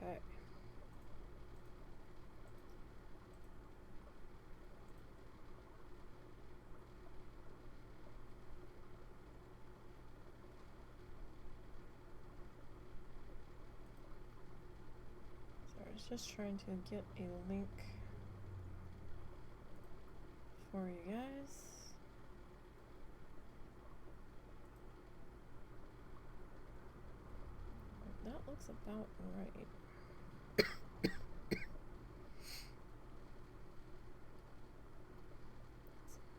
Okay. So I was just trying to get a link for you guys. That looks about right. It's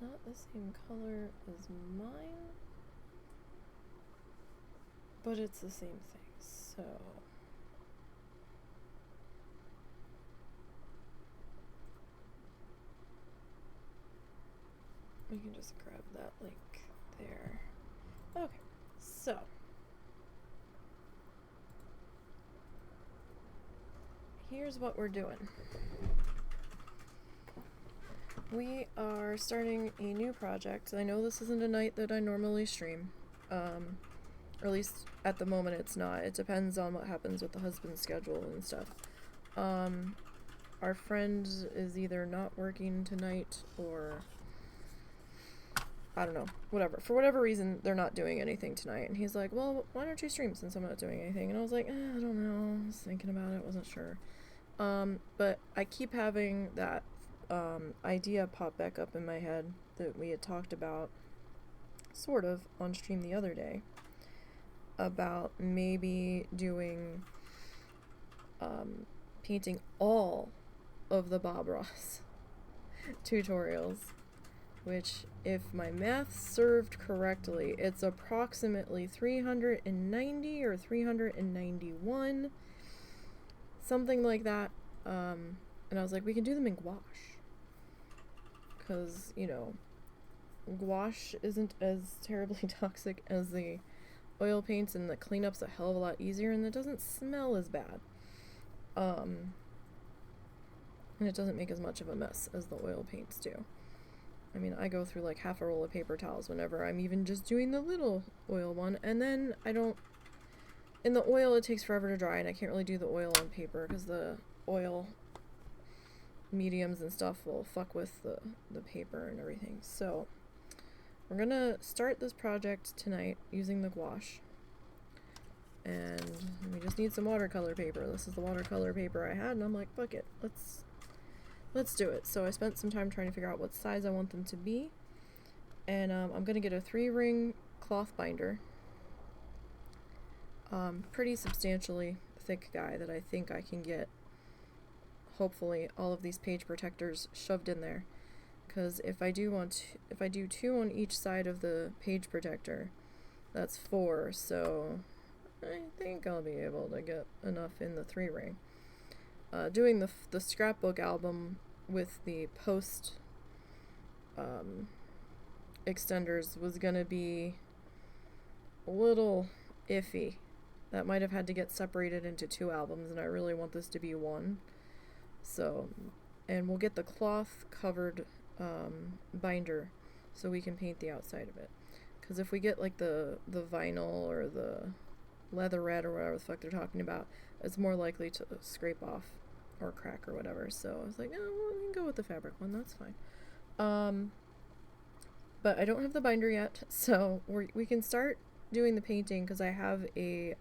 not the same color as mine, but it's the same thing, so we can just grab that link there. Okay, so here's what we're doing. We are starting a new project. I know this isn't a night that I normally stream, or at least at the moment it's not. It depends on what happens with the husband's schedule and stuff. Our friend is either not working tonight or I don't know, whatever. For whatever reason, they're not doing anything tonight. And he's like, well, why don't you stream since I'm not doing anything? And I was like, I don't know. I was thinking about it. Wasn't sure. But I keep having that idea pop back up in my head that we had talked about sort of on stream the other day about maybe doing painting all of the Bob Ross tutorials, which, if my math served correctly, it's approximately 390 or 391, something like that. And I was like, we can do them in gouache, because, you know, gouache isn't as terribly toxic as the oil paints, and the cleanup's a hell of a lot easier, and it doesn't smell as bad. And it doesn't make as much of a mess as the oil paints do. I mean, I go through like half a roll of paper towels whenever I'm even just doing the little oil one, and then I don't... In the oil, it takes forever to dry, and I can't really do the oil on paper, because the oil mediums and stuff will fuck with the paper and everything. So, we're gonna start this project tonight using the gouache. And we just need some watercolor paper. This is the watercolor paper I had, and I'm like, fuck it, let's do it. So I spent some time trying to figure out what size I want them to be. And I'm gonna get a 3-ring cloth binder. Pretty substantially thick guy that I think I can get, hopefully, all of these page protectors shoved in there. Because if I do 2 on each side of the page protector, that's 4, so I think I'll be able to get enough in the 3-ring. Doing the scrapbook album with the post extenders was gonna be a little iffy. That might have had to get separated into 2 albums, and I really want this to be 1. So, and we'll get the cloth covered binder so we can paint the outside of it. Because if we get like the vinyl or the leatherette or whatever the fuck they're talking about, it's more likely to scrape off or crack or whatever. So I was like, oh, well, we can go with the fabric one, that's fine. But I don't have the binder yet, so we can start doing the painting, because I have a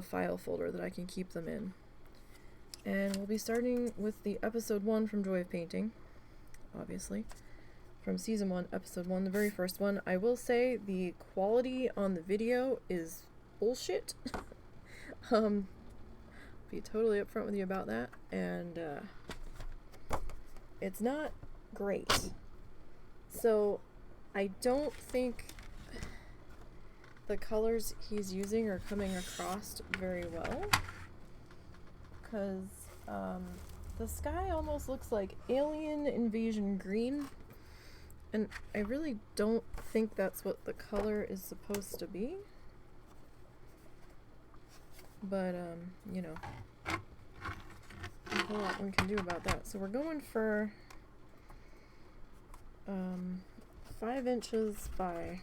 file folder that I can keep them in. And we'll be starting with the episode 1 from Joy of Painting, obviously. From season 1, episode 1, the very first one. I will say the quality on the video is bullshit. Be totally upfront with you about that. And it's not great. So I don't think the colors he's using are coming across very well. Because the sky almost looks like Alien Invasion green, and I really don't think that's what the color is supposed to be. But, you know, there's a lot one can do about that. So we're going for 5 inches by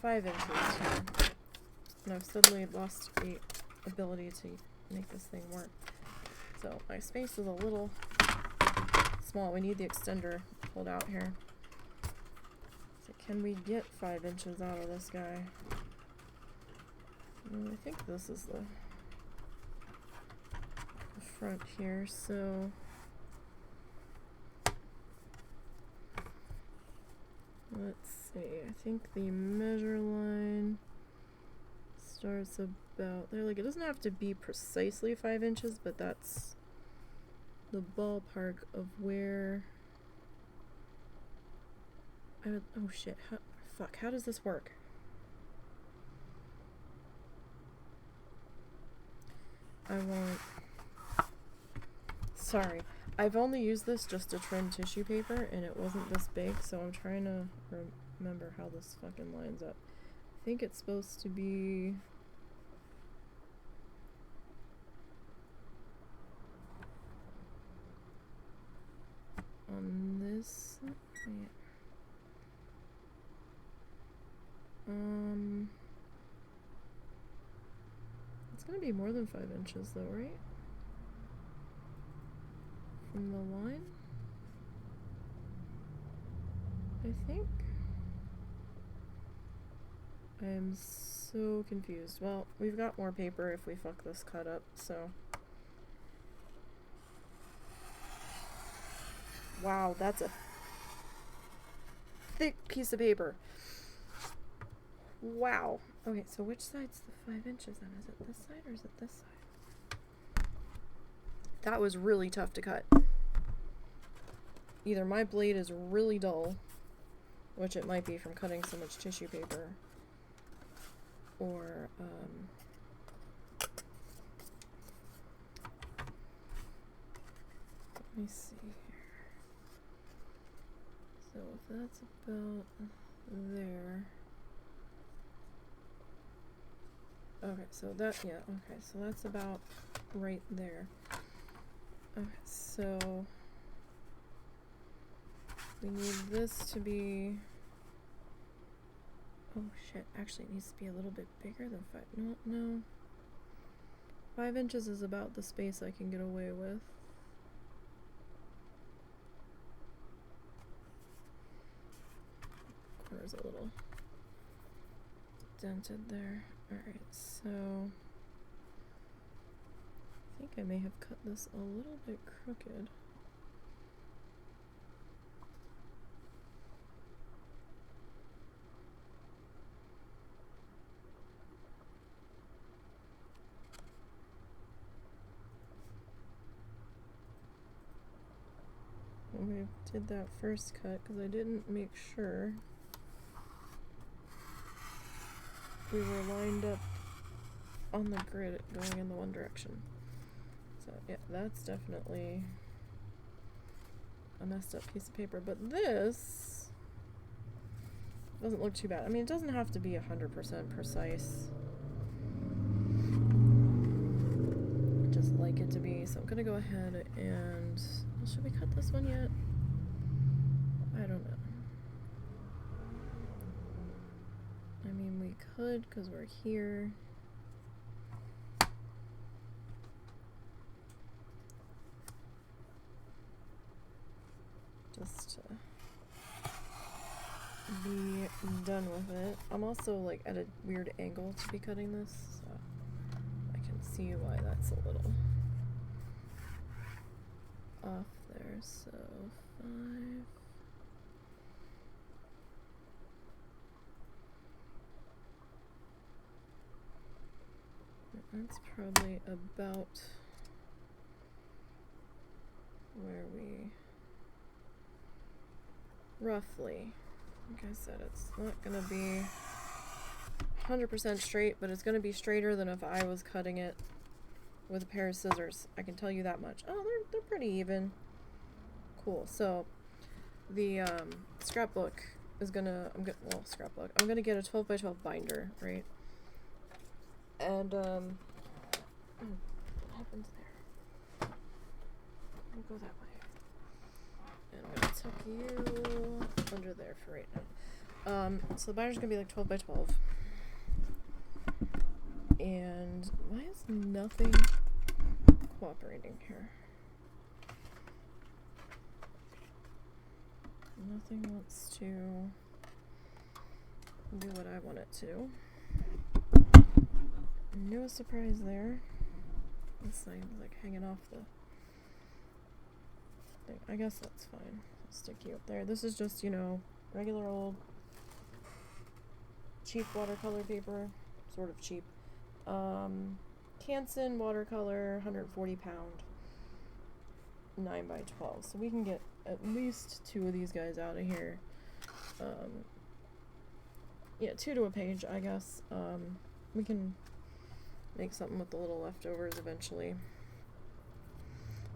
5 inches here. And I've suddenly lost the ability to make this thing work. So my space is a little small. We need the extender pulled out here. So can we get 5 inches out of this guy? I think this is the front here, so let's see. I think the measure line starts about there. Like, it doesn't have to be precisely 5 inches, but that's the ballpark of where I would, oh shit, how does this work? Sorry, I've only used this just to trim tissue paper, and it wasn't this big, so I'm trying to remember how this fucking lines up. I think it's supposed to be on this. Wait. It's gonna be more than 5 inches though, right? From the line? I think. I am so confused. Well, we've got more paper if we fuck this cut up, so. Wow, that's a thick piece of paper. Wow. Okay, so which side's the 5 inches then? Is it this side or is it this side? That was really tough to cut. Either my blade is really dull, which it might be from cutting so much tissue paper, or let me see here. So if that's about there. Okay, so that, yeah, okay, so that's about right there. Okay, so we need this to be, oh shit, actually it needs to be a little bit bigger than 5, no. 5 inches is about the space I can get away with. Corner's a little dented there. Alright, so I think I may have cut this a little bit crooked. We did that first cut because I didn't make sure we were lined up on the grid going in the one direction. So yeah, that's definitely a messed up piece of paper, but this doesn't look too bad. I mean, it doesn't have to be 100% precise. I just like it to be, so I'm gonna go ahead and, well, should we cut this one yet? I don't know. I mean, we could, because we're here. Just to be done with it. I'm also like at a weird angle to be cutting this, so I can see why that's a little off there. So 5. That's probably about where we roughly, like I said, it's not gonna be 100% straight, but it's gonna be straighter than if I was cutting it with a pair of scissors. I can tell you that much. Oh, they're pretty even. Cool. So the scrapbook is gonna, I'm gonna get a 12 by 12 binder, right? And what happens there? We'll go that way. And I'm gonna tuck you under there for right now. So the binder's gonna be like 12 by 12. And why is nothing cooperating here? Nothing wants to do what I want it to. No surprise there. This thing's like hanging off the thing. I guess that's fine. I'll stick you up there. This is just, you know, regular old cheap watercolor paper. Sort of cheap. Canson watercolor, 140 pound, 9 by 12. So we can get at least 2 of these guys out of here. Yeah, 2 to a page, I guess. We can make something with the little leftovers eventually.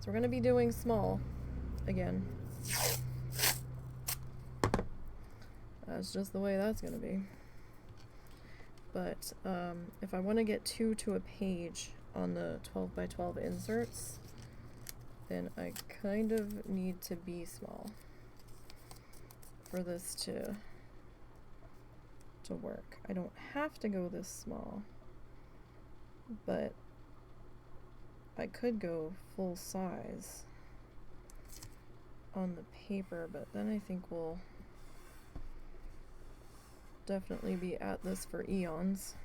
So we're going to be doing small again. That's just the way that's going to be. But if I want to get 2 to a page on the 12 by 12 inserts, then I kind of need to be small for this to work. I don't have to go this small, but I could go full size on the paper, but then I think we'll definitely be at this for eons.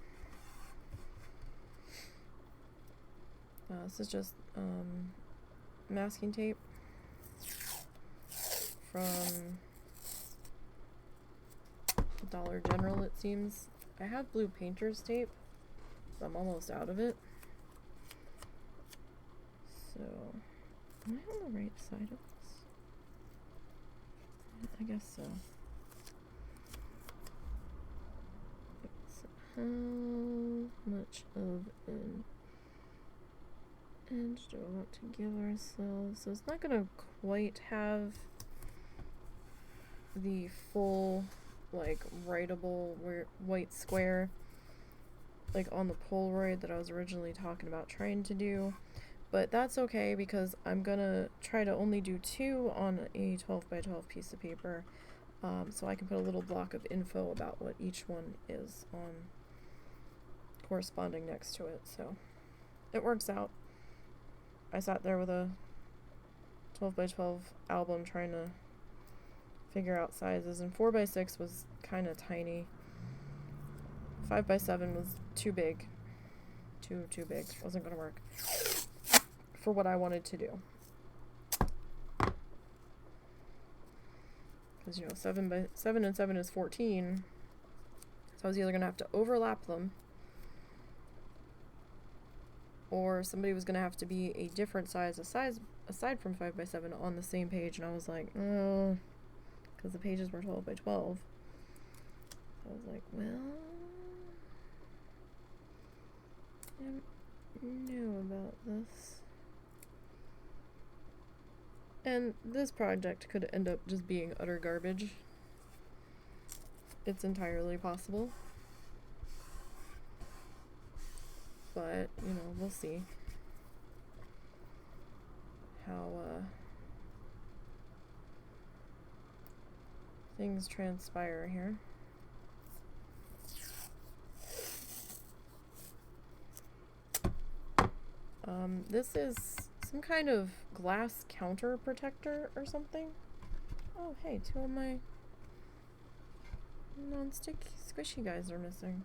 This is just masking tape from Dollar General, it seems. I have blue painter's tape, so I'm almost out of it. So, am I on the right side of this? I guess so. How much of an edge do I want to give ourselves? So it's not going to quite have the full, like, writable white square, like on the Polaroid that I was originally talking about trying to do. But that's okay, because I'm going to try to only do 2 on a 12 by 12 piece of paper. So I can put a little block of info about what each one is on corresponding next to it. So it works out. I sat there with a 12 by 12 album trying to figure out sizes, and 4 by 6 was kind of tiny. 5 by 7 was too big. Too big. Wasn't going to work for what I wanted to do. Because, you know, 7 by 7 and 7 is 14. So I was either going to have to overlap them, or somebody was going to have to be a different size aside from 5 by 7 on the same page. And I was like, oh, because the pages were 12 by 12. So I was like, well, I don't know about this. And this project could end up just being utter garbage. It's entirely possible. But, you know, we'll see how things transpire here. This is some kind of glass counter protector or something. Oh, hey, 2 of my non-stick squishy guys are missing.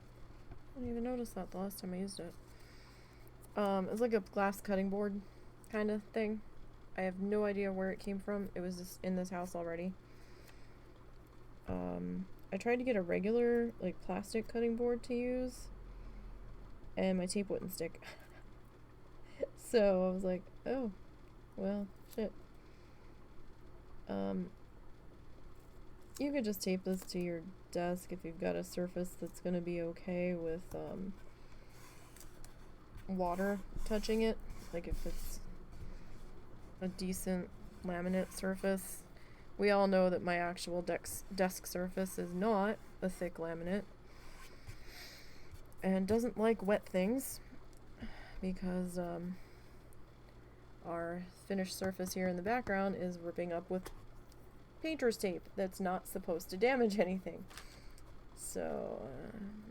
I didn't even notice that the last time I used it. It's like a glass cutting board kind of thing. I have no idea where it came from. It was just in this house already. I tried to get a regular, like, plastic cutting board to use, and my tape wouldn't stick. So I was like, oh, well, shit. You could just tape this to your desk if you've got a surface that's gonna be okay with, water touching it. Like, if it's a decent laminate surface. We all know that my actual desk surface is not a thick laminate and doesn't like wet things, because our finished surface here in the background is ripping up with painter's tape that's not supposed to damage anything. So,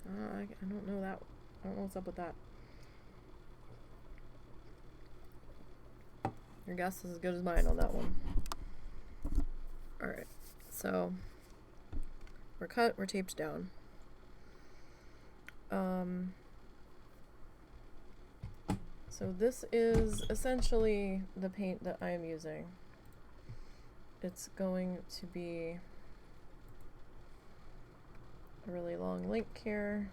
I don't know that. I don't know what's up with that. Your guess is as good as mine on that one. Alright, so we're cut, we're taped down. So this is essentially the paint that I am using. It's going to be a really long link here.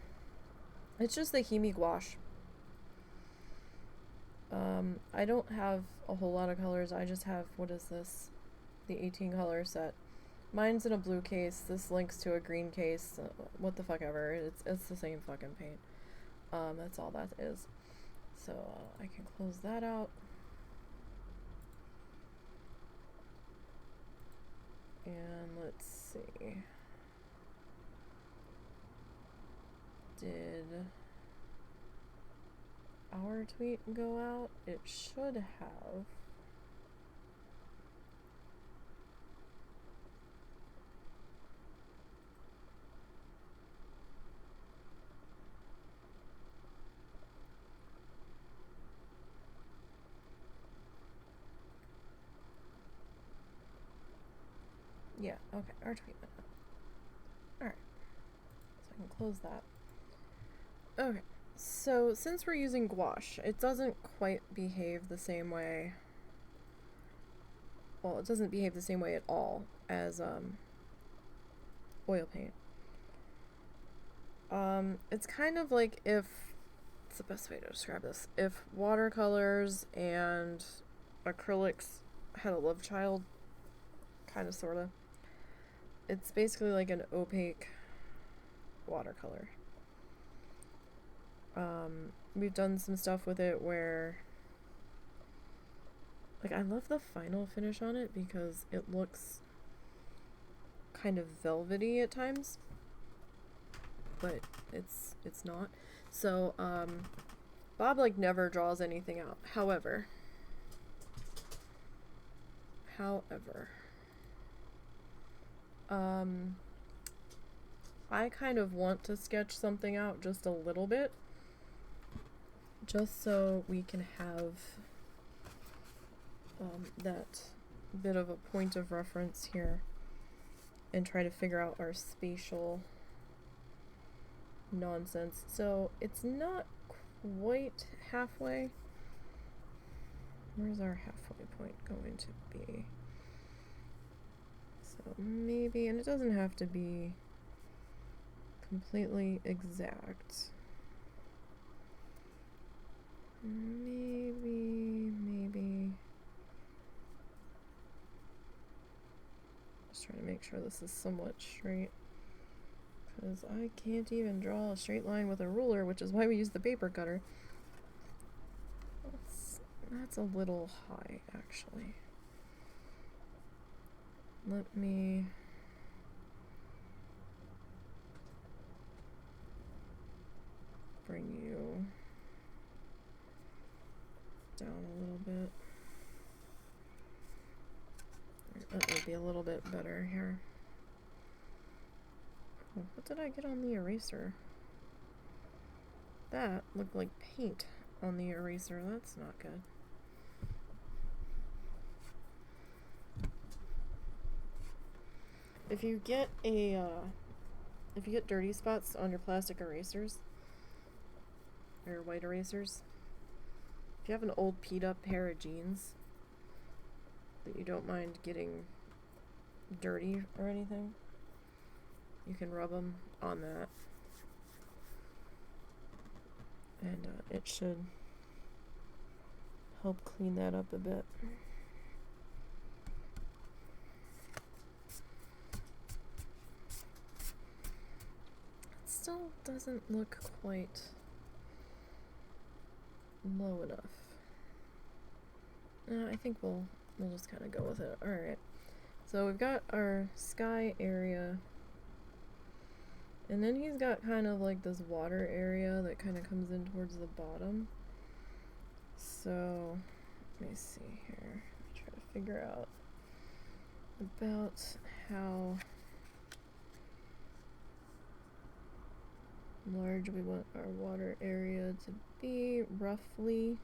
It's just the Himi gouache. I don't have a whole lot of colors. I just have, what is this? The 18 color set. Mine's in a blue case. This links to a green case. What the fuck ever. It's the same fucking paint. That's all that is. So I can close that out. And let's see. Did our tweet go out? It should have. Yeah, okay, our tweet went out. Alright. So I can close that. Okay. So, since we're using gouache, it doesn't quite behave the same way. Well, it doesn't behave the same way at all as oil paint. It's kind of like if, what's the best way to describe this? If watercolors and acrylics had a love child, kind of, sorta. It's basically like an opaque watercolor. We've done some stuff with it where, like, I love the final finish on it because it looks kind of velvety at times, but it's not. So, Bob, like, never draws anything out. However, I kind of want to sketch something out just a little bit, just so we can have that bit of a point of reference here and try to figure out our spatial nonsense. So it's not quite halfway. Where's our halfway point going to be? So maybe, and it doesn't have to be completely exact. Maybe. Just trying to make sure this is somewhat straight, because I can't even draw a straight line with a ruler, which is why we use the paper cutter. That's a little high, actually. Let me bring you down a little bit. That would be a little bit better here. Oh, what did I get on the eraser? That looked like paint on the eraser. That's not good. If you get dirty spots on your plastic erasers, or white erasers, if you have an old peed up pair of jeans that you don't mind getting dirty or anything, you can rub them on that, and it should help clean that up a bit. It still doesn't look quite low enough. I think we'll just kind of go with it. Alright, so we've got our sky area, and then he's got kind of like this water area that kind of comes in towards the bottom. So let me see here, try to figure out about how large we want our water area to be, roughly.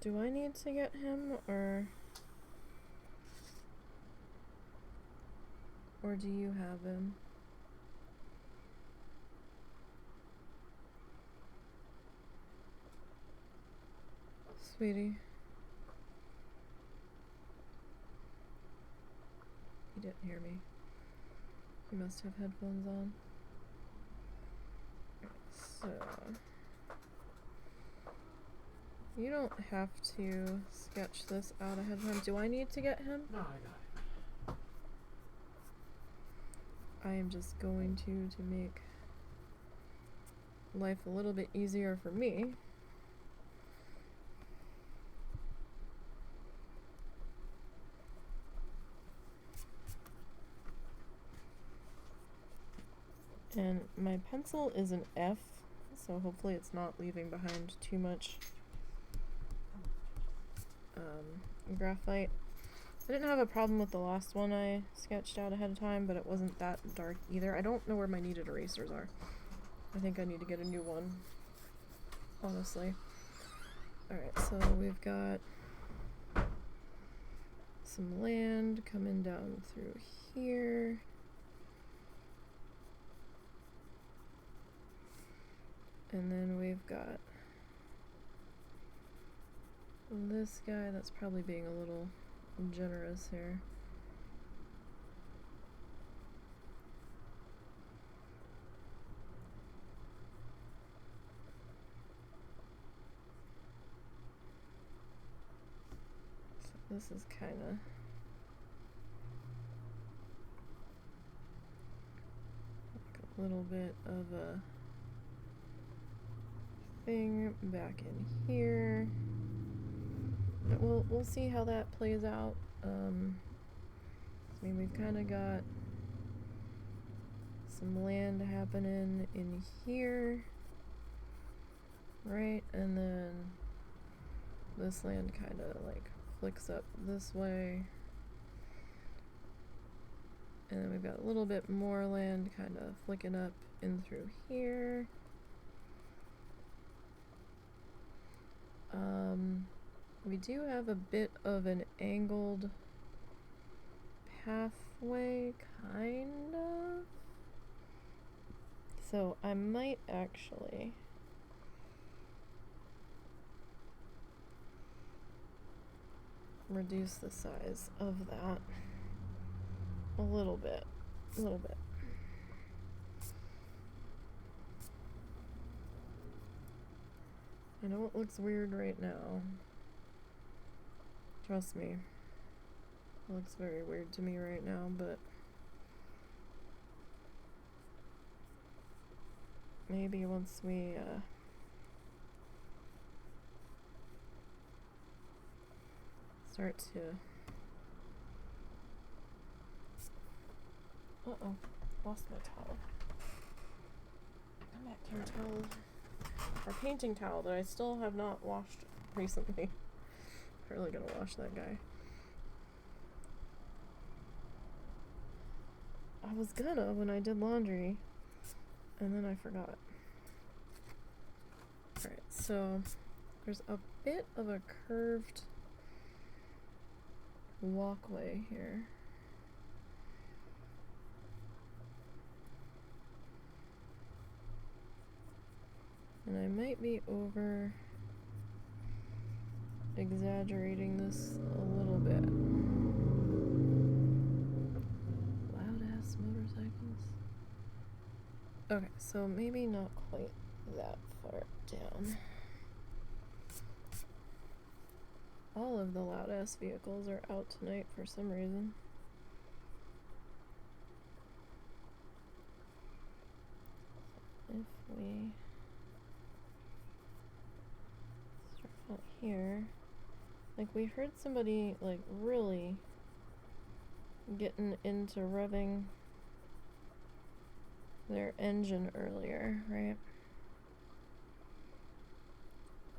Do I need to get him, or do you have him? Sweetie. He didn't hear me. He must have headphones on. So you don't have to sketch this out ahead of time. Do I need to get him? No, I got it. I am just going to make life a little bit easier for me. And my pencil is an F, so hopefully it's not leaving behind too much graphite. I didn't have a problem with the last one I sketched out ahead of time, but it wasn't that dark either. I don't know where my kneaded erasers are. I think I need to get a new one, honestly. Alright, so we've got some land coming down through here. And then we've got this guy that's probably being a little generous here. So this is kind of like a little bit of a thing back in here. But we'll see how that plays out. I mean, we've kind of got some land happening in here, right? And then this land kind of like flicks up this way. And then we've got a little bit more land kind of flicking up in through here. We do have a bit of an angled pathway, kind of. So I might actually reduce the size of that a little bit. I know it looks weird right now. Trust me. It looks very weird to me right now, but maybe once we start to lost my towel. Come back here, towel. Our painting towel that I still have not washed recently. Really gonna wash that guy. I was gonna when I did laundry, and then I forgot. Alright, so there's a bit of a curved walkway here. And I might be over exaggerating this a little bit. Loud ass motorcycles. Okay, so maybe not quite that far down. All of the loud ass vehicles are out tonight for some reason. If we start out here, like we heard somebody like really getting into revving their engine earlier, right?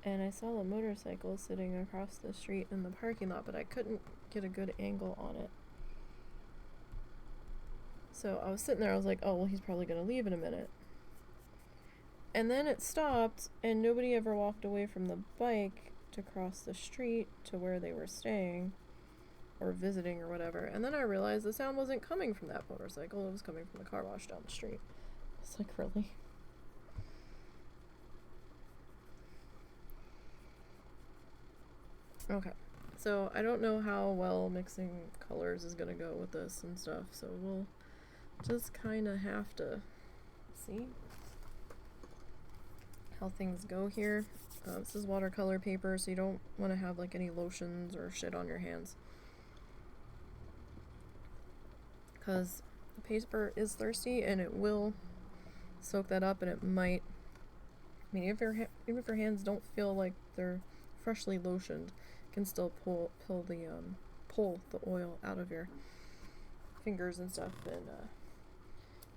And I saw the motorcycle sitting across the street in the parking lot, but I couldn't get a good angle on it. So I was sitting there, I was like, oh, well, he's probably going to leave in a minute. And then it stopped, and nobody ever walked away from the bike to cross the street to where they were staying or visiting or whatever. And then I realized the sound wasn't coming from that motorcycle, it was coming from the car wash down the street. It's like, really? Okay, so I don't know how well mixing colors is gonna go with this and stuff, so we'll just kind of have to see how things go here. This is watercolor paper, so you don't want to have like any lotions or shit on your hands, because the paper is thirsty and it will soak that up, and it might, I mean, even if your hands don't feel like they're freshly lotioned, you can still pull the oil out of your fingers and stuff, and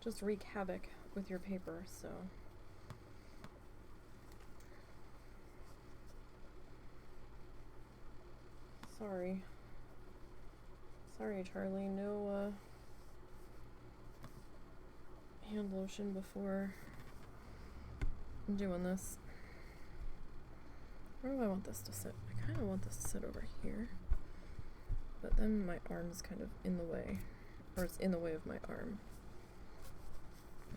just wreak havoc with your paper. So sorry, Charlie, no hand lotion before I'm doing this. Where do I want this to sit? I kind of want this to sit over here, but then my arm's kind of in the way, or it's in the way of my arm.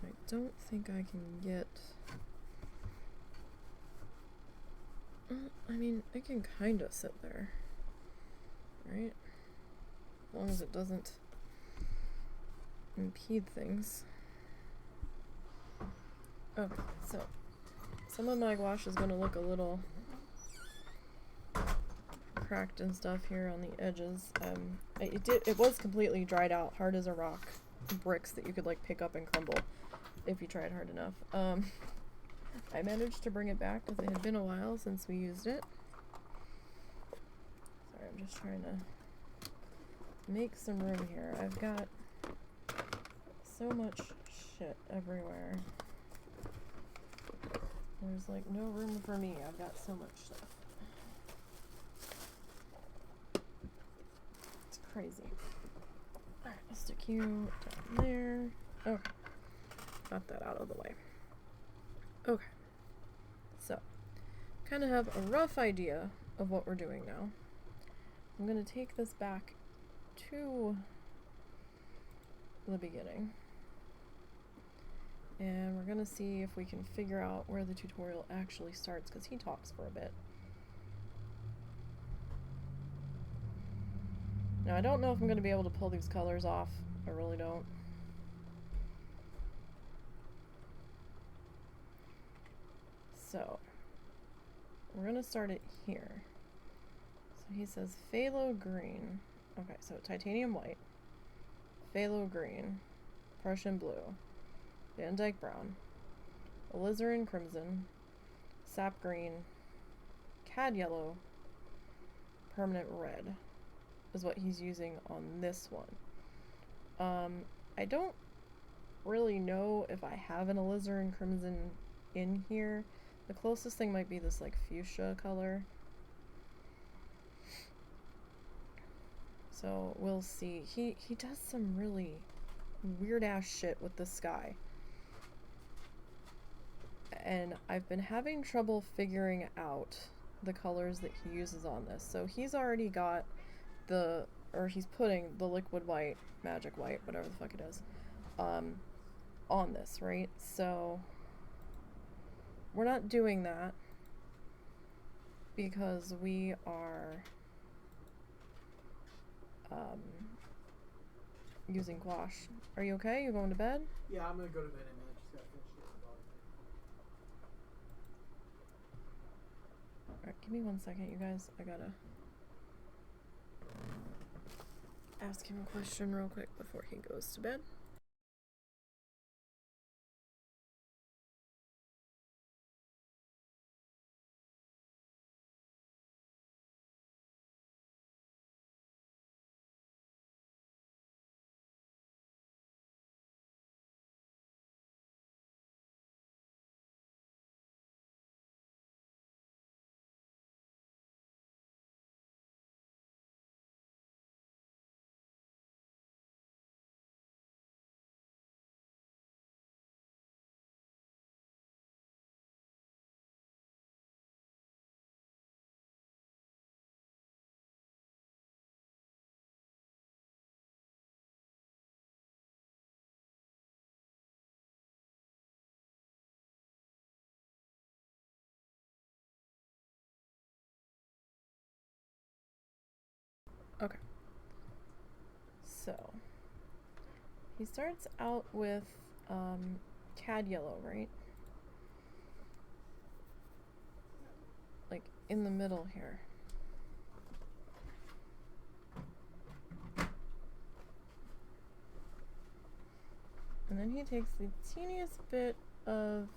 I don't think I can get... I mean, it can kind of sit there, right? As long as it doesn't impede things. Okay, so some of my gouache is going to look a little cracked and stuff here on the edges. It was completely dried out, hard as a rock, bricks that you could like pick up and crumble if you tried hard enough. I managed to bring it back because it had been a while since we used it. Sorry, I'm just trying to make some room here. I've got so much shit everywhere. There's like no room for me. I've got so much stuff. It's crazy. Alright, I'll stick you down there. Okay. Got that out of the way. Okay. So, kind of have a rough idea of what we're doing now. I'm going to take this back to the beginning. And we're going to see if we can figure out where the tutorial actually starts, because he talks for a bit. Now, I don't know if I'm going to be able to pull these colors off. I really don't. So, we're going to start it here. So he says phthalo green. Okay, so titanium white, phthalo green, Prussian blue, Van Dyke brown, alizarin crimson, sap green, cad yellow, permanent red is what he's using on this one. I don't really know if I have an alizarin crimson in here. The closest thing might be this like fuchsia color. So we'll see. He does some really weird ass shit with the sky. And I've been having trouble figuring out the colors that he uses on this. So he's already got he's putting the liquid white, magic white, whatever the fuck it is, on this, right? So we're not doing that because we are using gouache. Are you okay? You going to bed? Yeah, I'm gonna go to bed in a minute. Just gotta finish getting the dog. Alright, give me 1 second, you guys. I gotta ask him a question real quick before he goes to bed. he starts out with cad yellow, right? Like in the middle here. And then he takes the teeniest bit of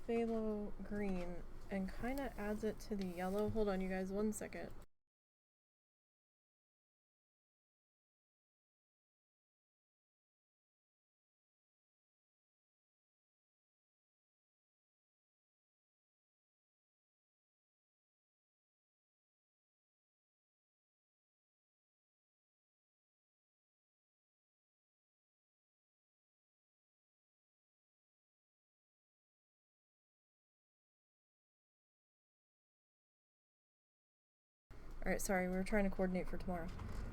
phthalo green and kind of adds it to the yellow. Hold on, you guys, 1 second. Alright, sorry, we were trying to coordinate for tomorrow.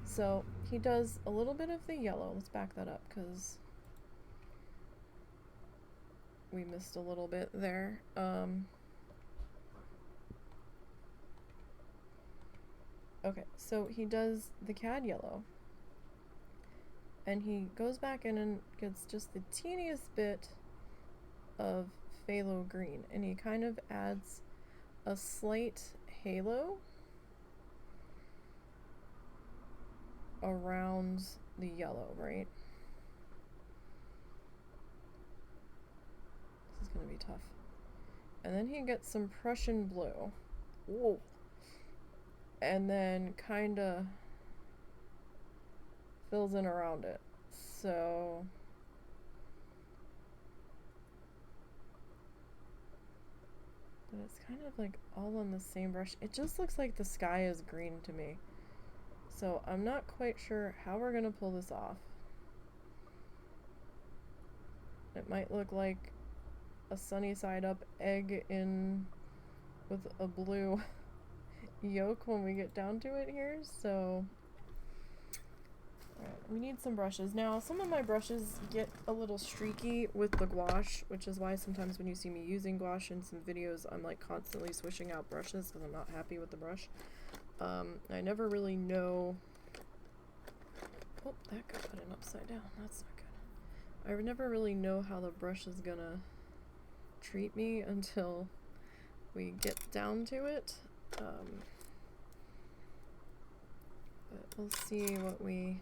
So, he does a little bit of the yellow. Let's back that up, because we missed a little bit there. Okay, so he does the cad yellow. And he goes back in and gets just the teeniest bit of phthalo green. And he kind of adds a slight halo around the yellow, right? This is gonna be tough. And then he gets some Prussian blue. Whoa. And then kinda fills in around it. So but it's kind of like all on the same brush. It just looks like the sky is green to me. So I'm not quite sure how we're gonna pull this off. It might look like a sunny side up egg in with a blue yolk when we get down to it here, so alright, we need some brushes. Now, some of my brushes get a little streaky with the gouache, which is why sometimes when you see me using gouache in some videos, I'm like constantly switching out brushes because I'm not happy with the brush. I never really know. Oh, that got put in upside down. That's not good. I never really know how the brush is gonna treat me until we get down to it. But we'll see what we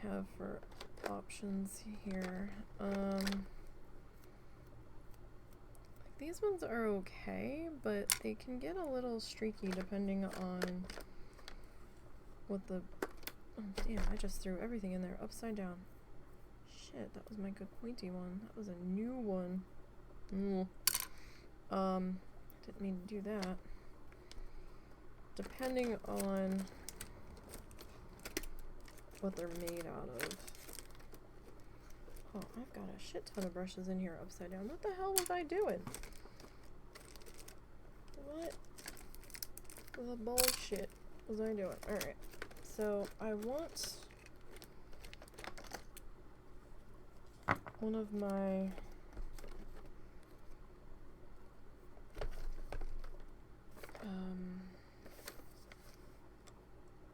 have for options here. These ones are okay, but they can get a little streaky depending on what the... Oh, damn, I just threw everything in there upside down. Shit, that was my good pointy one. That was a new one. Didn't mean to do that. Depending on what they're made out of. Oh, I've got a shit ton of brushes in here upside down. What the hell was I doing? What the bullshit was I doing? Alright, so I want one of my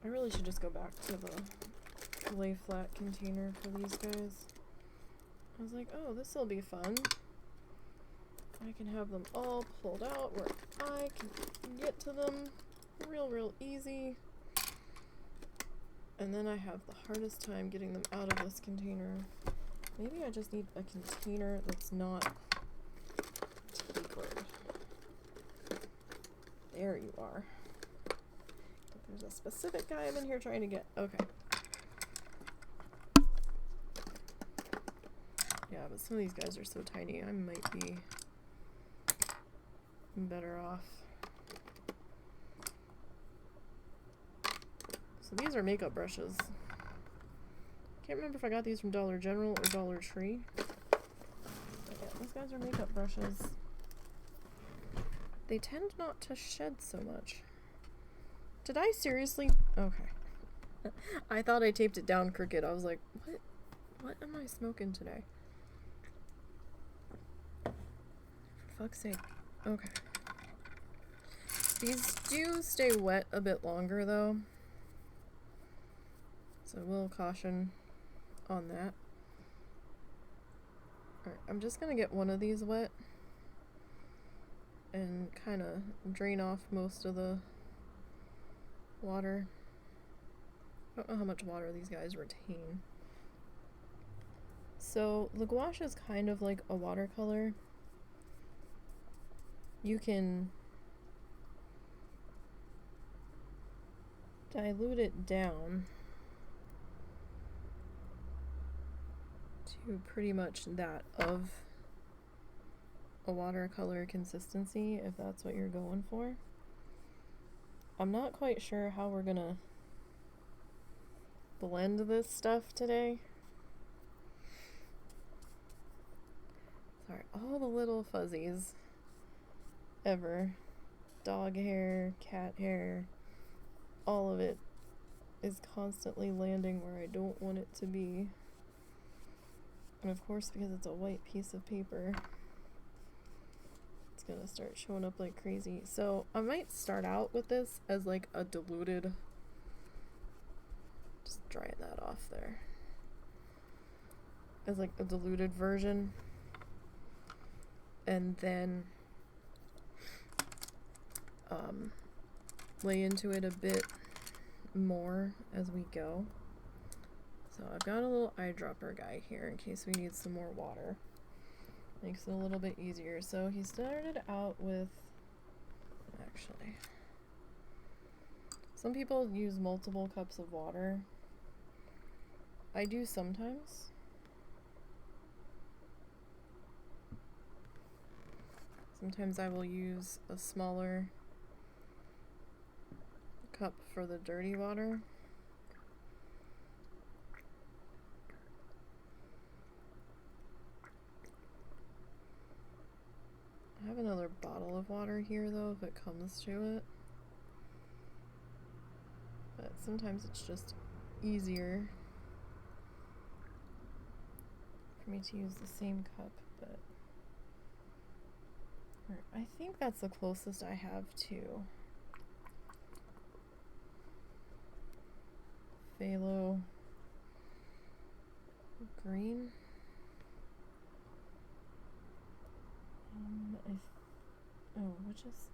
I really should just go back to the lay flat container for these guys. I was like, oh, this will be fun. I can have them all pulled out where I can get to them real easy. And then I have the hardest time getting them out of this container. Maybe I just need a container that's not tapered. There you are. There's a specific guy I'm in here trying to get. Okay. Yeah, but some of these guys are so tiny, I might be better off. So these are makeup brushes. Can't remember if I got these from Dollar General or Dollar Tree. But yeah, these guys are makeup brushes. They tend not to shed so much. Did I seriously? Okay. I thought I taped it down crooked. I was like, what am I smoking today? For fuck's sake. Okay. These do stay wet a bit longer though. So a little caution on that. Alright, I'm just gonna get one of these wet and kind of drain off most of the water. I don't know how much water these guys retain. So the gouache is kind of like a watercolor. You can dilute it down to pretty much that of a watercolor consistency, if that's what you're going for. I'm not quite sure how we're gonna blend this stuff today. Sorry, all the little fuzzies ever. Dog hair, cat hair, all of it is constantly landing where I don't want it to be. And of course, because it's a white piece of paper, it's gonna start showing up like crazy. So I might start out with this as like a diluted, just drying that off there, as like a diluted version, and then lay into it a bit more as we go. So I've got a little eyedropper guy here in case we need some more water. Makes it a little bit easier. So he started out with, actually, some people use multiple cups of water. I do sometimes. Sometimes I will use a smaller cup for the dirty water. I have another bottle of water here though, if it comes to it. But sometimes it's just easier for me to use the same cup, but I think that's the closest I have to phthalo green.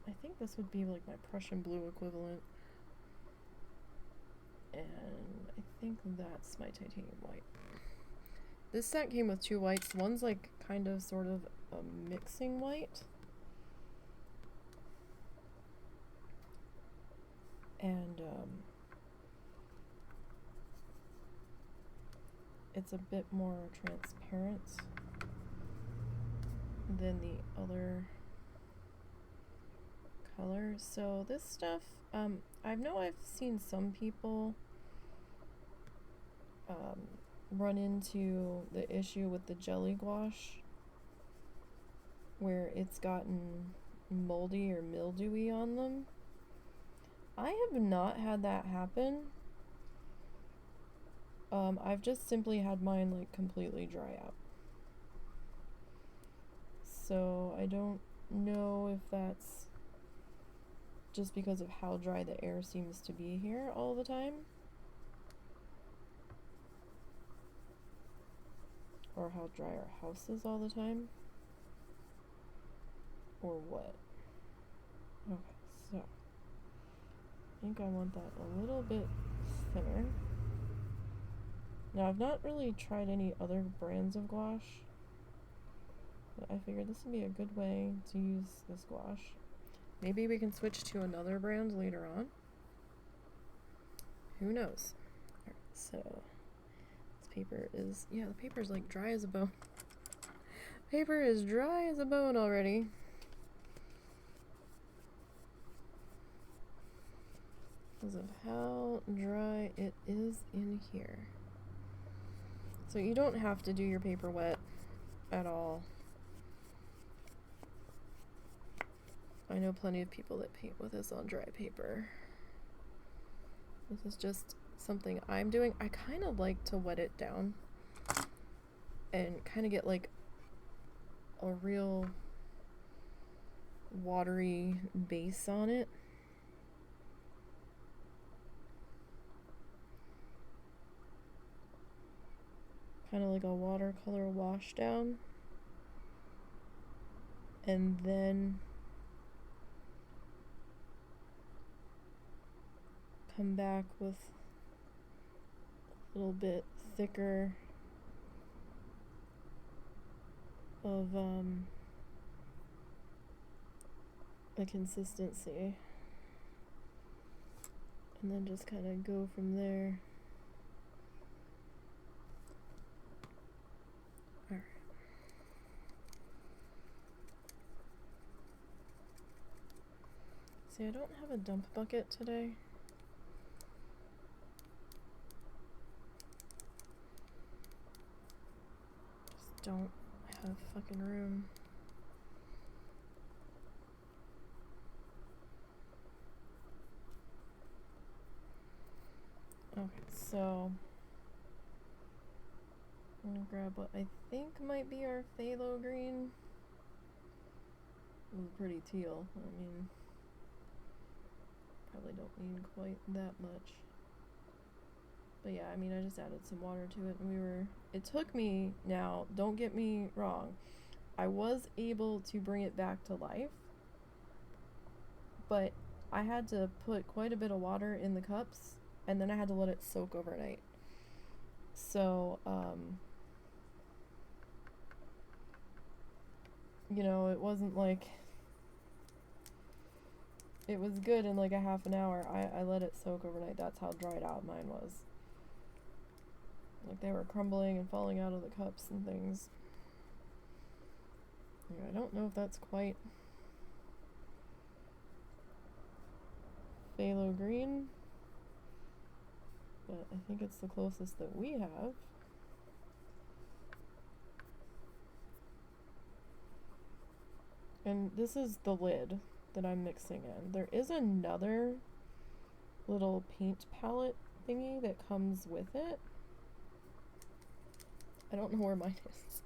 I think this would be like my Prussian blue equivalent. And I think that's my titanium white. This set came with two whites. One's like kind of sort of a mixing white. And it's a bit more transparent than the other color. So this stuff, I know I've seen some people run into the issue with the jelly gouache where it's gotten moldy or mildewy on them. I have not had that happen. I've just simply had mine like completely dry out. So I don't know if that's just because of how dry the air seems to be here all the time, or how dry our house is all the time, or what. Okay, so I think I want that a little bit thinner. Now I've not really tried any other brands of gouache, but I figured this would be a good way to use this gouache. Maybe we can switch to another brand later on. Who knows? Alright, so this paper is, yeah, the paper's like dry as a bone. Paper is dry as a bone already. Because of how dry it is in here. So you don't have to do your paper wet at all. I know plenty of people that paint with this on dry paper. This is just something I'm doing. I kind of like to wet it down and kind of get like a real watery base on it. kind of like a watercolor wash down, and then come back with a little bit thicker of a consistency, and then just kind of go from there. Alright. See, I don't have a dump bucket today. Just don't have fucking room. Okay, so I'm gonna grab what I think might be our phthalo green. It was pretty teal. I mean, probably don't need quite that much. But yeah, I mean, I just added some water to it, and it took me, now, don't get me wrong, I was able to bring it back to life, but I had to put quite a bit of water in the cups, and then I had to let it soak overnight. So, you know, it wasn't like, it was good in like a half an hour. I let it soak overnight. That's how dried out mine was. Like, they were crumbling and falling out of the cups and things. Yeah, I don't know if that's quite phthalo green, but I think it's the closest that we have. And this is the lid that I'm mixing in. There is another little paint palette thingy that comes with it. I don't know where mine is.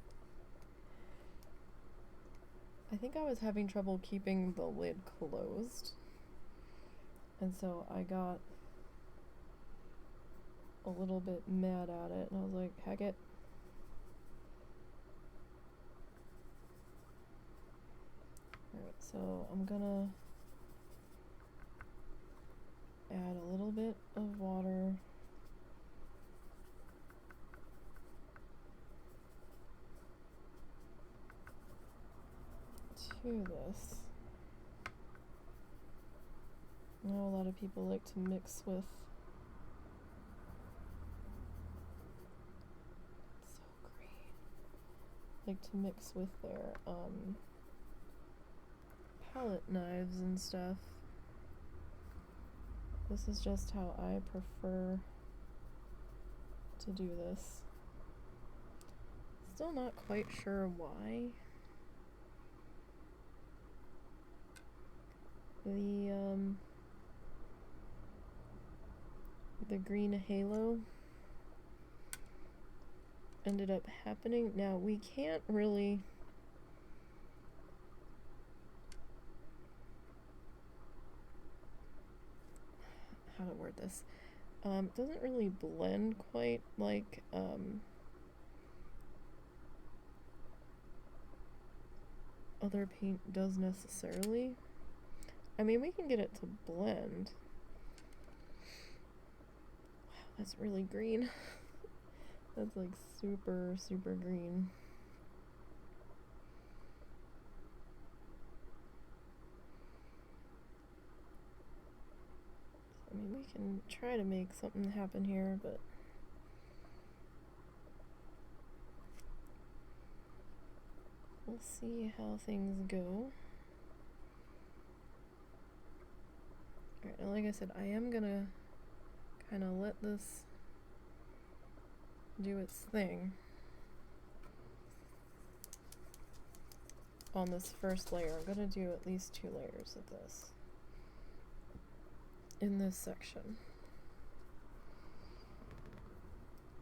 I think I was having trouble keeping the lid closed, and so I got a little bit mad at it, and I was like, heck it. Alright, so I'm gonna add a little bit of water to this. I know a lot of people like to mix with their palette knives and stuff. This is just how I prefer to do this. Still not quite sure why the green halo ended up happening. Now, we can't really how to word this. It doesn't really blend quite like other paint does necessarily. I mean, we can get it to blend. Wow, that's really green. That's like super, super green. I mean, we can try to make something happen here, but we'll see how things go. Alright, now like I said, I am gonna kind of let this do its thing on this first layer. I'm gonna do at least 2 layers of this in this section.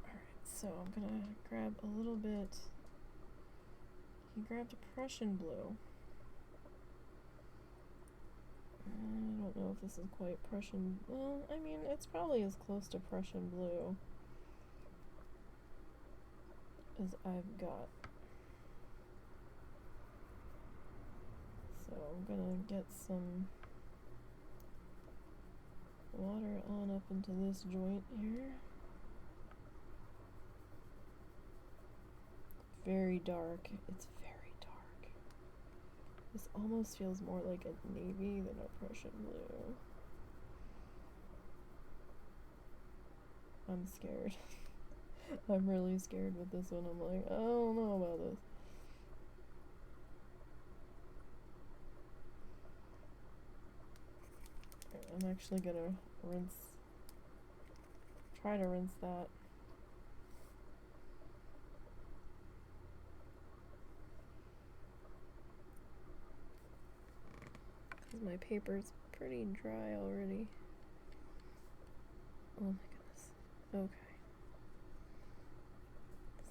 Alright, so I'm gonna grab a little bit. He grabbed a Prussian blue. I don't know if this is quite Prussian. Well, I mean, it's probably as close to Prussian blue as I've got. So I'm gonna get some water on up into this joint here. Very dark. It's very dark. This almost feels more like a navy than a Prussian blue. I'm scared. I'm really scared with this one. I'm like, I don't know about this. I'm actually gonna try to rinse that. Because my paper's pretty dry already. Oh my goodness. Okay.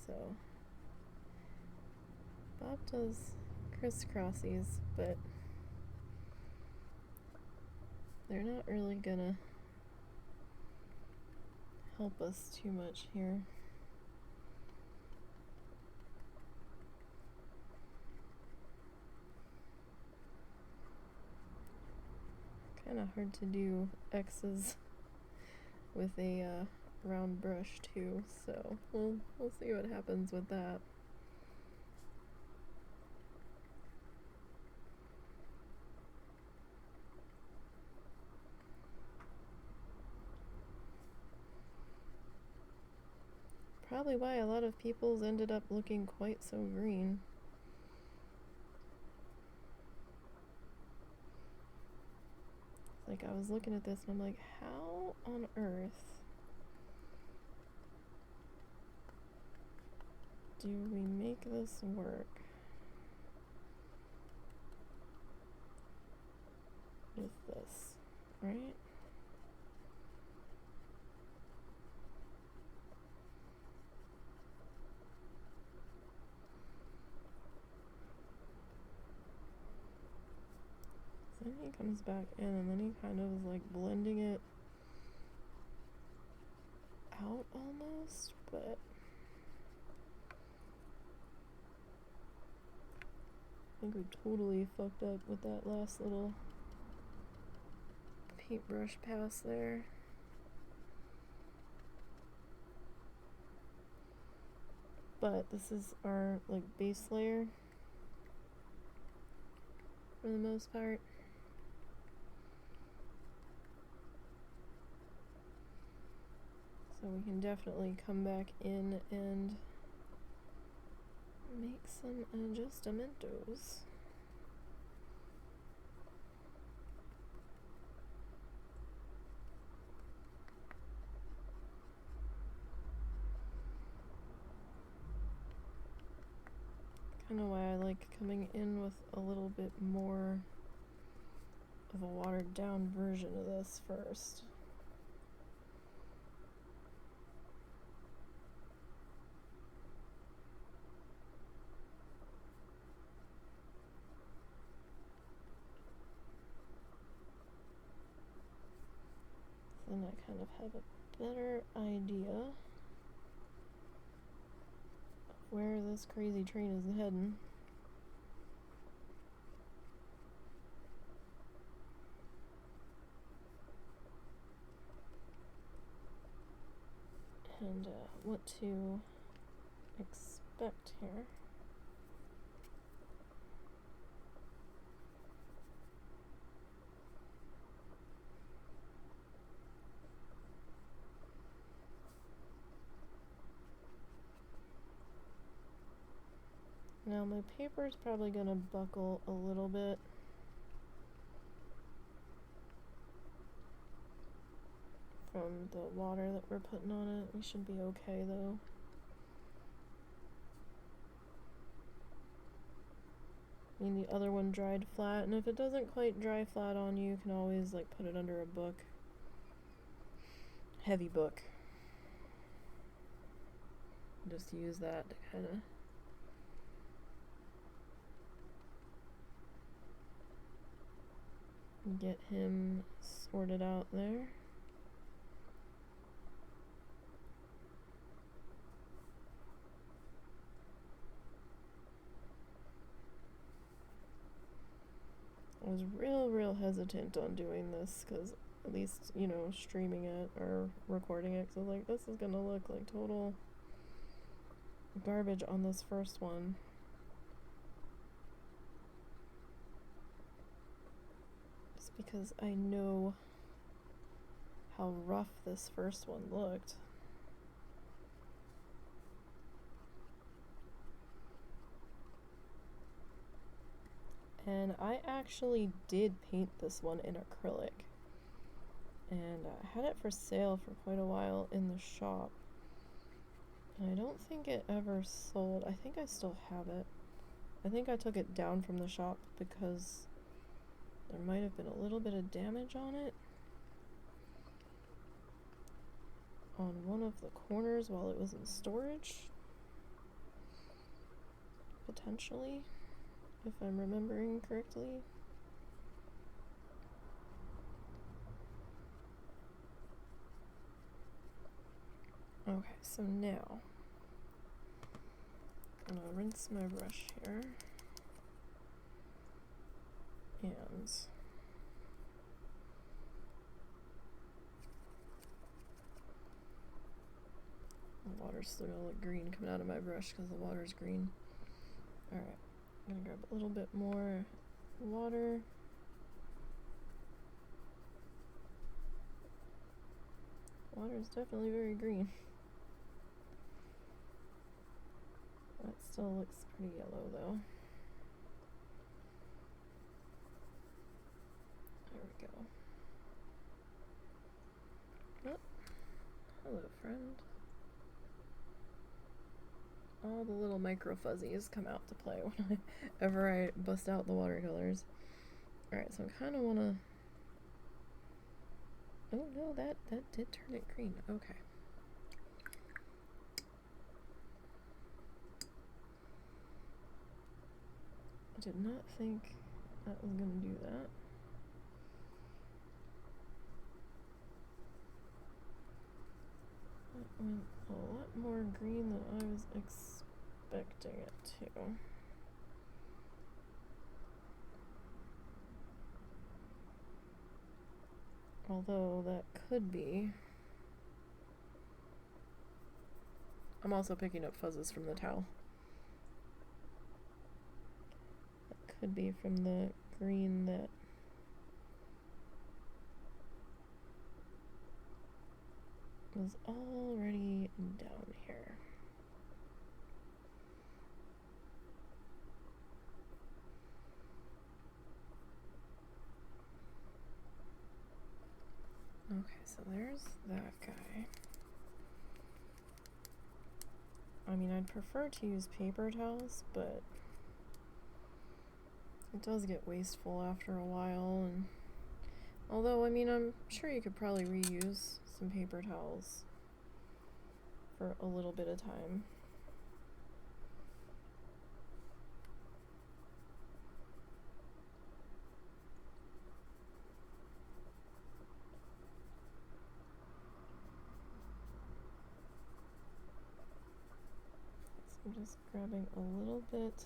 So, Bob does crisscrossies, but they're not really gonna help us too much here. Kind of hard to do X's with a round brush too, so we'll see what happens with that. Probably why a lot of people's ended up looking quite so green. Like, I was looking at this and I'm like, how on earth do we make this work with this, right? So then he comes back in and then he kind of is like blending it out almost, but I think we totally fucked up with that last little paintbrush pass there. But this is our like base layer for the most part. So we can definitely come back in and make some adjustamentos. Kind of why I like coming in with a little bit more of a watered down version of this first. Then I kind of have a better idea of where this crazy train is heading. And what to expect here. Now my paper is probably going to buckle a little bit. From the water that we're putting on it. We should be okay though. I mean, the other one dried flat, and if it doesn't quite dry flat on you, you can always like put it under a book. Heavy book. Just use that to kind of get him sorted out there. was real hesitant on doing this, because at least, you know, streaming it or recording it, because I was like, this is gonna look like total garbage on this first one. Just because I know how rough this first one looked. And I actually did paint this one in acrylic. And I had it for sale for quite a while in the shop. And I don't think it ever sold. I think I still have it. I think I took it down from the shop because there might have been a little bit of damage on it. On one of the corners while it was in storage. Potentially, if I'm remembering correctly. Okay, so now I'm gonna rinse my brush here, and the water's still gonna look green coming out of my brush because the water's green. Alright, I'm gonna grab a little bit more water. Water is definitely very green. That still looks pretty yellow though. There we go. Oh, hello friend. All the little micro fuzzies come out to play whenever I bust out the watercolors. Alright, so I kinda wanna... Oh no, that did turn it green. Okay. I did not think that was gonna do that. That went a lot more green than I was expecting it to. Although that could be... I'm also picking up fuzzes from the towel. That could be from the green that was already down here. Okay, so there's that guy. I mean, I'd prefer to use paper towels, but it does get wasteful after a while, and although, I mean, I'm sure you could probably reuse some paper towels for a little bit of time. So I'm just grabbing a little bit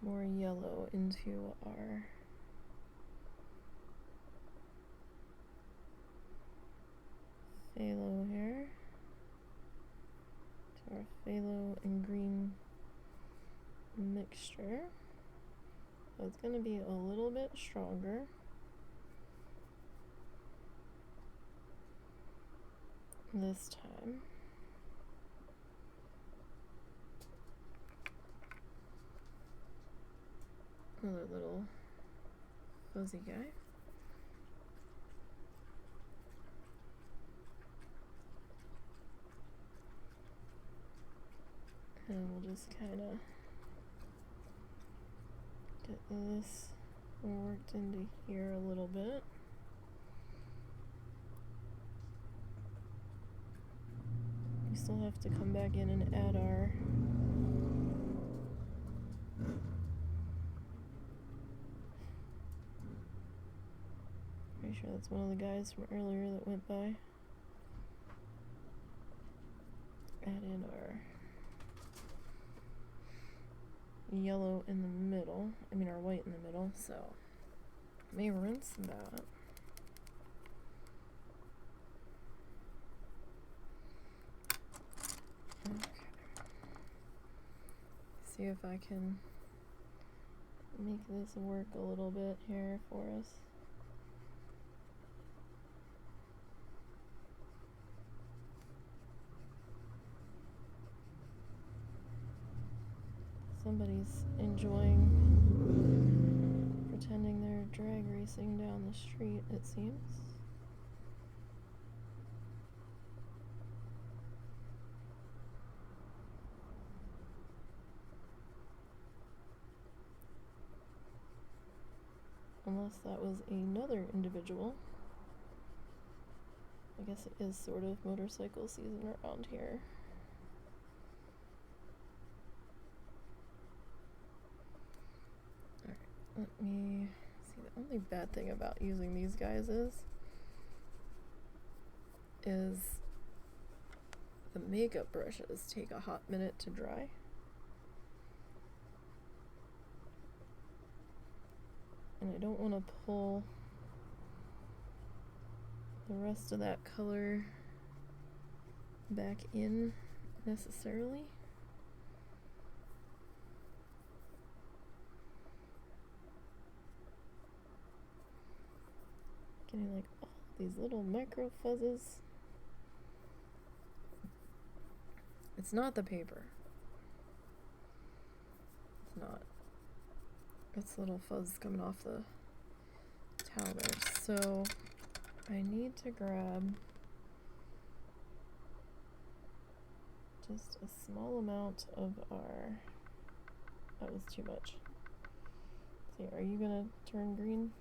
more yellow into our phthalo here, to our phthalo and green mixture. So it's going to be a little bit stronger. This time. Another little fuzzy guy. And we'll just kind of get this worked into here a little bit. We still have to come back in and add our pretty sure that's one of the guys from earlier that went by. Add in our yellow in the middle, or white in the middle, so let me rinse that. Okay. See if I can make this work a little bit here for us. Somebody's enjoying pretending they're drag racing down the street, it seems. Unless that was another individual. I guess it is sort of motorcycle season around here. Alright, let me see. The only bad thing about using these guys is the makeup brushes take a hot minute to dry. And I don't want to pull the rest of that color back in necessarily. Getting like all these little micro fuzzes. It's not the paper. It's not. It's little fuzz coming off the towel there. So I need to grab just a small amount of our, that was too much. See, are you gonna turn green?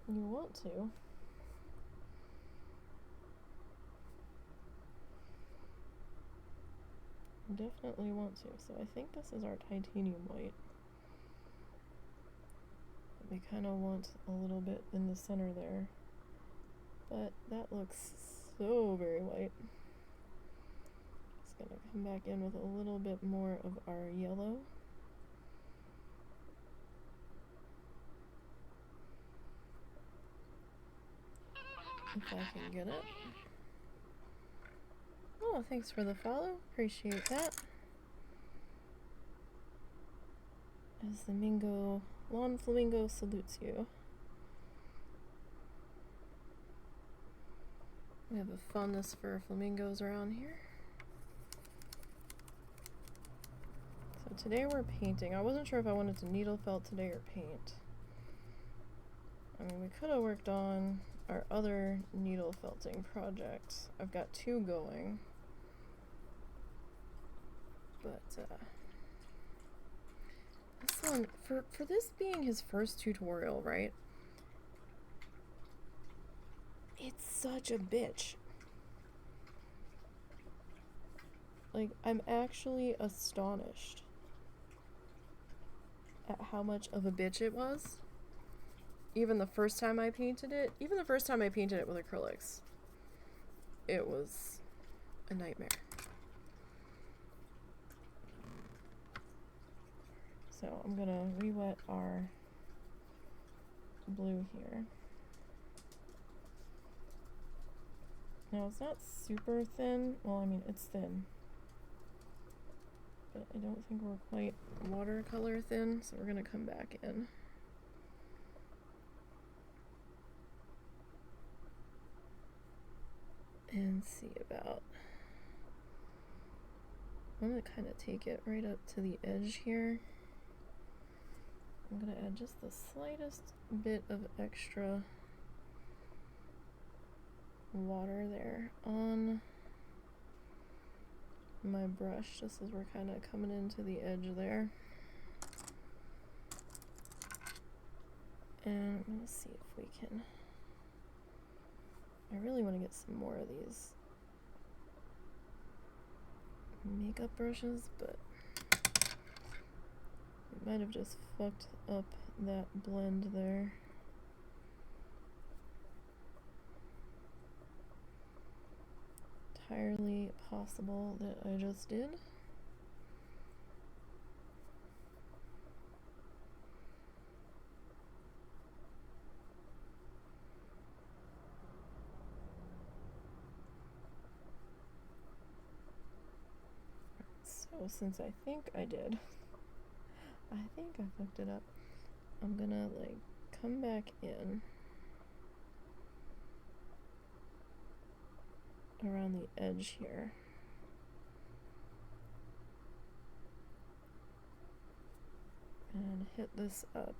You want to. Definitely want to. So I think this is our titanium white. We kind of want a little bit in the center there, but that looks so very white. Just gonna come back in with a little bit more of our yellow. If I can get it. Oh, thanks for the follow. Appreciate that. As the Mingo Lawn Flamingo salutes you. We have a fondness for flamingos around here. So today we're painting. I wasn't sure if I wanted to needle felt today or paint. I mean, we could have worked on our other needle felting project. I've got 2 going. But this one, for this being his first tutorial, right? It's such a bitch. Like, I'm actually astonished at how much of a bitch it was. Even the first time I painted it with acrylics, it was a nightmare. So I'm gonna re-wet our blue here. Now it's not super thin. Well, I mean, it's thin. But I don't think we're quite watercolor thin, so we're gonna come back in. And see about... I'm gonna kind of take it right up to the edge here. I'm gonna add just the slightest bit of extra water there on my brush, just as we're kind of coming into the edge there. And I'm gonna see if we can... I really want to get some more of these makeup brushes, but I might have just fucked up that blend there. entirely possible that I just did. So since I think I did, I think I fucked it up, I'm gonna like come back in around the edge here. And hit this up.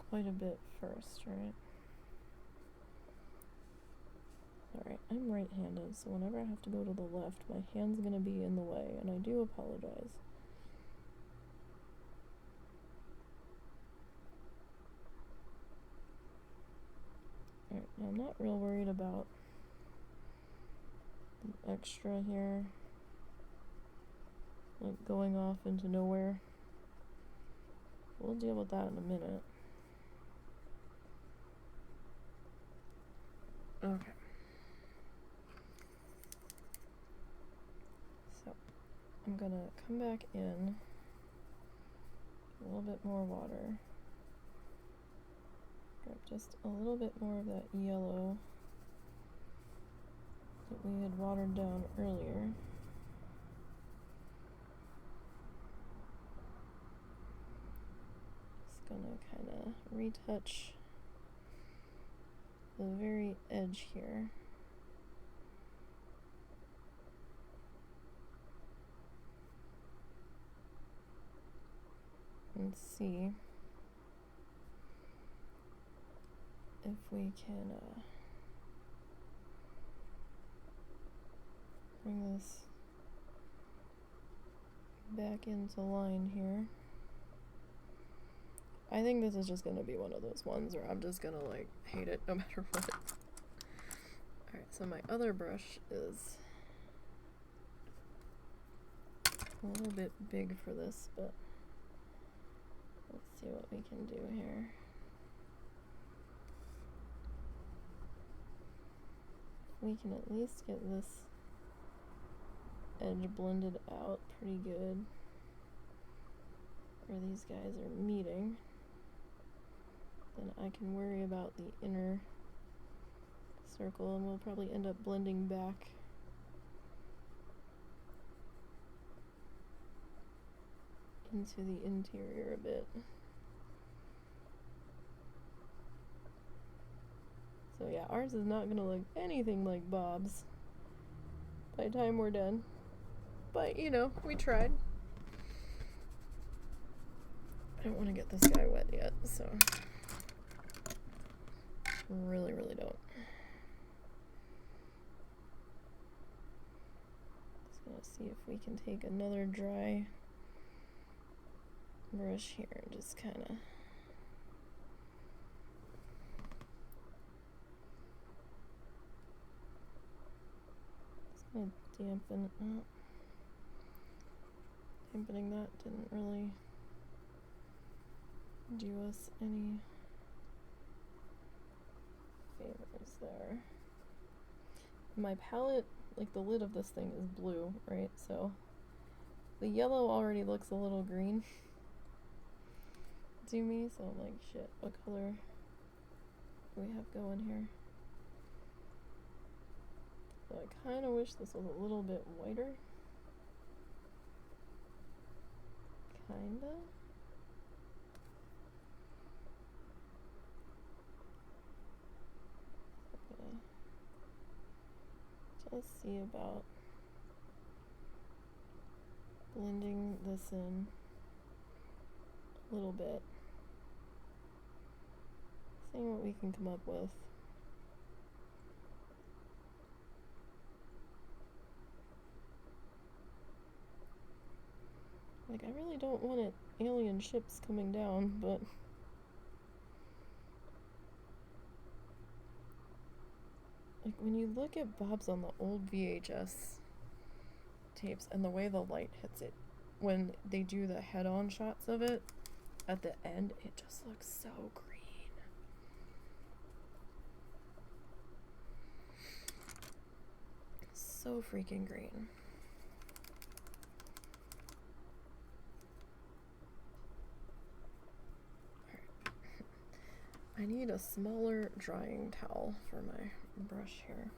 Quite a bit first, right? Alright, I'm right-handed, so whenever I have to go to the left, my hand's gonna be in the way, and I do apologize. Alright, now I'm not real worried about the extra here, like going off into nowhere. We'll deal with that in a minute. Okay. So, I'm gonna come back in, a little bit more water, grab just a little bit more of that yellow that we had watered down earlier. Just gonna kind of retouch the very edge here. And see if we can bring this back into line here. I think this is just gonna be one of those ones where I'm just gonna like hate it no matter what. Alright, so my other brush is a little bit big for this, but let's see what we can do here. We can at least get this edge blended out pretty good where these guys are meeting. Then I can worry about the inner circle, and we'll probably end up blending back into the interior a bit. So yeah, ours is not gonna look anything like Bob's by the time we're done. But, you know, we tried. I don't want to get this guy wet yet, so really don't. Just gonna see if we can take another dry brush here and just kind of dampen it out. Dampening that didn't really do us any favors there. My palette, like the lid of this thing is blue, right? So the yellow already looks a little green to me, so I'm like, shit, what color do we have going here? So I kind of wish this was a little bit whiter. Kinda. Okay. Just see about blending this in a little bit. Seeing what we can come up with. Like, I really don't want it alien ships coming down, but like when you look at Bob's on the old VHS tapes and the way the light hits it when they do the head-on shots of it at the end, it just looks so green. So freaking green. I need a smaller drying towel for my brush here.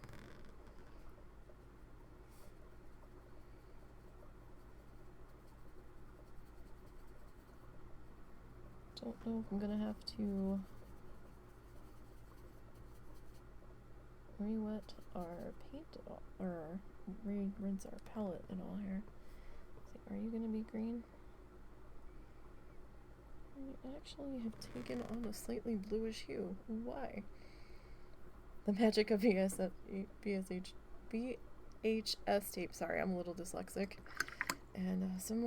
Don't know if I'm gonna have to re-wet our paint at all, or rinse our palette at all here. Let's see, are you gonna be green? You actually have taken on a slightly bluish hue. Why? The magic of VHS tape. Sorry, I'm a little dyslexic. And some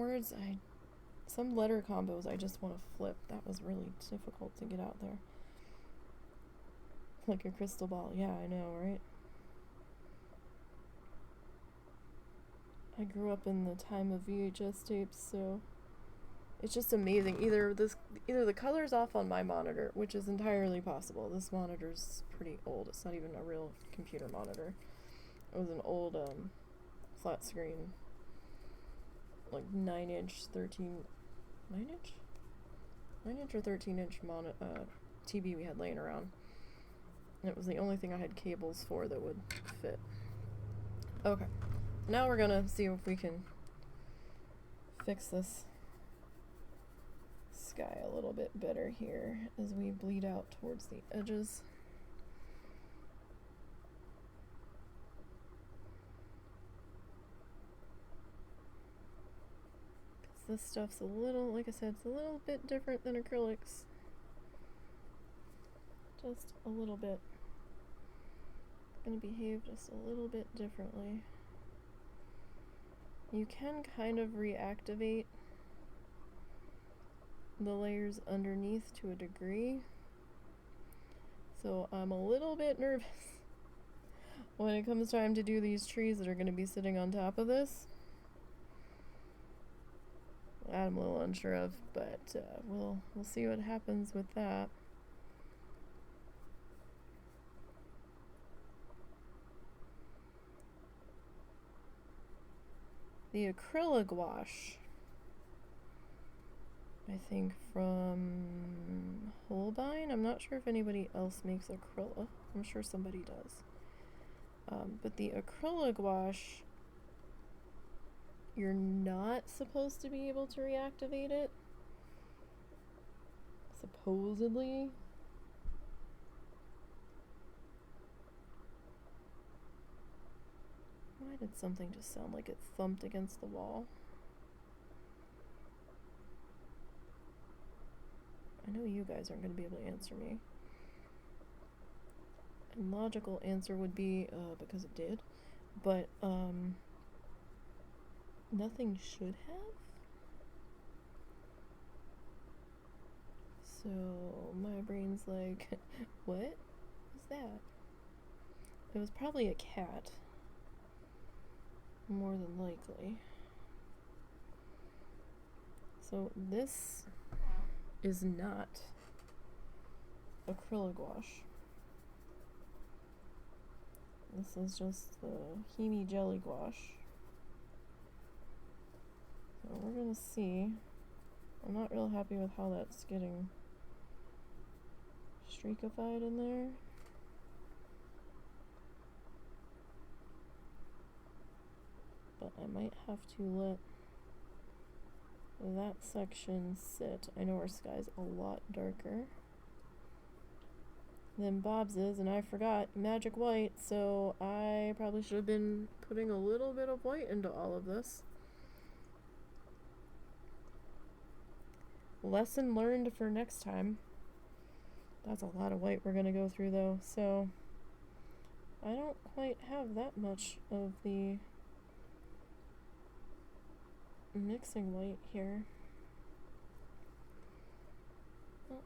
letter combos I just want to flip. That was really difficult to get out there. Like a crystal ball. Yeah, I know, right? I grew up in the time of VHS tapes, so it's just amazing. Either the color's off on my monitor, which is entirely possible. This monitor's pretty old. It's not even a real computer monitor. It was an old flat screen, like 9-inch or 13-inch TV we had laying around. And it was the only thing I had cables for that would fit. Okay, now we're gonna see if we can fix this sky a little bit better here as we bleed out towards the edges. This stuff's a little, like I said, it's a little bit different than acrylics. Just a little bit. It's gonna behave just a little bit differently. You can kind of reactivate the layers underneath to a degree. So I'm a little bit nervous when it comes time to do these trees that are gonna be sitting on top of this. I'm a little unsure of, but we'll see what happens with that. The acrylic gouache, I think from Holbein. I'm not sure if anybody else makes acrylic. I'm sure somebody does. But the acrylic gouache, you're not supposed to be able to reactivate it. Supposedly. Why did something just sound like it thumped against the wall? I know you guys aren't going to be able to answer me. And logical answer would be, because it did. But, nothing should have. So my brain's like, what was that? It was probably a cat, more than likely. So this is not acrylic gouache. This is just the Hemi jelly gouache. So we're gonna see. I'm not real happy with how that's getting streakified in there. But I might have to let that section sit. I know our sky's a lot darker than Bob's is, and I forgot magic white, so I probably should have been putting a little bit of white into all of this. Lesson learned for next time. That's a lot of white we're gonna go through though, so I don't quite have that much of the mixing white here. Well,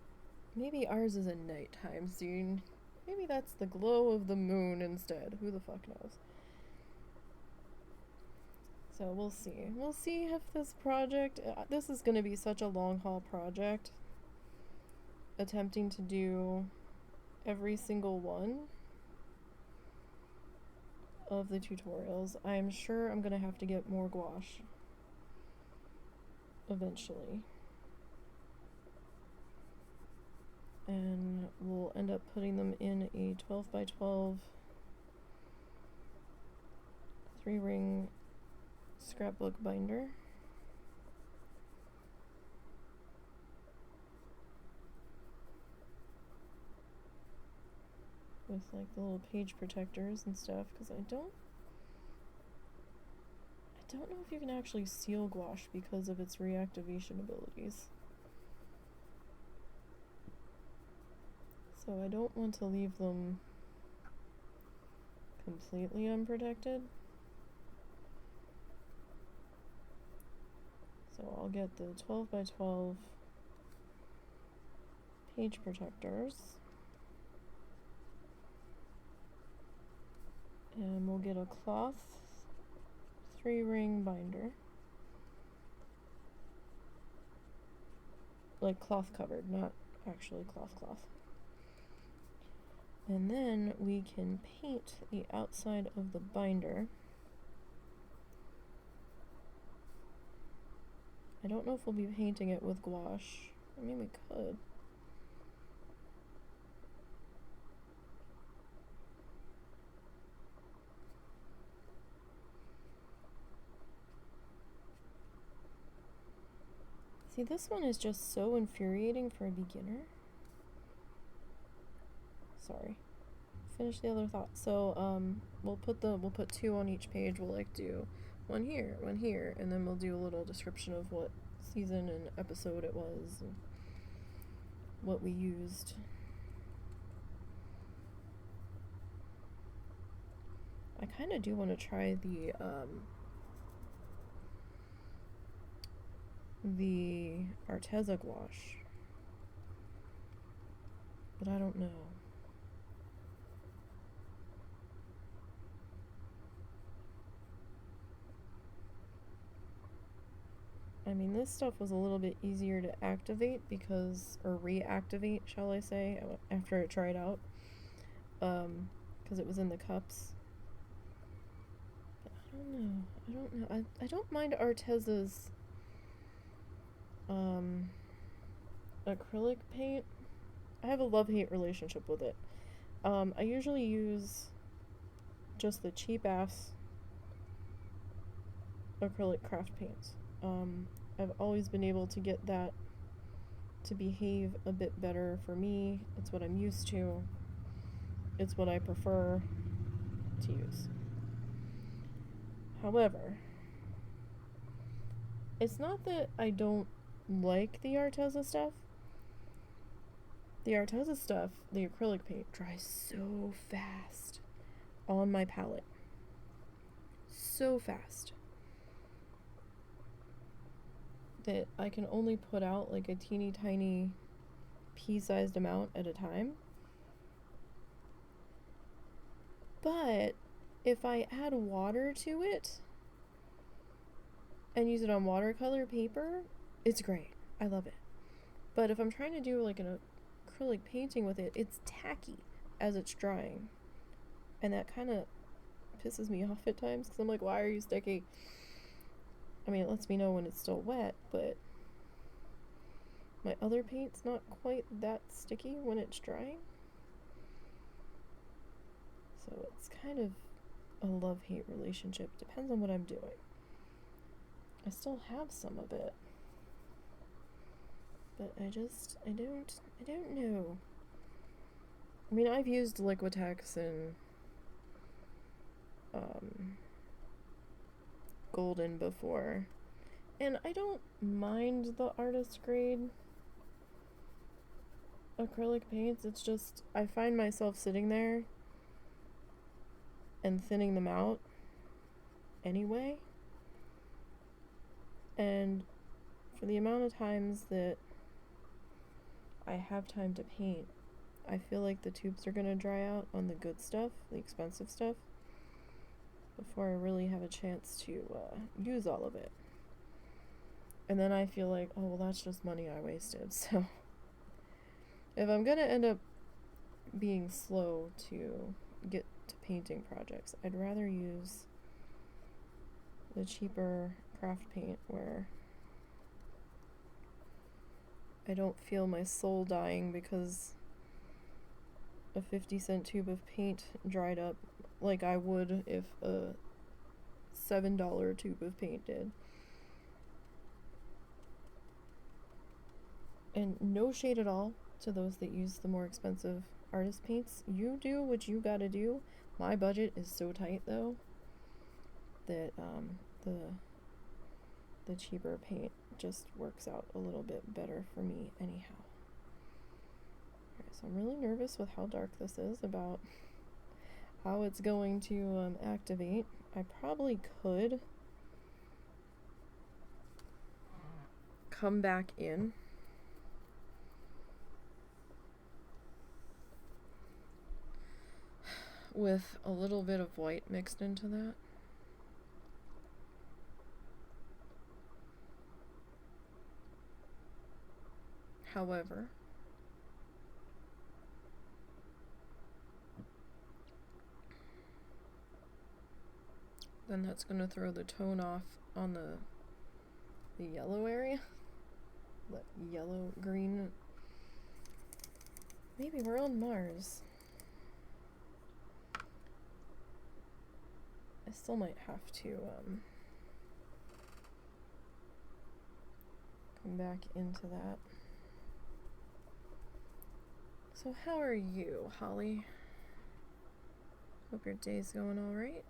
maybe ours is a nighttime scene. Maybe that's the glow of the moon instead. Who the fuck knows? So we'll see. We'll see if this project... this is going to be such a long haul project. Attempting to do every single one. of the tutorials. I'm sure I'm gonna have to get more gouache eventually. And we'll end up putting them in a 12 by 12 3-ring scrapbook binder. With like the little page protectors and stuff, because I don't know if you can actually seal gouache because of its reactivation abilities. So I don't want to leave them completely unprotected. So I'll get the 12 by 12 page protectors. And we'll get a cloth 3-ring binder. Like cloth covered, not actually cloth. And then we can paint the outside of the binder. I don't know if we'll be painting it with gouache. I mean, we could. See, this one is just so infuriating for a beginner. Sorry. Finish the other thought. So, we'll put 2 on each page. We'll like do one here, and then we'll do a little description of what season and episode it was and what we used. I kind of do want to try the Arteza gouache, but I don't know. I mean, this stuff was a little bit easier to activate or reactivate, shall I say, after it dried out, because it was in the cups. But I don't know. I don't mind Arteza's acrylic paint. I have a love-hate relationship with it. I usually use just the cheap-ass acrylic craft paints. I've always been able to get that to behave a bit better for me. It's what I'm used to. It's what I prefer to use. However, it's not that I don't like the Arteza stuff. The Arteza stuff, the acrylic paint, dries so fast on my palette. So fast that I can only put out like a teeny tiny pea-sized amount at a time. But if I add water to it and use it on watercolor paper, it's great. I love it. But if I'm trying to do like an acrylic painting with it, it's tacky as it's drying. And that kind of pisses me off at times because I'm like, why are you sticky? I mean, it lets me know when it's still wet, but my other paint's not quite that sticky when it's drying. So it's kind of a love-hate relationship. Depends on what I'm doing. I still have some of it. But I don't know. I mean, I've used Liquitex and Golden before, and I don't mind the artist grade acrylic paints. It's just I find myself sitting there and thinning them out anyway, and for the amount of times that I have time to paint, I feel like the tubes are gonna dry out on the good stuff, the expensive stuff, before I really have a chance to use all of it. And then I feel like, oh, well, that's just money I wasted. So if I'm gonna end up being slow to get to painting projects. I'd rather use the cheaper craft paint where I don't feel my soul dying because a 50-cent tube of paint dried up like I would if a $7 tube of paint did. And no shade at all to those that use the more expensive artist paints. You do what you gotta do. My budget is so tight though that the cheaper paint just works out a little bit better for me anyhow. Alright, so I'm really nervous with how dark this is, about how it's going to activate. I probably could come back in with a little bit of white mixed into that. However, then that's going to throw the tone off on the yellow area. The yellow-green. Maybe we're on Mars. I still might have to come back into that. So how are you, Holly? Hope your day's going alright.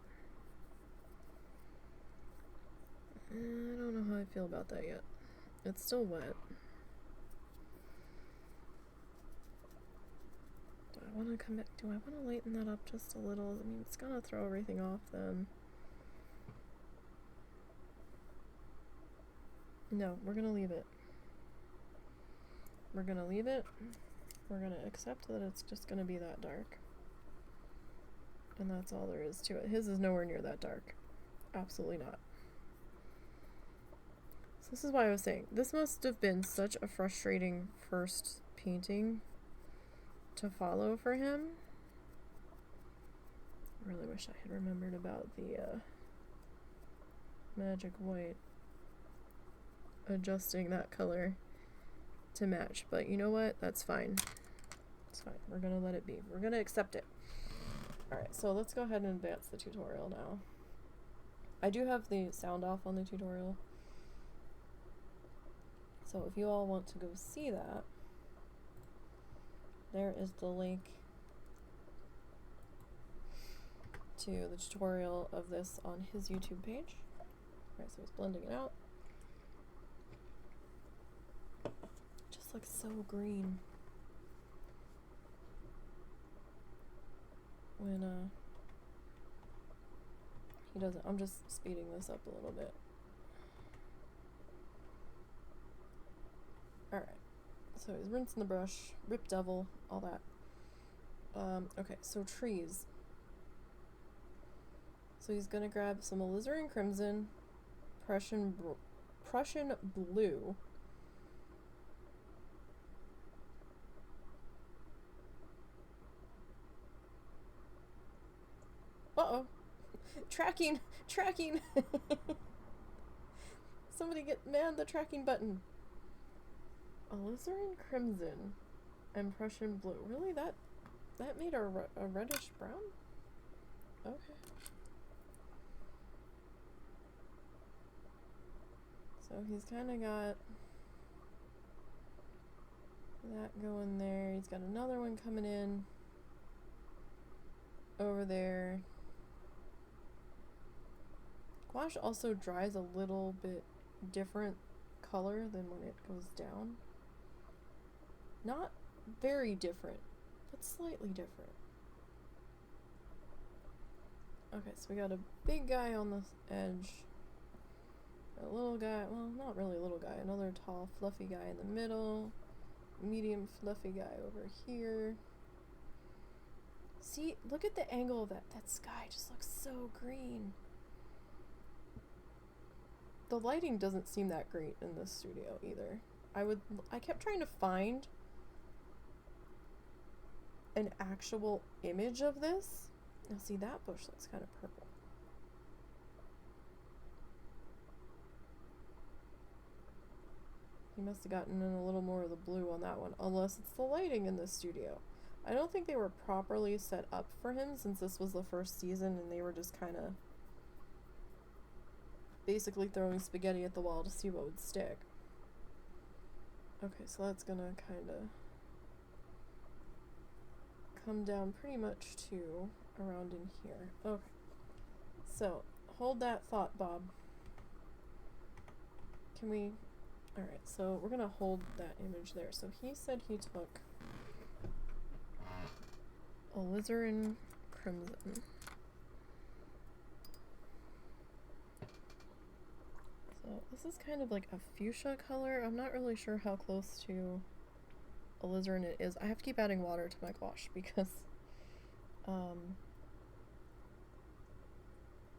I don't know how I feel about that yet. It's still wet. Do I want to come back? Do I want to lighten that up just a little? I mean, it's gonna throw everything off then. No, we're gonna leave it. We're gonna leave it. We're gonna accept that it's just gonna be that dark. And that's all there is to it. His is nowhere near that dark. Absolutely not. So this is why I was saying, this must have been such a frustrating first painting to follow for him. I really wish I had remembered about the magic white. Adjusting that color to match, but you know what? That's fine. It's fine. We're gonna let it be. We're gonna accept it. Alright, so let's go ahead and advance the tutorial now. I do have the sound off on the tutorial. So if you all want to go see that, there is the link to the tutorial of this on his YouTube page. Alright, so he's blending it out. Just looks so green. When he doesn't, I'm just speeding this up a little bit. Alright, so he's rinsing the brush, Rip Devil, all that. Okay, so trees. So he's gonna grab some alizarin crimson, Prussian blue, uh-oh. Tracking! Somebody man the tracking button. Alizarin crimson and Prussian blue. Really? That made a reddish brown? Okay. So he's kind of got that going there. He's got another one coming in over there. Gouache also dries a little bit different color than when it goes down. Not very different, but slightly different. Okay, so we got a big guy on the edge. A little guy, well, not really a little guy, another tall, fluffy guy in the middle. Medium, fluffy guy over here. See, look at the angle of that. That sky just looks so green. The lighting doesn't seem that great in this studio either. I kept trying to find an actual image of this Now see, that bush looks kind of purple. He must have gotten in a little more of the blue on that one, unless it's the lighting in this studio. I don't think they were properly set up for him since this was the first season and they were just kind of basically throwing spaghetti at the wall to see what would stick. Okay, so that's gonna kind of come down pretty much to around in here. Okay, so hold that thought, Bob. Can we... Alright, so we're gonna hold that image there. So he said he took alizarin crimson. So this is kind of like a fuchsia color. I'm not really sure how close to alizarin it is. I have to keep adding water to my gouache because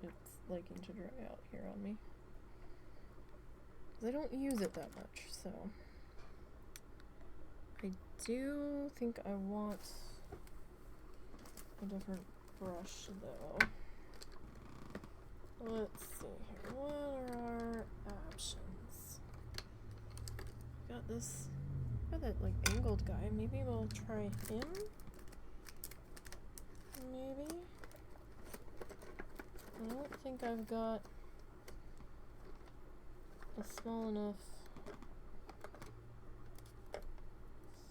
it's liking to dry out here on me. I don't use it that much, so I do think I want a different brush though. Let's see here. What are our options? Got this. Got that like angled guy. Maybe we'll try him. Maybe. I don't think I've got a small enough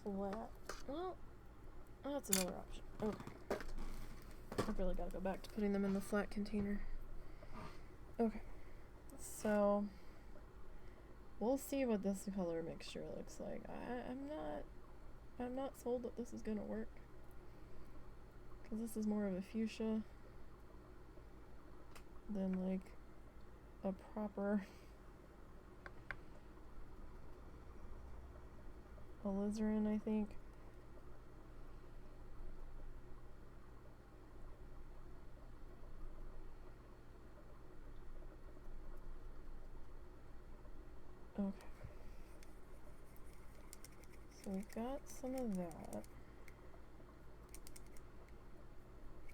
flat. Well, that's another option. Okay. I've really got to go back to putting them in the flat container. Okay. So we'll see what this color mixture looks like. I'm not sold that this is gonna work, because this is more of a fuchsia than like a proper alizarin, I think. Okay. So we've got some of that.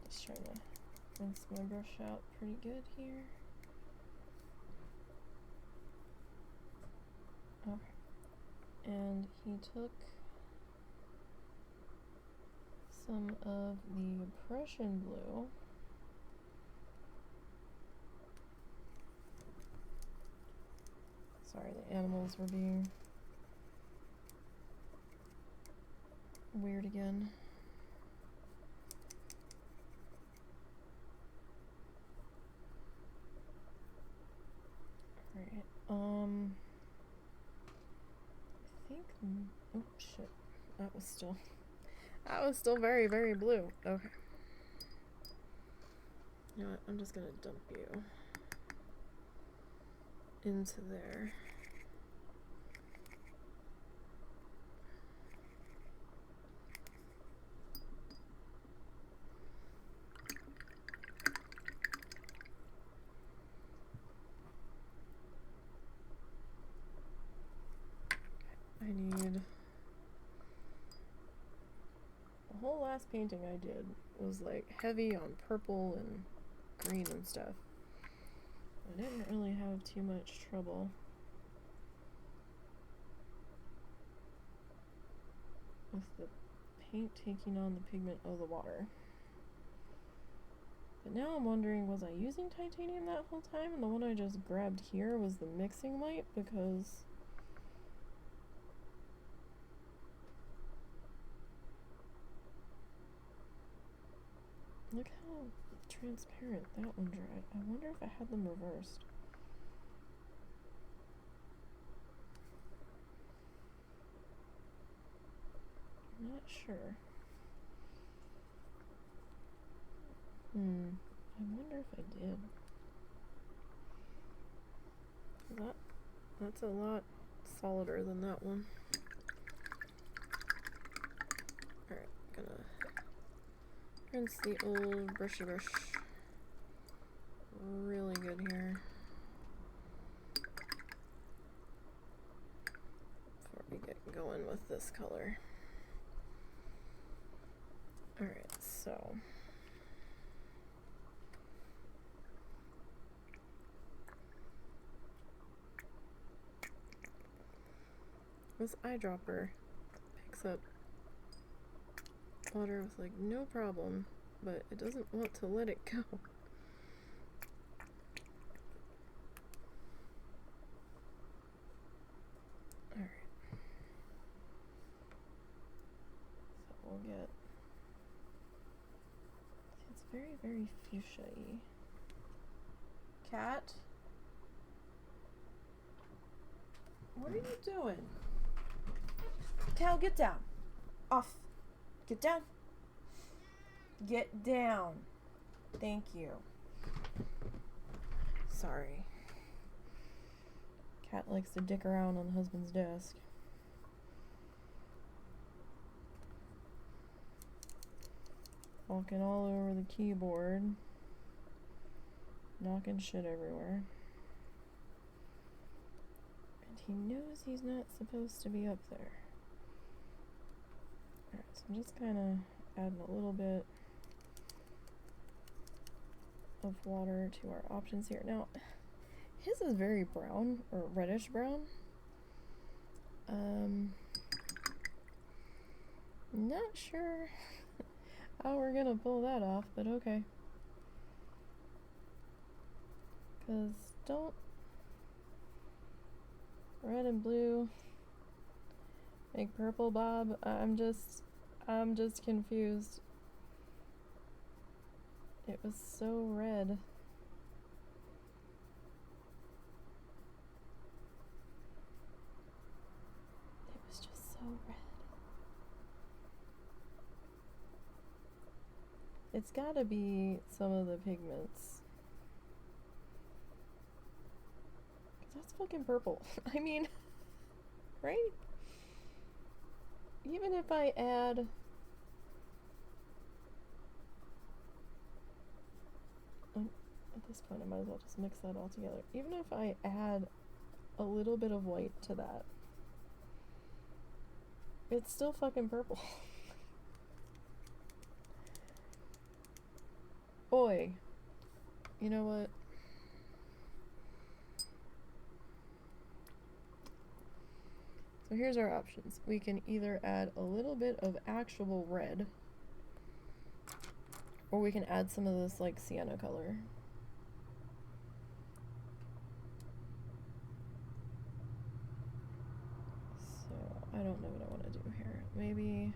Just trying to rinse my brush out pretty good here. Okay. And he took some of the Prussian blue. Sorry, the animals were being weird again. Alright, I think, oh shit, that was still very, very blue. Okay. You know what, I'm just gonna dump you into there. I need... The whole last painting I did was like heavy on purple and green and stuff. I didn't really have too much trouble with the paint taking on the pigment of the water. But now I'm wondering, was I using titanium that whole time and the one I just grabbed here was the mixing light? Because look how transparent that one dried. I wonder if I had them reversed. I'm not sure. I wonder if I did. That's a lot solider than that one. Alright, gonna rinse the old brushy brush really good here before we get going with this color. Alright, so This eyedropper picks up water with like no problem, but it doesn't want to let it go. Alright. So we'll get... It's very, very fuchsia-y. Cat? What are you doing? Cal, get down. Off. Get down. Get down. Thank you. Sorry. Cat likes to dick around on husband's desk. Walking all over the keyboard. Knocking shit everywhere. And he knows he's not supposed to be up there. Alright, so I'm just kind of adding a little bit of water to our options here. Now, his is very brown, or reddish brown. Not sure how we're gonna pull that off, but okay. 'Cause don't red and blue make purple, Bob. I'm just confused. It was so red. It was just so red. It's gotta be some of the pigments. 'Cause that's fucking purple. I mean, right? Even if I add... At this point, I might as well just mix that all together. Even if I add a little bit of white to that, it's still fucking purple. Boy. You know what? So here's our options. We can either add a little bit of actual red, or we can add some of this like sienna color. So I don't know what I want to do here. Maybe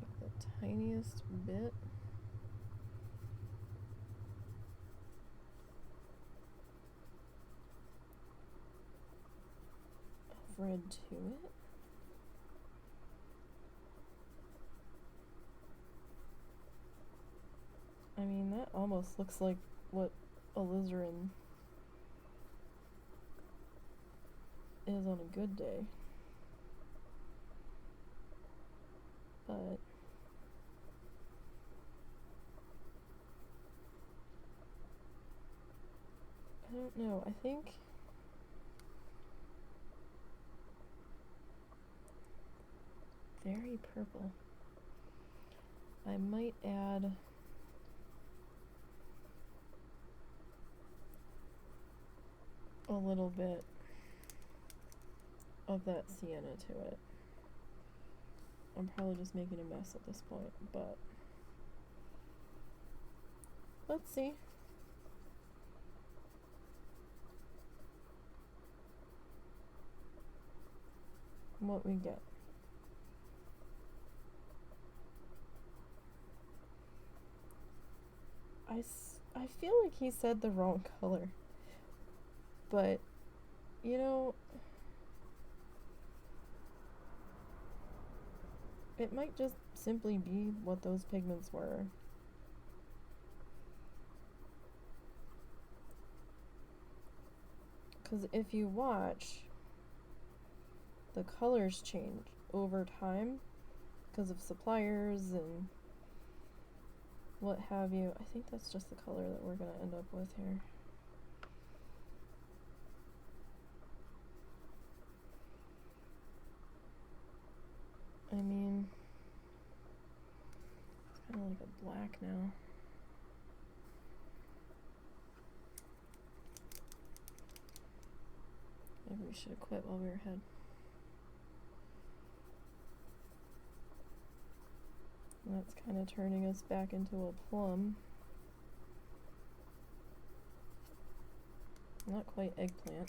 like the tiniest bit. Red to it. I mean, that almost looks like what alizarin is on a good day. But I don't know. I think very purple. I might add a little bit of that sienna to it. I'm probably just making a mess at this point, but let's see. What we get. I feel like he said the wrong color, but you know, it might just simply be what those pigments were. Because if you watch, the colors change over time because of suppliers and what have you. I think that's just the color that we're gonna end up with here. I mean, it's kind of like a black now. Maybe we should have quit while we were ahead. That's kind of turning us back into a plum. Not quite eggplant.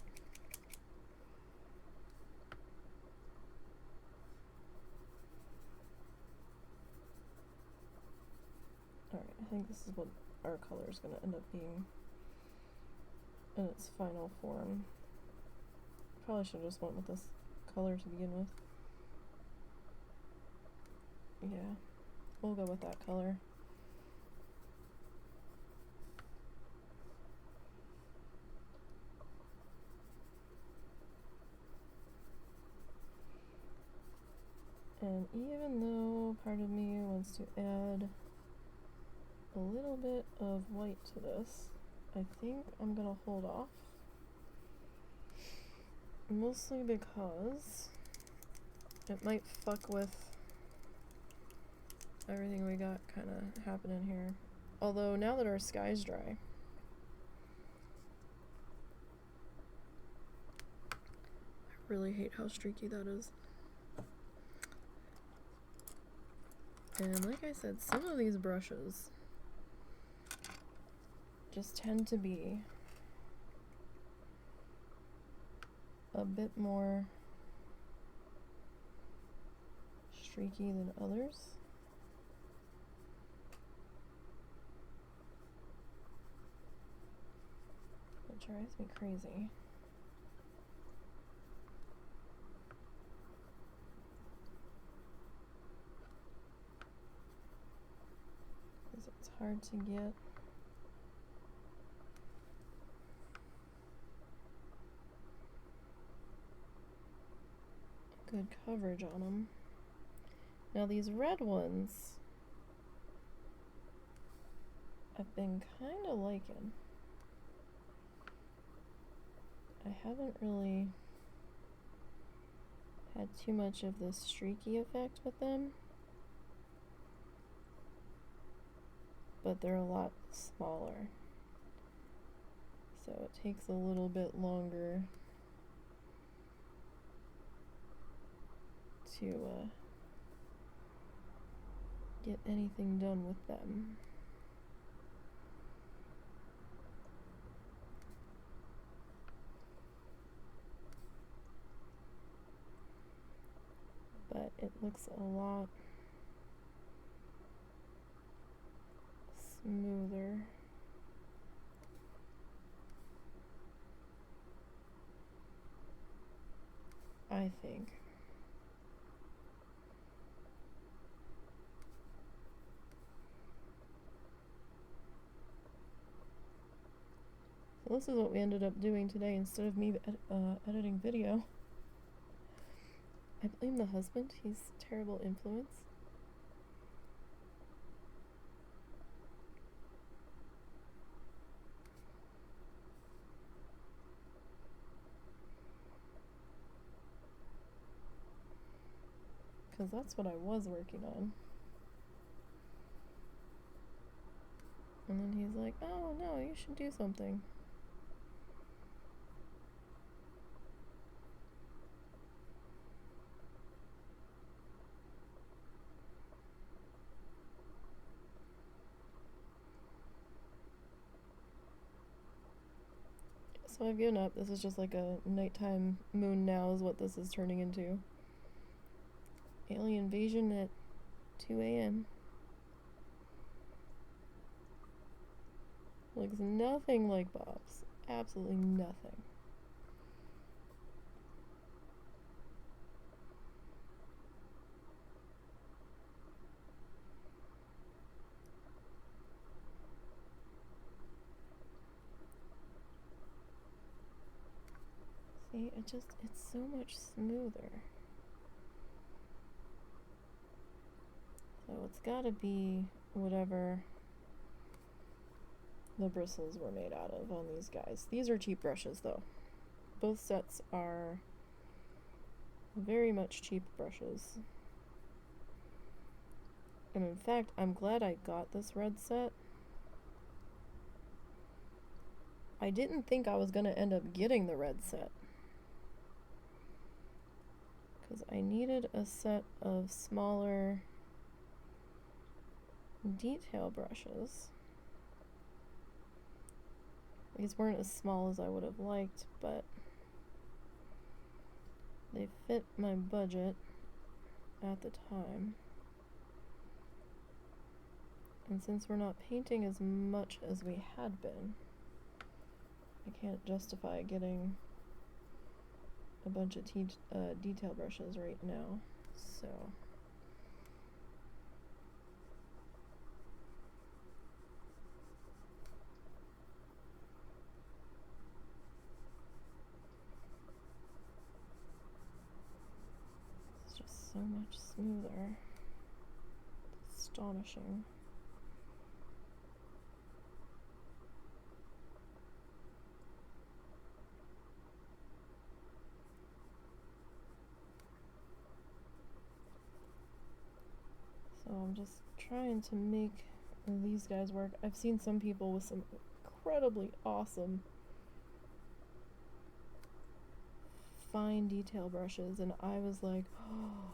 Alright, I think this is what our color is going to end up being in its final form. Probably should have just went with this color to begin with. Yeah, we'll go with that color. And even though part of me wants to add a little bit of white to this, I think I'm gonna hold off. Mostly because it might fuck with everything we got kind of happening here. Although now that our sky's dry, I really hate how streaky that is. And like I said, some of these brushes just tend to be a bit more streaky than others. It drives me crazy. Because it's hard to get good coverage on them. Now these red ones I've been kind of liking. I haven't really had too much of this streaky effect with them, but they're a lot smaller, so it takes a little bit longer to get anything done with them. But it looks a lot smoother. I think. So this is what we ended up doing today instead of me editing video. I blame the husband. He's a terrible influence. Because that's what I was working on. And then he's like, oh no, you should do something. So I've given up. This is just like a nighttime moon now is what this is turning into. Alien invasion at 2 a.m. Looks nothing like Bob's. Absolutely nothing. See, it's so much smoother. So it's gotta be whatever the bristles were made out of on these guys. These are cheap brushes though. Both sets are very much cheap brushes. And in fact, I'm glad I got this red set. I didn't think I was gonna end up getting the red set, because I needed a set of smaller detail brushes. These weren't as small as I would have liked, but they fit my budget at the time. And since we're not painting as much as we had been, I can't justify getting a bunch of detail brushes right now, so it's just so much smoother. It's astonishing. So I'm just trying to make these guys work. I've seen some people with some incredibly awesome fine detail brushes, and I was like, oh,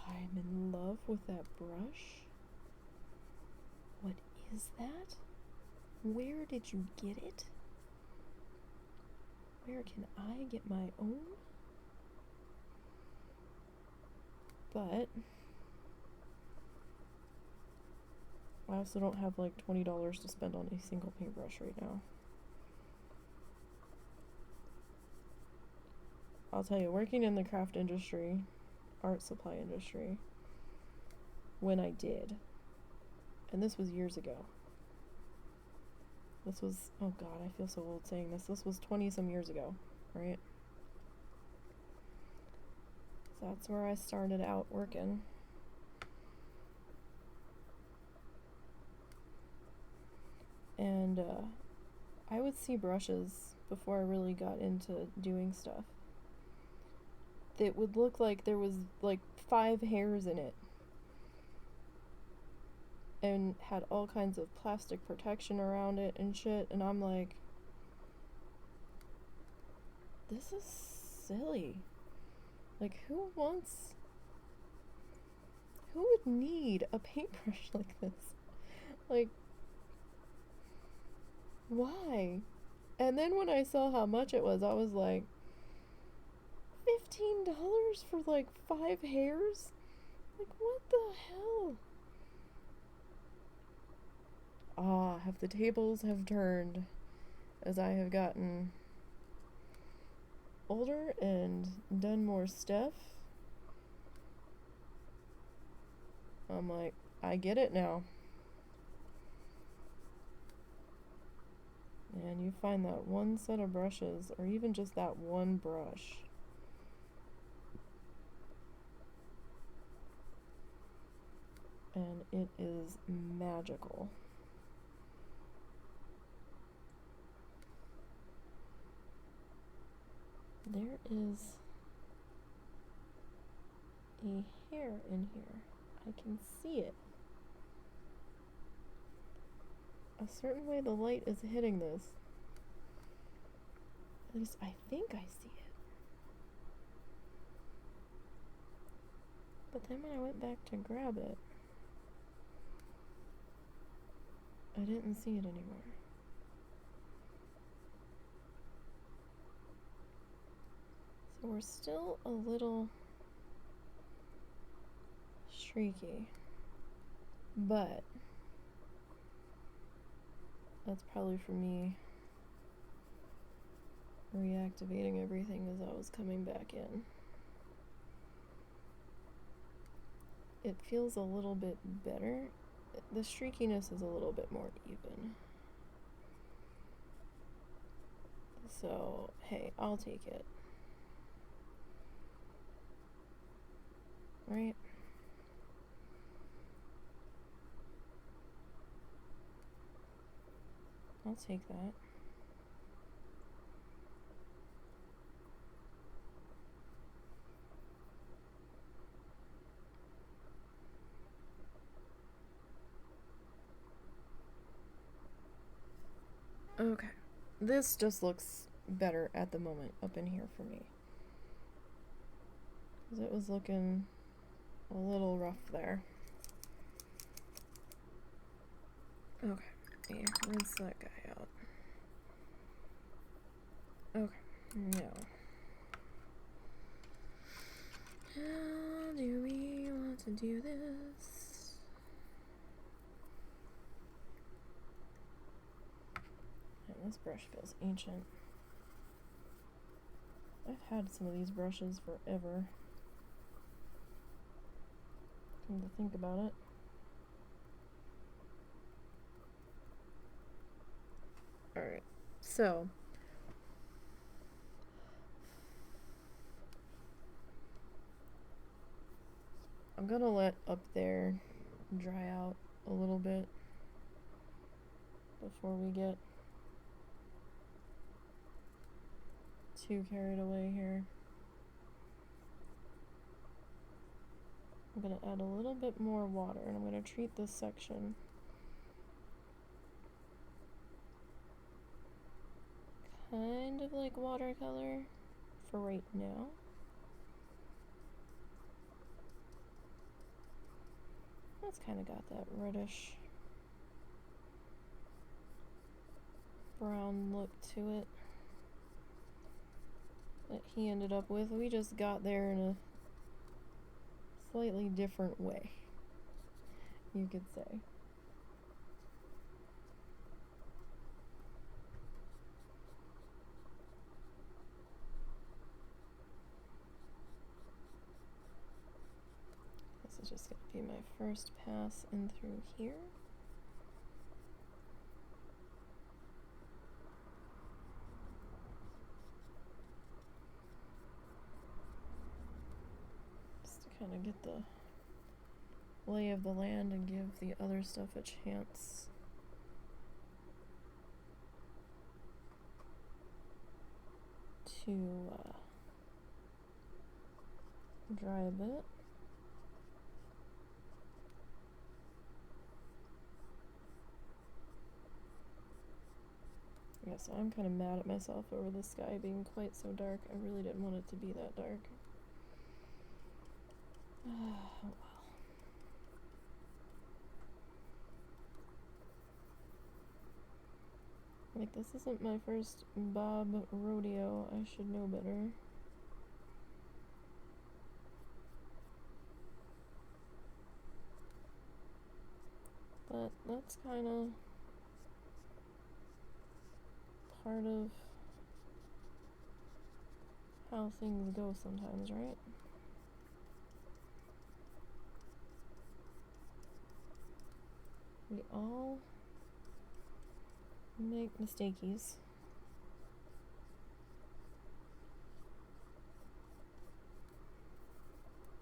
I'm in love with that brush. What is that? Where did you get it? Where can I get my own? But I also don't have like $20 to spend on a single paintbrush right now. I'll tell you, working in the craft industry, art supply industry, when I did, and this was years ago. This was, oh God, I feel so old saying this. This was 20-some years ago, right? So that's where I started out working. And I would see brushes before I really got into doing stuff that would look like there was like 5 hairs in it and had all kinds of plastic protection around it and shit, and I'm like, this is silly. Like, who would need a paintbrush like this? Like, why? And then when I saw how much it was, I was like, $15 for like 5 hairs? Like, what the hell? Ah, have the tables have turned as I have gotten older and done more stuff. I'm like, I get it now. And you find that one set of brushes, or even just that one brush, and it is magical. There is a hair in here. I can see it. A certain way the light is hitting this. At least I think I see it. But then when I went back to grab it, I didn't see it anymore. So we're still a little streaky, but that's probably for me reactivating everything as I was coming back in. It feels a little bit better. The streakiness is a little bit more even. So, hey, I'll take it. Right? I'll take that. Okay. This just looks better at the moment up in here for me. Because it was looking a little rough there. Okay, yeah, rinse that guy out. Okay, now. How do we want to do this? And this brush feels ancient. I've had some of these brushes forever. Come to think about it. Alright, so I'm gonna let up there dry out a little bit before we get too carried away here. I'm gonna add a little bit more water and I'm gonna treat this section kind of like watercolor for right now. That's kind of got that reddish brown look to it that he ended up with. We just got there in a slightly different way, you could say. This is just going to be my first pass in through here. Just to kind of get the lay of the land and give the other stuff a chance to dry a bit. Yeah, so I'm kind of mad at myself over the sky being quite so dark. I really didn't want it to be that dark. Oh well. Like, this isn't my first Bob rodeo. I should know better. But that's kind of part of how things go sometimes, right? We all make mistakies.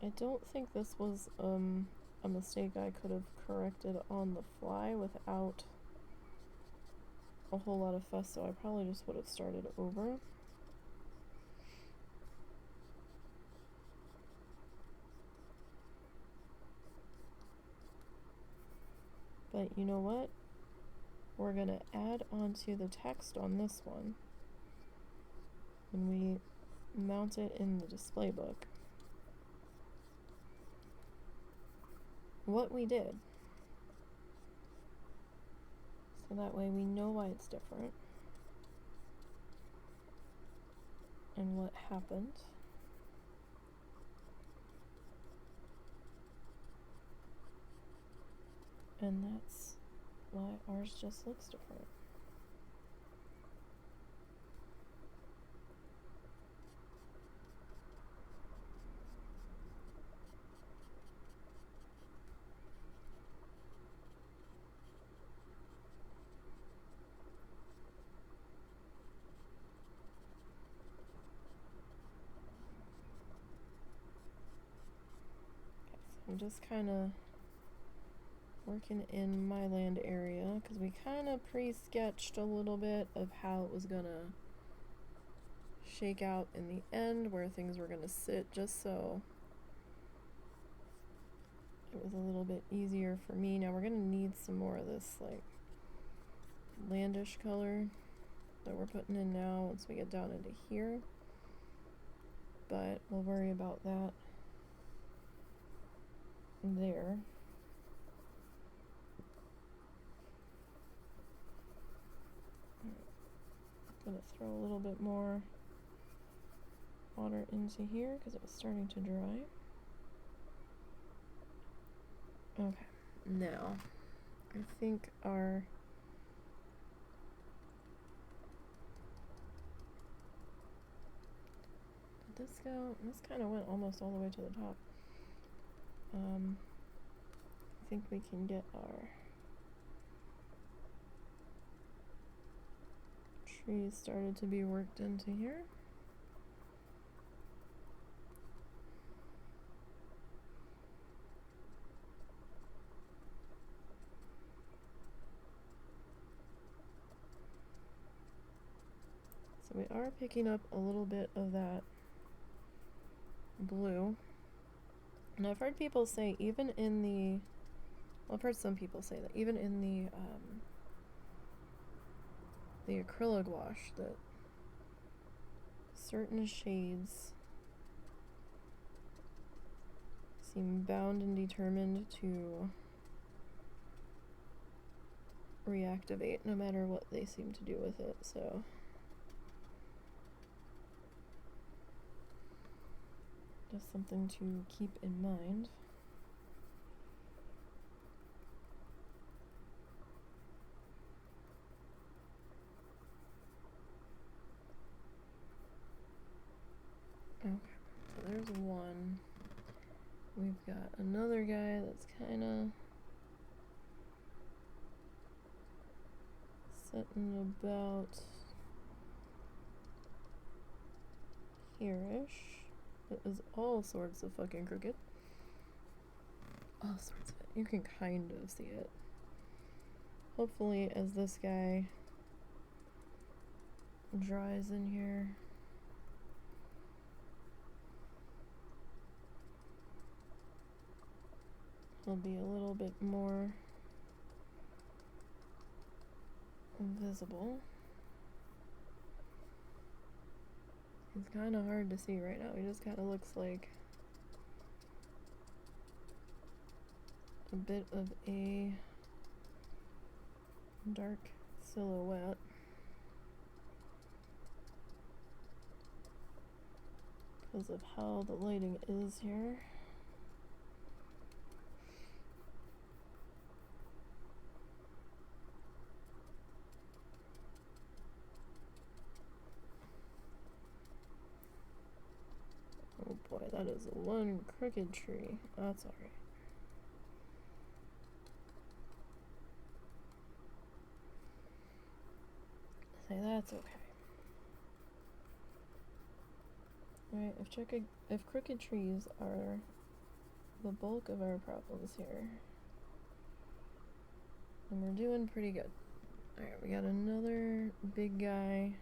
I don't think this was a mistake I could have corrected on the fly without a whole lot of fuss, so I probably just would have started over. But you know what? We're gonna add onto the text on this one when we mount it in the display book what we did. So that way we know why it's different and what happened. And that's why ours just looks different. I'm just kind of working in my land area because we kind of pre-sketched a little bit of how it was gonna shake out in the end, where things were gonna sit, just so it was a little bit easier for me. Now we're gonna need some more of this like landish color that we're putting in now once we get down into here, but we'll worry about that there. to throw a little bit more water into here because it was starting to dry. Okay, now I think our did this go? This kind of went almost all the way to the top. I think we can get our trees started to be worked into here. So we are picking up a little bit of that blue. And I've heard people say even in the, well, I've heard some people say that even in the acrylic gouache that certain shades seem bound and determined to reactivate no matter what they seem to do with it, so just something to keep in mind. Okay, so there's one. We've got another guy that's kind of sitting about here-ish. It is all sorts of fucking crooked. All sorts of it. You can kind of see it. Hopefully, as this guy dries in here, he'll be a little bit more visible. He's kind of hard to see right now. He just kind of looks like a bit of a dark silhouette. Because of how the lighting is here. Oh boy, that is one crooked tree. That's alright. Say that's okay. Alright, if crooked trees are the bulk of our problems here, then we're doing pretty good. Alright, we got another big guy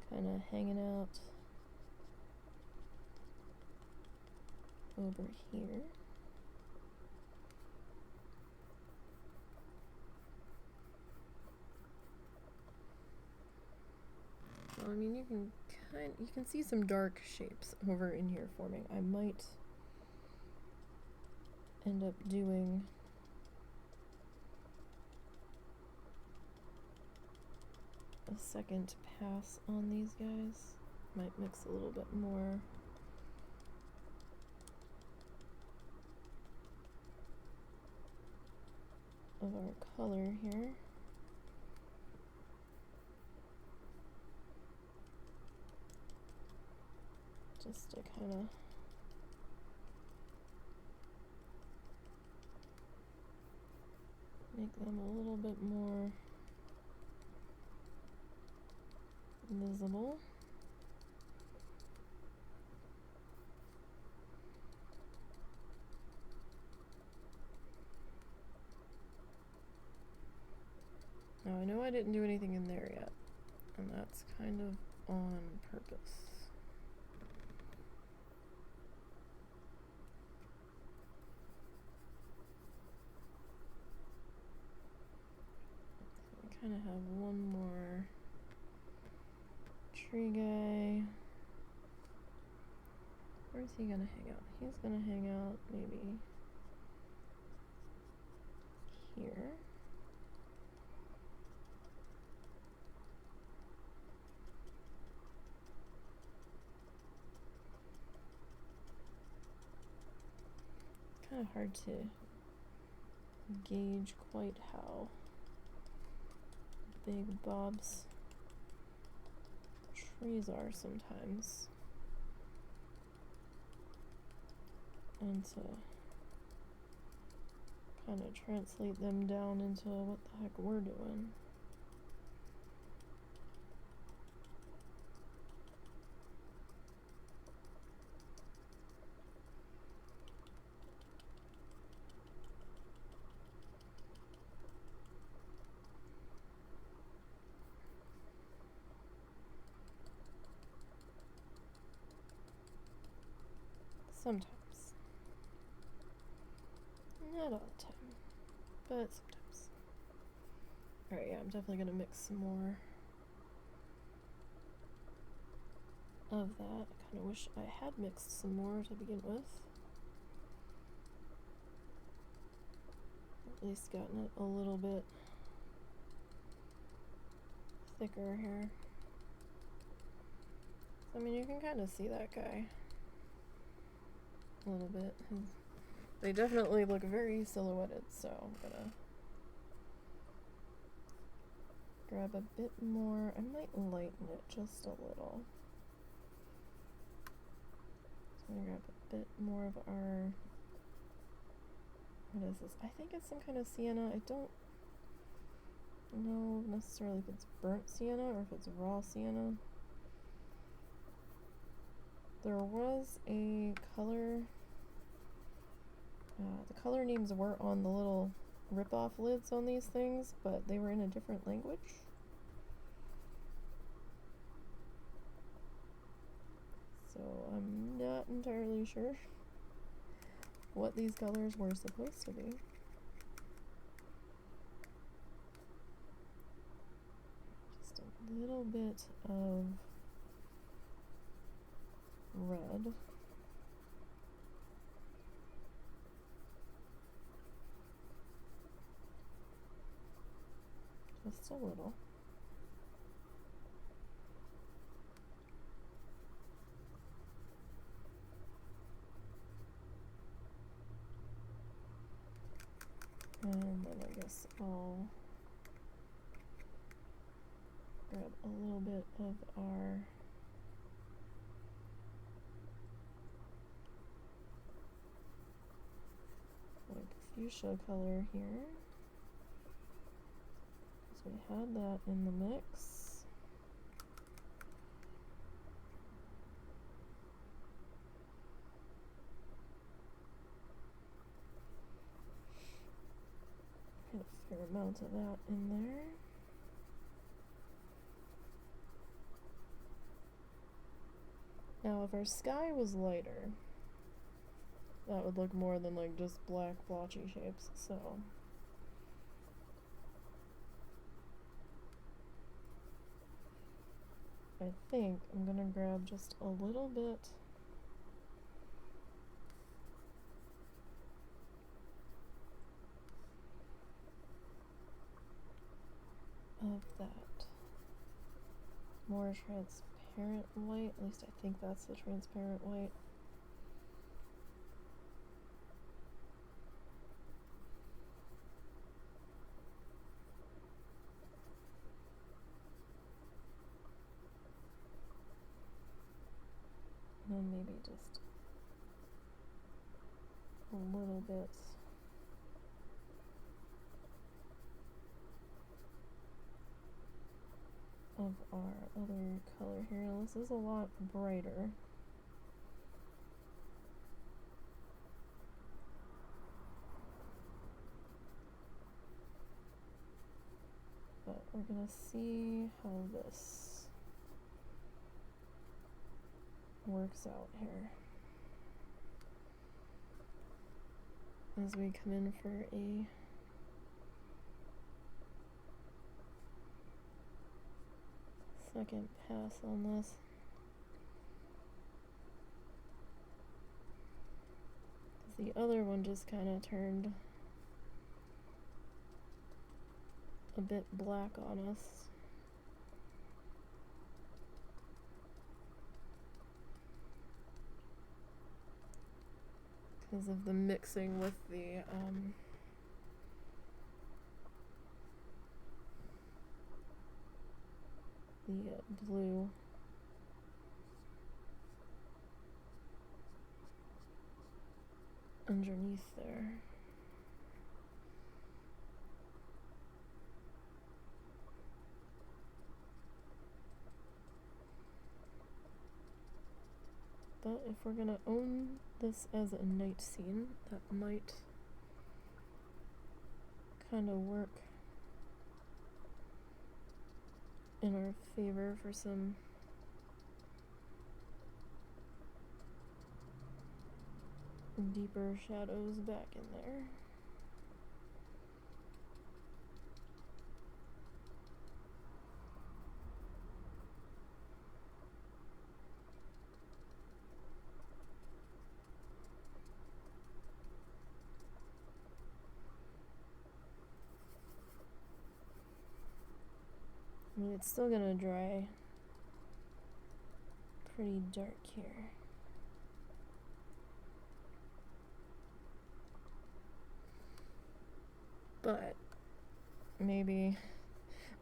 kind of hanging out over here. Well, I mean, you can see some dark shapes over in here forming. I might end up doing a second pass on these guys. Might mix a little bit more of our color here. Just to kind of make them a little bit more visible. Now I know I didn't do anything in there yet, and that's kind of on purpose. Kind of have one more tree guy. Where's he gonna hang out? He's gonna hang out maybe here. kind of hard to gauge quite how big Bob's trees are sometimes, and to kind of translate them down into what the heck we're doing. Sometimes. Not all the time, but sometimes. Alright, yeah, I'm definitely gonna mix some more of that. I kinda wish I had mixed some more to begin with. At least gotten it a little bit thicker here. I mean, you can kind of see that guy a little bit. They definitely look very silhouetted, so I'm gonna grab a bit more. I might lighten it just a little. So I'm gonna grab a bit more of our, what is this? I think it's some kind of sienna. I don't know necessarily if it's burnt sienna or if it's raw sienna. There was a color, the color names were on the little rip-off lids on these things, but they were in a different language. So I'm not entirely sure what these colors were supposed to be. Just a little bit of red. Just a little. And then I guess I'll grab a little bit of our like fuchsia color here. So we had that in the mix. Had a fair amount of that in there. Now if our sky was lighter, that would look more than like just black blotchy shapes, so I think I'm gonna grab just a little bit of that more transparent white. At least I think that's the transparent white. And then maybe just a little bit of our other color here. Now, this is a lot brighter. But we're gonna see how this works out here as we come in for a second pass on this. The other one just kind of turned a bit black on us. because of the mixing with the blue. Underneath there. But if we're gonna own this as a night scene, that might kind of work in our favor for some deeper shadows back in there. I mean, it's still gonna dry pretty dark here. But maybe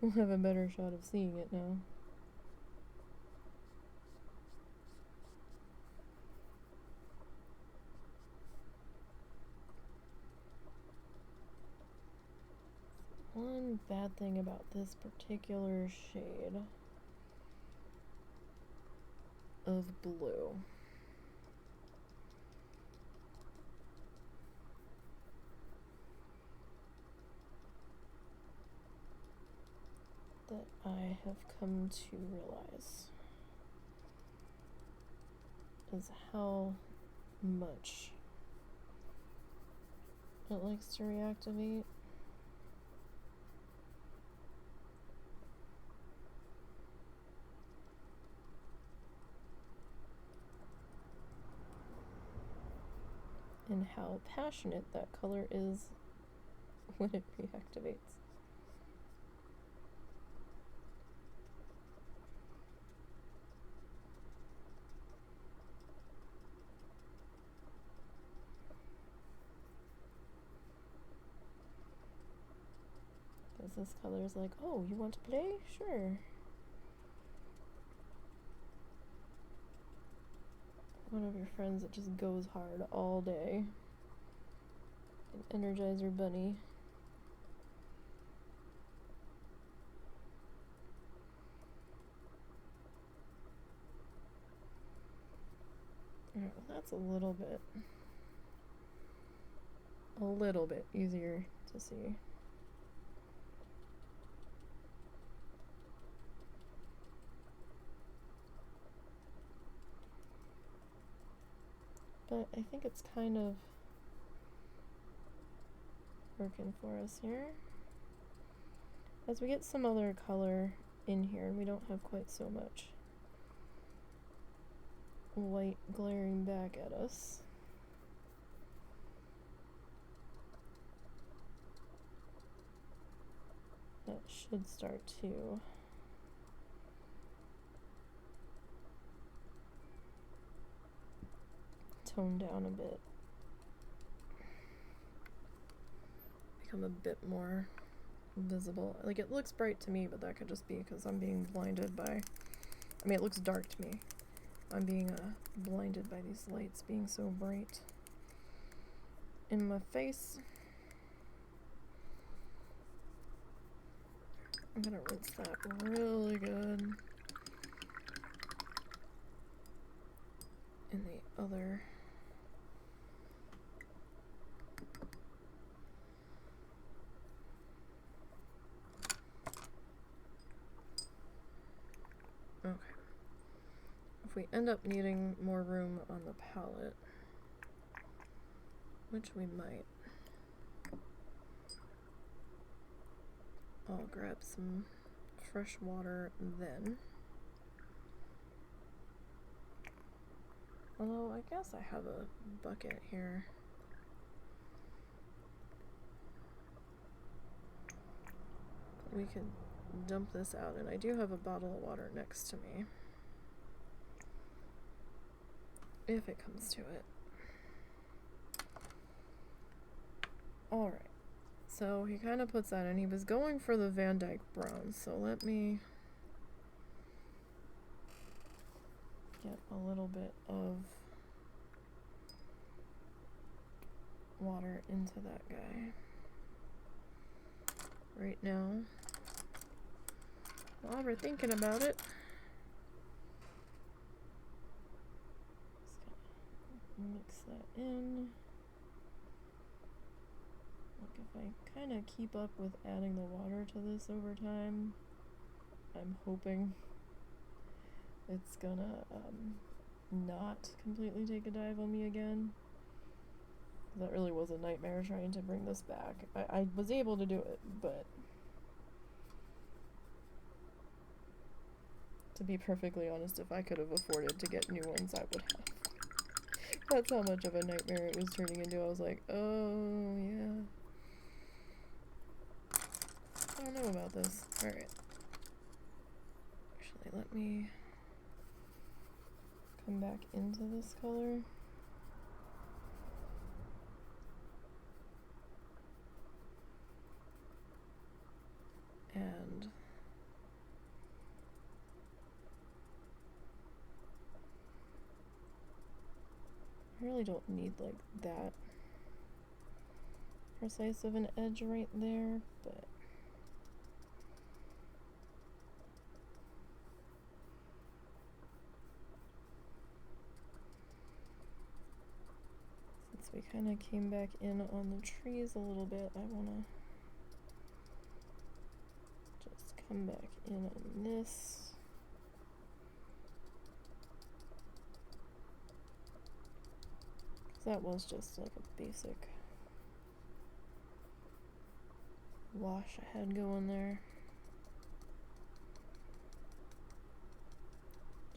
we'll have a better shot of seeing it now. One bad thing about this particular shade of blue that I have come to realize is how much it likes to reactivate. And how passionate that color is when it reactivates. Because this color is like, oh, you want to play? Sure. One of your friends that just goes hard all day. An Energizer bunny. Alright, well that's a little bit easier to see. But I think it's kind of working for us here. As we get some other color in here, we don't have quite so much white glaring back at us. That should start to tone down a bit. Become a bit more visible. Like, it looks bright to me, but that could just be because I'm being blinded by, I mean, it looks dark to me. I'm being blinded by these lights being so bright in my face. I'm gonna rinse that really good in the other. Okay. If we end up needing more room on the palette, which we might, I'll grab some fresh water then. Although I guess I have a bucket here. We could dump this out, and I do have a bottle of water next to me, if it comes to it. Alright. So he kind of puts that in. He was going for the Van Dyke brown, so let me get a little bit of water into that guy right now. While we're thinking about it, just gonna mix that in. Like if I kind of keep up with adding the water to this over time, I'm hoping it's gonna not completely take a dive on me again. That really was a nightmare trying to bring this back. I was able to do it, but to be perfectly honest, if I could have afforded to get new ones, I would have. That's how much of a nightmare it was turning into. I was like, oh, yeah. I don't know about this. Alright. Actually, let me come back into this color. And I really don't need like that precise of an edge right there, but since we kind of came back in on the trees a little bit, I want to just come back in on this. That was just like a basic wash I had going there.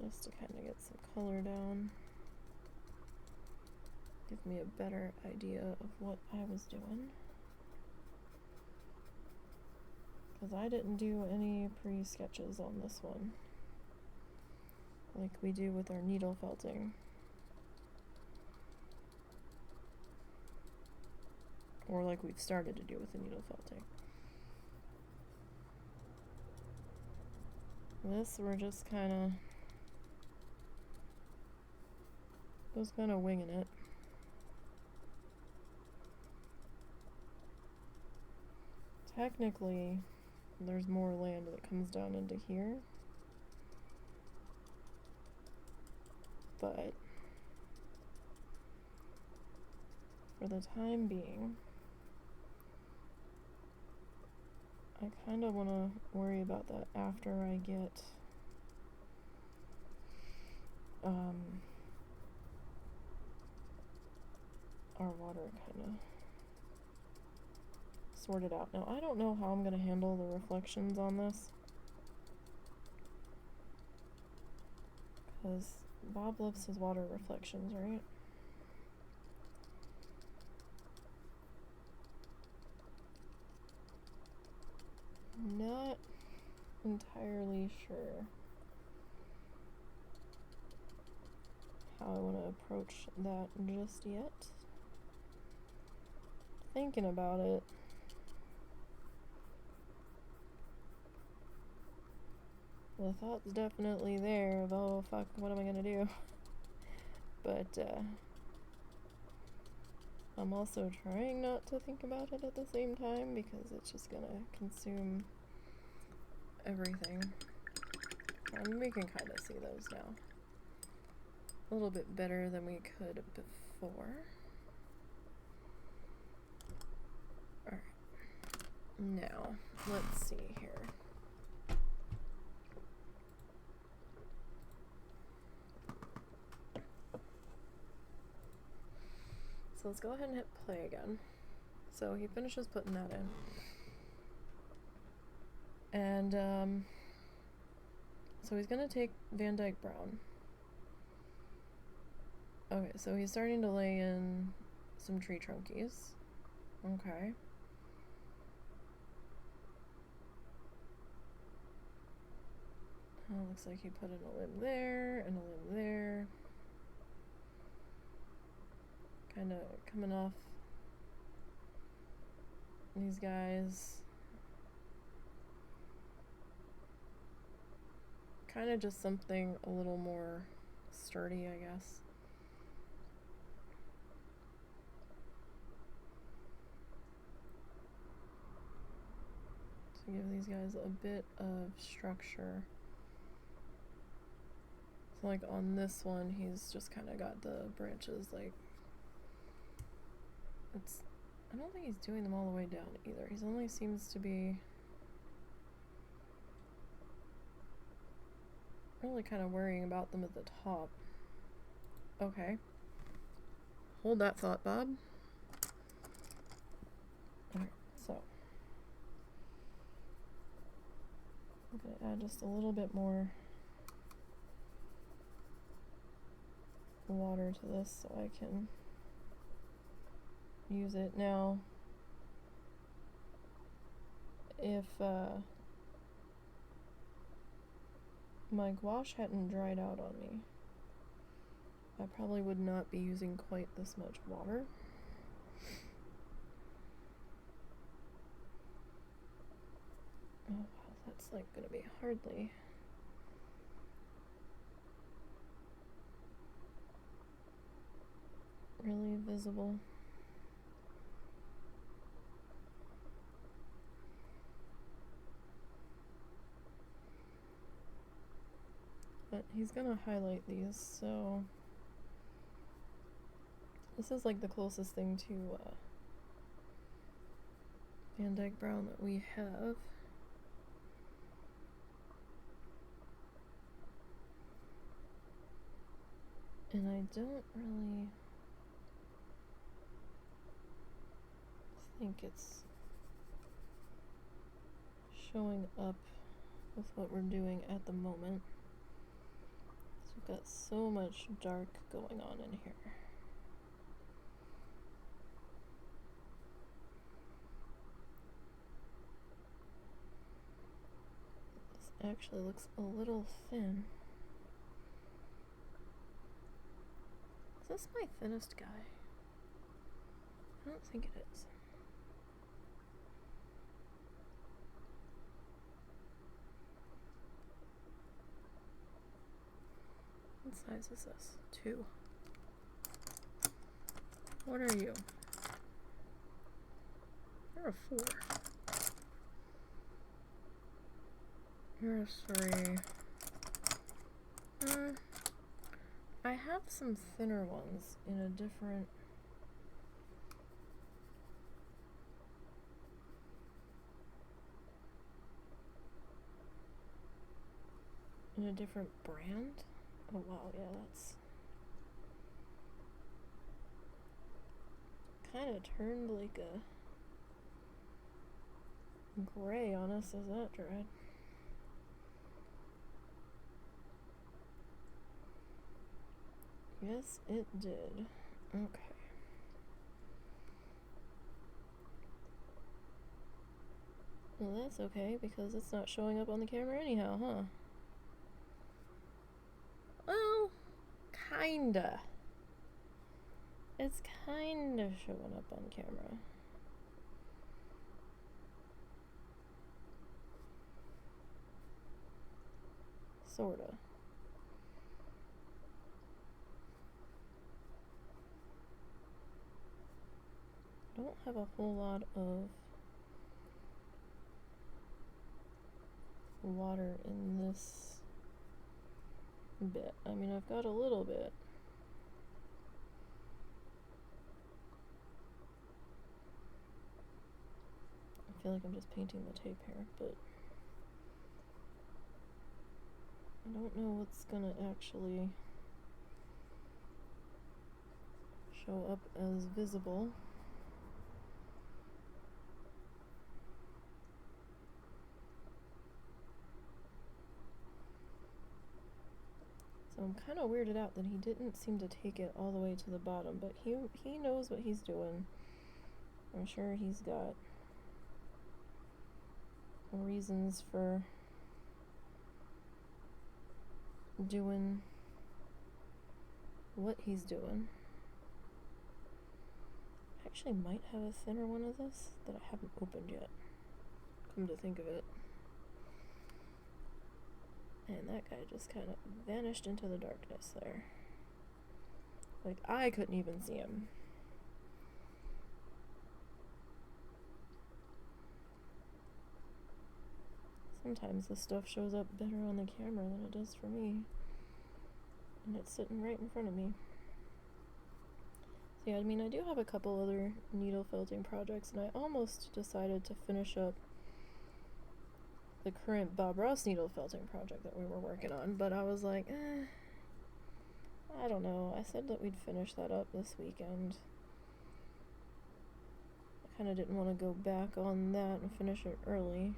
Just to kind of get some color down. Give me a better idea of what I was doing. Because I didn't do any pre-sketches on this one, like we do with our needle felting. Or like we've started to do with the needle felting. This we're just kind of winging it. Technically, there's more land that comes down into here, but for the time being, I kind of want to worry about that after I get our water kind of sorted out. Now, I don't know how I'm going to handle the reflections on this, because Bob loves his water reflections, right? Not entirely sure how I want to approach that just yet. Thinking about it, the thought's definitely there of, oh fuck, what am I gonna do? But I'm also trying not to think about it at the same time, because it's just gonna consume everything. And we can kind of see those now a little bit better than we could before. Alright, now let's see here. So let's go ahead and hit play again. So he finishes putting that in. And so he's gonna take Van Dyke Brown. Okay, so he's starting to lay in some tree trunkies. Okay. Looks like he put in a limb there and a limb there. Kind of coming off these guys kind of just something a little more sturdy, I guess. To give these guys a bit of structure. So like on this one, he's just kind of got the branches like, I don't think he's doing them all the way down either. He's only seems to be really kind of worrying about them at the top. Okay. Hold that thought, Bob. Alright, so I'm gonna add just a little bit more water to this so I can use it. Now, if my gouache hadn't dried out on me, I probably would not be using quite this much water. Oh wow, that's like gonna be hardly really visible. But he's gonna highlight these, so this is like the closest thing to Van Dyke Brown that we have. And I don't really think it's showing up with what we're doing at the moment. So we've got so much dark going on in here. This actually looks a little thin. Is this my thinnest guy? I don't think it is. What size is this? 2. What are you? You're a 4. You're a 3. I have some thinner ones in a different brand. Oh wow, yeah, that's kind of turned like a gray on us as that dried. Yes, it did. Okay. Well, that's okay, because it's not showing up on the camera anyhow, huh? Well, kinda. It's kinda showing up on camera. Sorta. I don't have a whole lot of water in this bit. I mean, I've got a little bit. I feel like I'm just painting the tape here, but I don't know what's gonna actually show up as visible. So I'm kind of weirded out that he didn't seem to take it all the way to the bottom, but he knows what he's doing. I'm sure he's got reasons for doing what he's doing. actually might have a thinner one of this that I haven't opened yet, come to think of it. And that guy just kind of vanished into the darkness there. Like, I couldn't even see him. Sometimes this stuff shows up better on the camera than it does for me. And it's sitting right in front of me. So yeah, I mean, I do have a couple other needle felting projects, and I almost decided to finish up the current Bob Ross needle felting project that we were working on, but I was like, I don't know. I said that we'd finish that up this weekend. I kind of didn't want to go back on that and finish it early.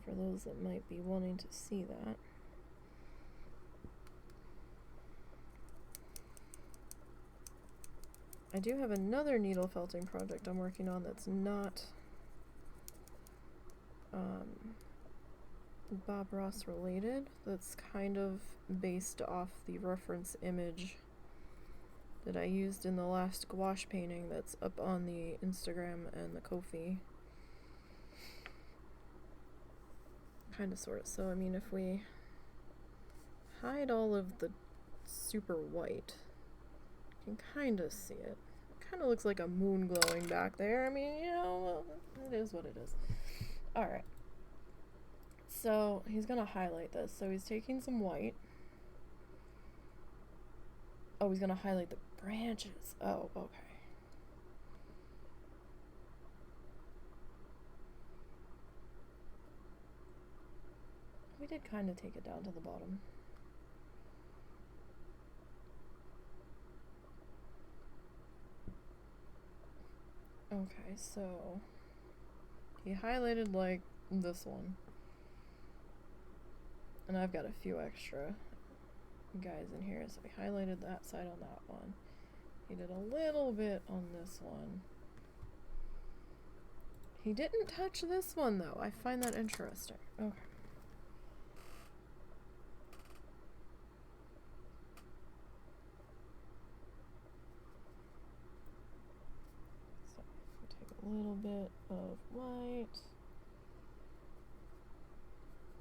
For those that might be wanting to see that. I do have another needle felting project I'm working on that's not Bob Ross related, that's kind of based off the reference image that I used in the last gouache painting that's up on the Instagram and the Ko-fi. Kind of sort of. So I mean, if we hide all of the super white, you can kind of see it. It kind of looks like a moon glowing back there. I mean, you know, it is what it is. Alright. So he's gonna highlight this. So he's taking some white. Oh, he's gonna highlight the branches. Oh, okay. We did kind of take it down to the bottom. Okay, so he highlighted like this one. And I've got a few extra guys in here, so he highlighted that side on that one. He did a little bit on this one. He didn't touch this one though. I find that interesting. Okay. So we'll take a little bit of white.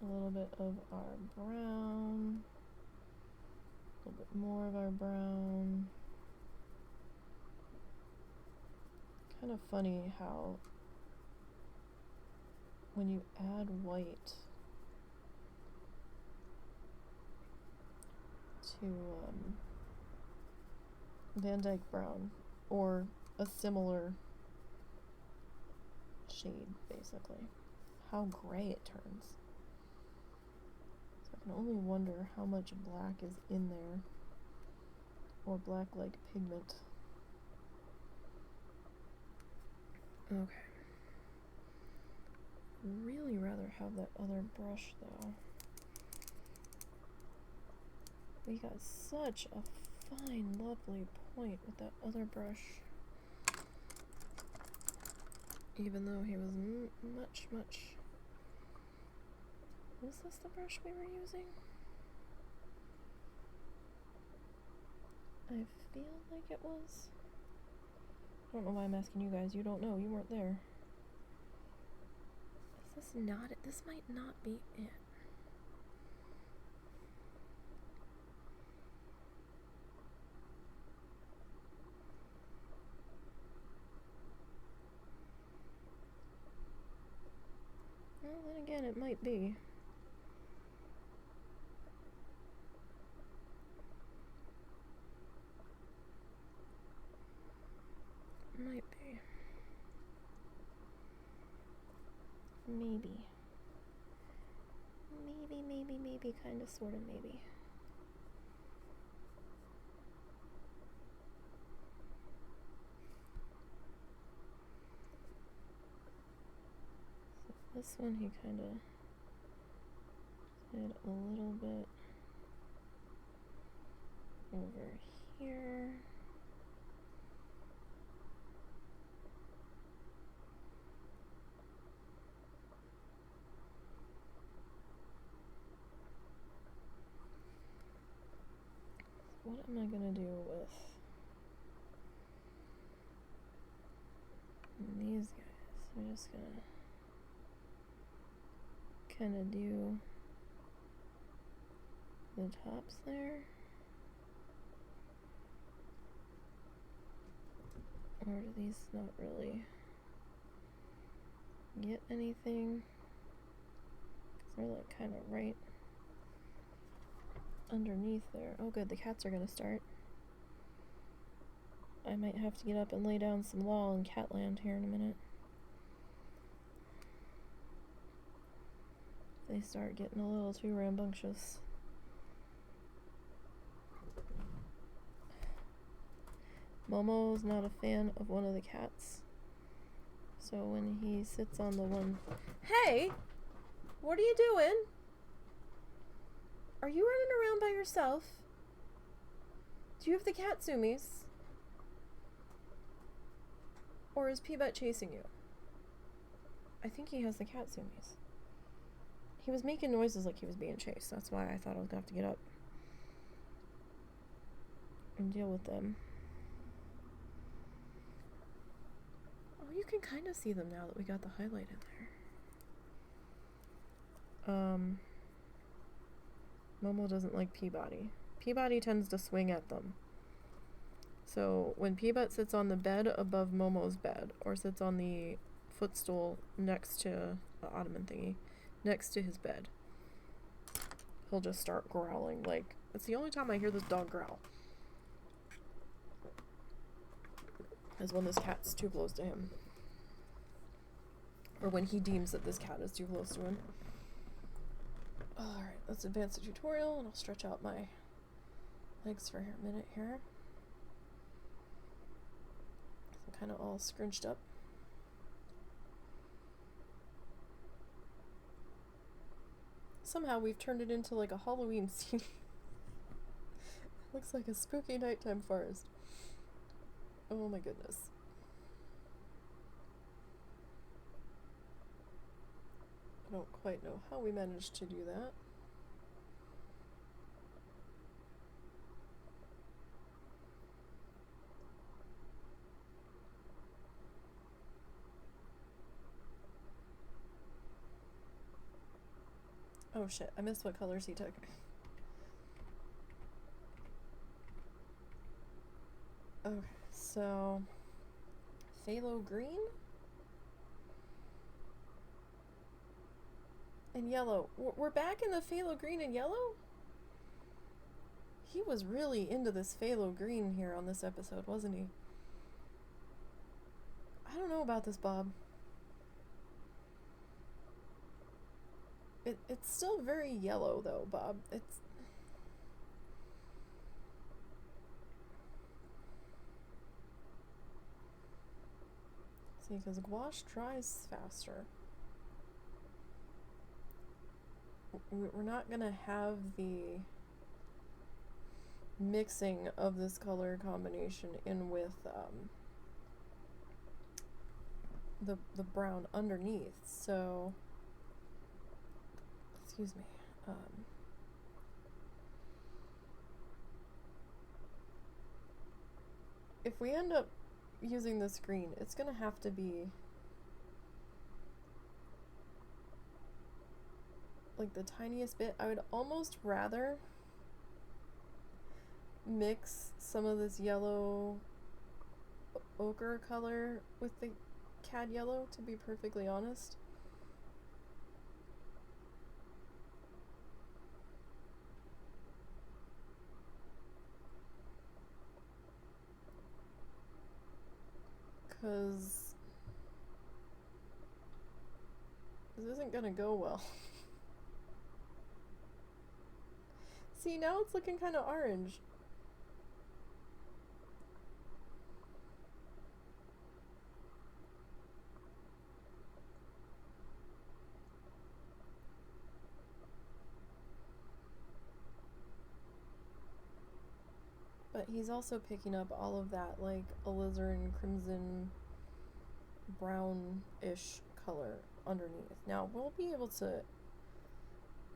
A little bit of our brown, a little bit more of our brown. Kind of funny how when you add white to Van Dyke brown, or a similar shade basically, how gray it turns. I can only wonder how much black is in there, or black-like pigment. Okay. Really rather have that other brush though. We got such a fine, lovely point with that other brush. Even though he was much. Was this the brush we were using? I feel like it was. I don't know why I'm asking you guys. You don't know. You weren't there. Is this not it? This might not be it. Well, then again, it might be. Might be. Maybe. Maybe, kinda, sorta, maybe. So this one he kinda did a little bit over here. What am I gonna do with I'm just gonna kind of do the tops there. Or do these not really get anything? 'Cause they're like kind of right underneath there. Oh good, the cats are gonna start. I might have to get up and lay down some law in Catland here in a minute. They start getting a little too rambunctious. Momo's not a fan of one of the cats. So when he sits on the one... Hey! What are you doing? Are you running around by yourself? Do you have the Katsumis? Or is Peanut chasing you? I think he has the Katsumis. He was making noises like he was being chased. That's why I thought I was gonna have to get up and deal with them. Oh, you can kind of see them now that we got the highlight in there. Momo doesn't like Peabody. Peabody tends to swing at them. So when Peabody sits on the bed above Momo's bed, or sits on the footstool next to the ottoman thingy, next to his bed, he'll just start growling. Like, it's the only time I hear this dog growl, is when this cat's too close to him. Or when he deems that this cat is too close to him. Alright, let's advance the tutorial, and I'll stretch out my legs for a minute here. I'm kind of all scrunched up. Somehow we've turned it into like a Halloween scene. Looks like a spooky nighttime forest. Oh my goodness. I don't quite know how we managed to do that. Oh shit, I missed what colors he took. Okay, so phthalo green and yellow. We're back in the phthalo green and yellow? He was really into this phthalo green here on this episode, wasn't he? I don't know about this, Bob. It's still very yellow though, Bob. It's... See, because gouache dries faster. We're not gonna have the mixing of this color combination in with the brown underneath, so excuse me. If we end up using this green, it's gonna have to be like the tiniest bit. I would almost rather mix some of this yellow ochre color with the cad yellow, to be perfectly honest. Because this isn't gonna go well. See, now it's looking kind of orange. But he's also picking up all of that, like, alizarin, crimson, brown-ish color underneath. Now, we'll be able to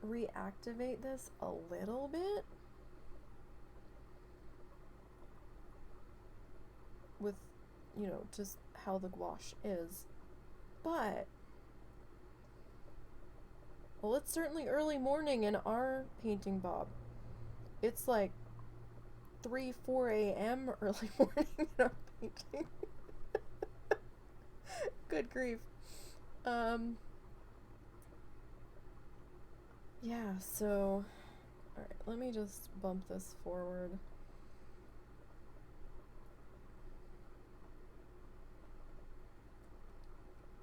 reactivate this a little bit with, you know, just how the gouache is. But, well, it's certainly early morning in our painting, Bob. It's like 3, 4 a.m. early morning in our painting. Good grief. Yeah, so, alright, let me just bump this forward.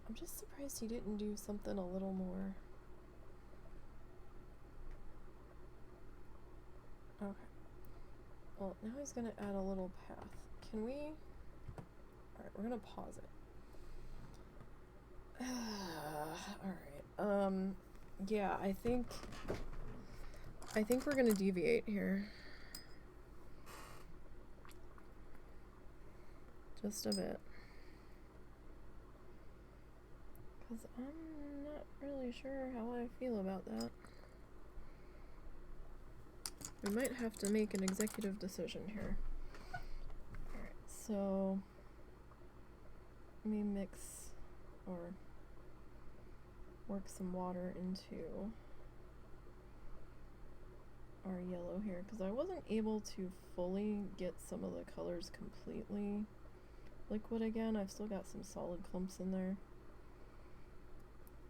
I'm just surprised he didn't do something a little more. Okay. Well, now he's gonna add a little path. Can we? Alright, we're gonna pause it. Alright, yeah, I think we're gonna deviate here. Just a bit. Because I'm not really sure how I feel about that. We might have to make an executive decision here. Alright, so let me mix or work some water into our yellow here, because I wasn't able to fully get some of the colors completely liquid again. I've still got some solid clumps in there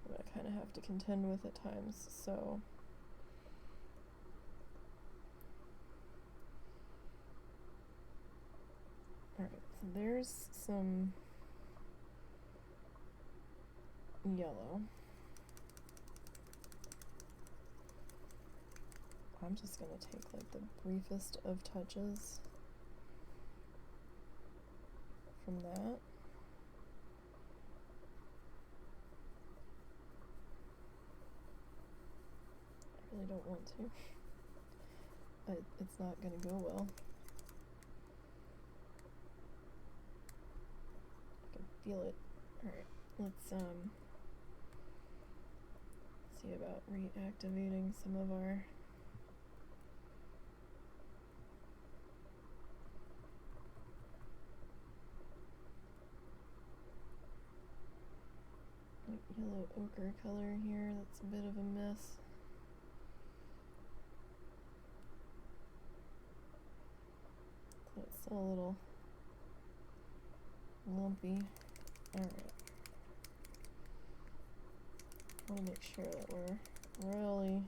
that I kind of have to contend with at times, so alright, so there's some yellow. I'm just gonna take like the briefest of touches from that. I really don't want to. It's not gonna go well. I can feel it. Alright, let's see about reactivating some of our like yellow ochre color here. That's a bit of a mess. So it's still a little lumpy. Alright. I want to make sure that we're really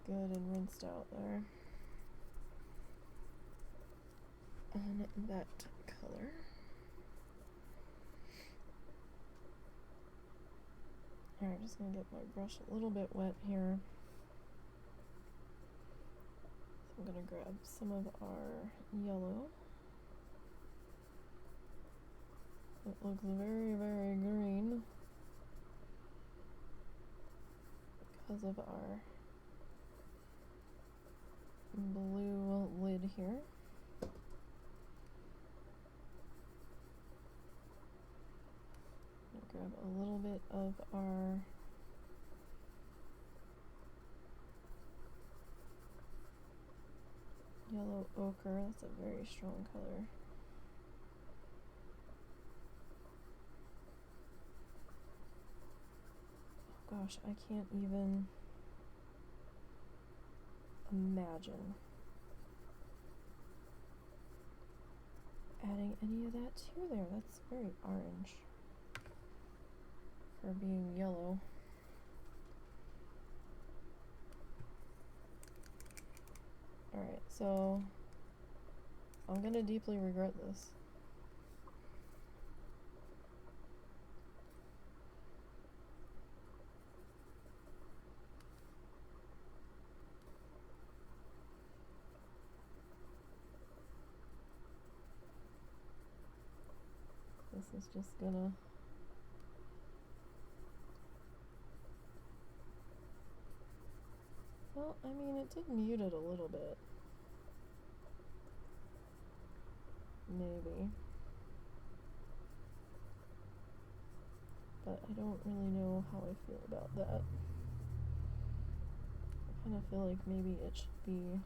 good and rinsed out there on that color. Alright, I'm just going to get my brush a little bit wet here. So I'm going to grab some of our yellow. It looks very, very green because of our blue lid here. Grab a little bit of our yellow ochre. That's a very strong color. Oh gosh, I can't even imagine adding any of that to there. That's very orange for being yellow. Alright, so I'm gonna deeply regret this. This is just gonna well, I mean, it did mute it a little bit. Maybe. But I don't really know how I feel about that. I kind of feel like maybe it should be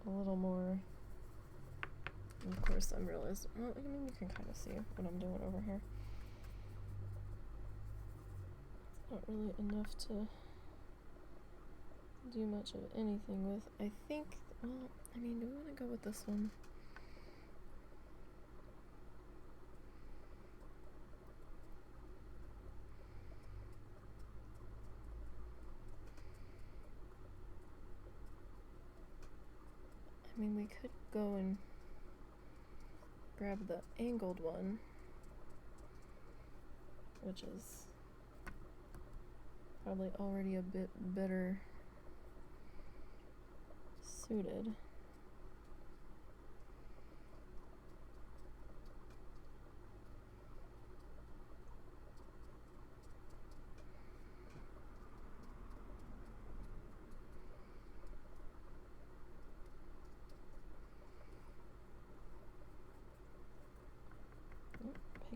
a little more liquid. first I realized, well, I mean, you can kind of see what I'm doing over here. It's not really enough to do much of anything with. I think, well, I mean, do we want to go with this one? I mean, we could go and grab the angled one, which is probably already a bit better suited.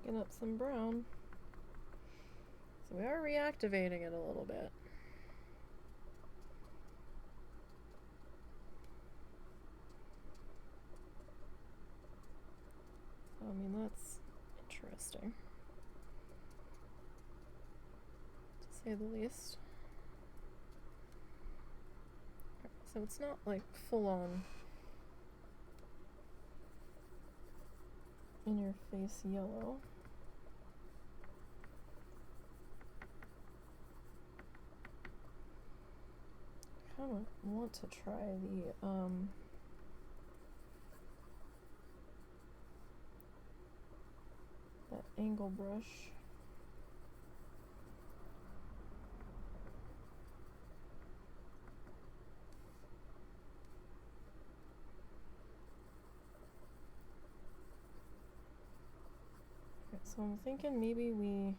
Picking up some brown. So we are reactivating it a little bit. So, I mean, that's interesting, to say the least. So it's not like full on in your face yellow. I kind of want to try the that angle brush. Okay, so I'm thinking maybe we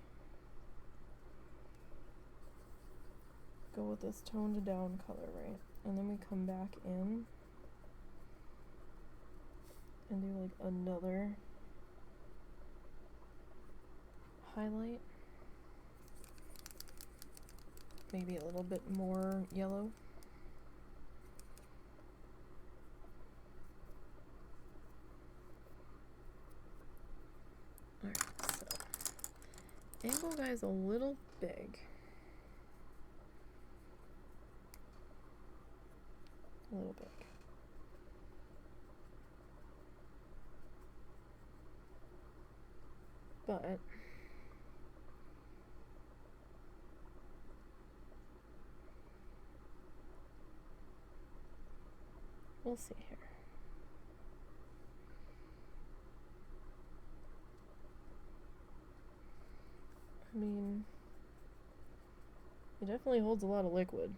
go with this toned down color, right? And then we come back in and do like another highlight. Maybe a little bit more yellow. Alright, so angle guy's a little big. A little big. But we'll see here. I mean, it definitely holds a lot of liquid.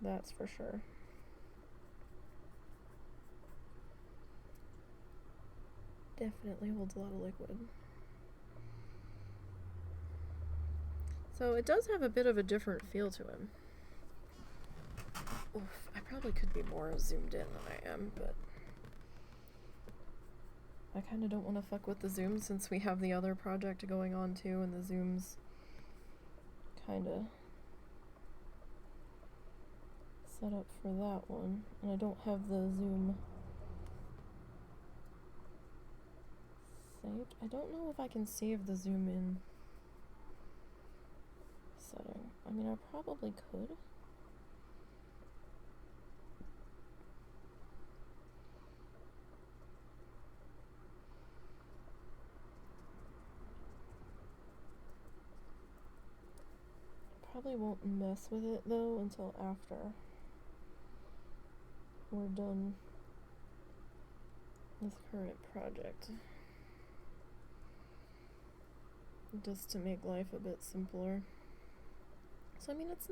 That's for sure. Definitely holds a lot of liquid. So it does have a bit of a different feel to him. Oof, I probably could be more zoomed in than I am, but I kind of don't want to fuck with the zoom since we have the other project going on too, and the zoom's kind of set up for that one, and I don't have the zoom saved. I don't know if I can save the zoom in setting. I mean, I probably could. Probably won't mess with it though until after we're done this current project. Just to make life a bit simpler. So I mean, it's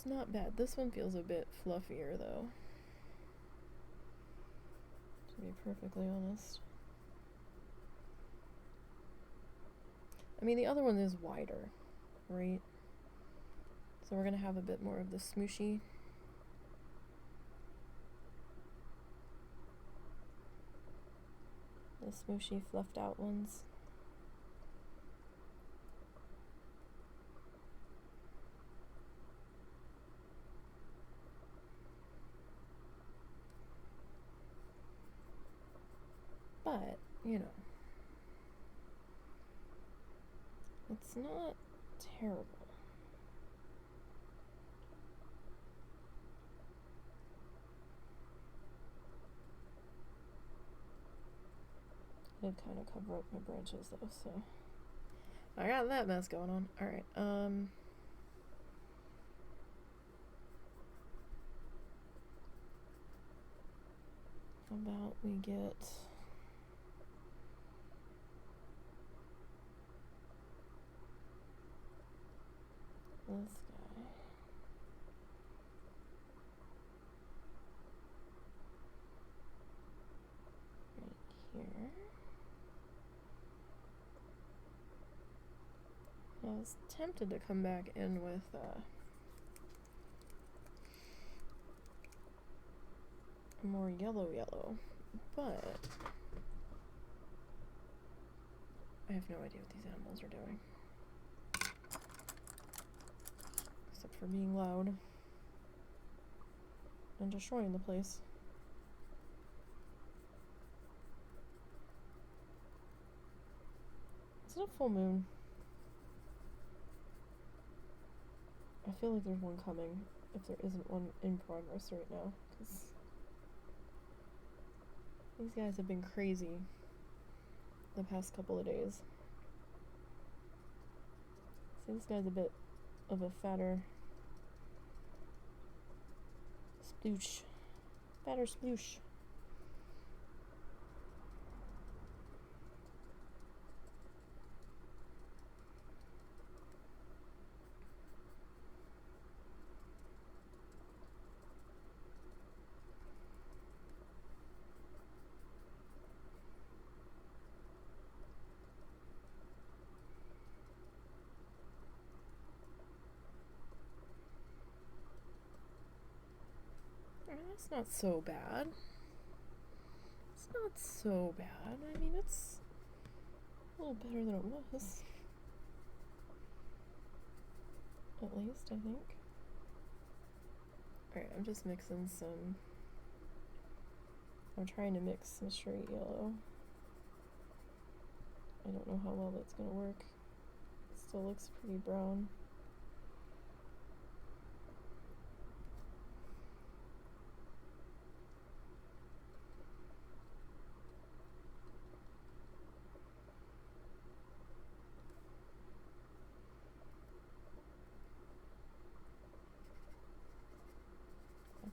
not bad. This one feels a bit fluffier though, to be perfectly honest. I mean, the other one is wider, right? So we're gonna have a bit more of the smooshy. The smooshy, fluffed out ones. you know, it's not terrible. It did kind of cover up my branches though, so I got that mess going on. Alright, how about we get this guy. Right here. I was tempted to come back in with more yellow, but I have no idea what these animals are doing. Except for being loud and destroying the place. Is it a full moon? I feel like there's one coming, if there isn't one in progress right now, because these guys have been crazy the past couple of days. See, this guy's a bit of a fatter sploosh. Fatter sploosh. That's not so bad. It's not so bad. I mean, it's a little better than it was. At least, I think. Alright, I'm just mixing some... I'm trying to mix some straight yellow. I don't know how well that's gonna work. It still looks pretty brown.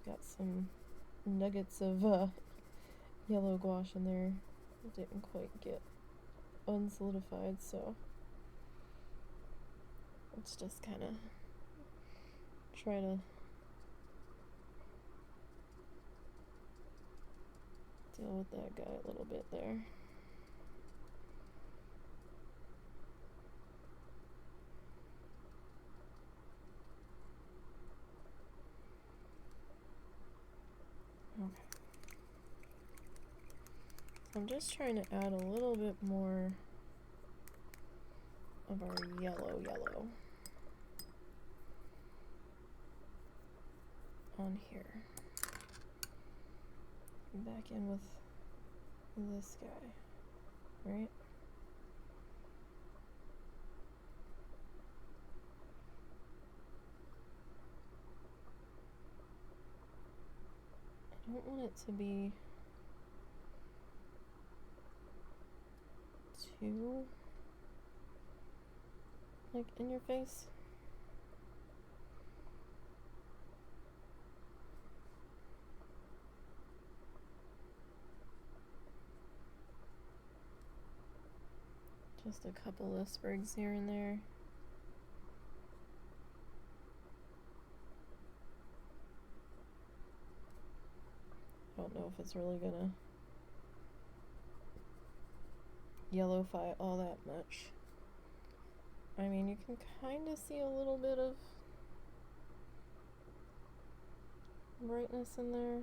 Got some nuggets of yellow gouache in there. It didn't quite get unsolidified, so let's just kind of try to deal with that guy a little bit there. Okay. I'm just trying to add a little bit more of our yellow on here. Back in with this guy, right? I don't want it to be too, like, in your face. Just a couple of sprigs here and there. I don't know if it's really gonna yellowify all that much. I mean, you can kind of see a little bit of brightness in there.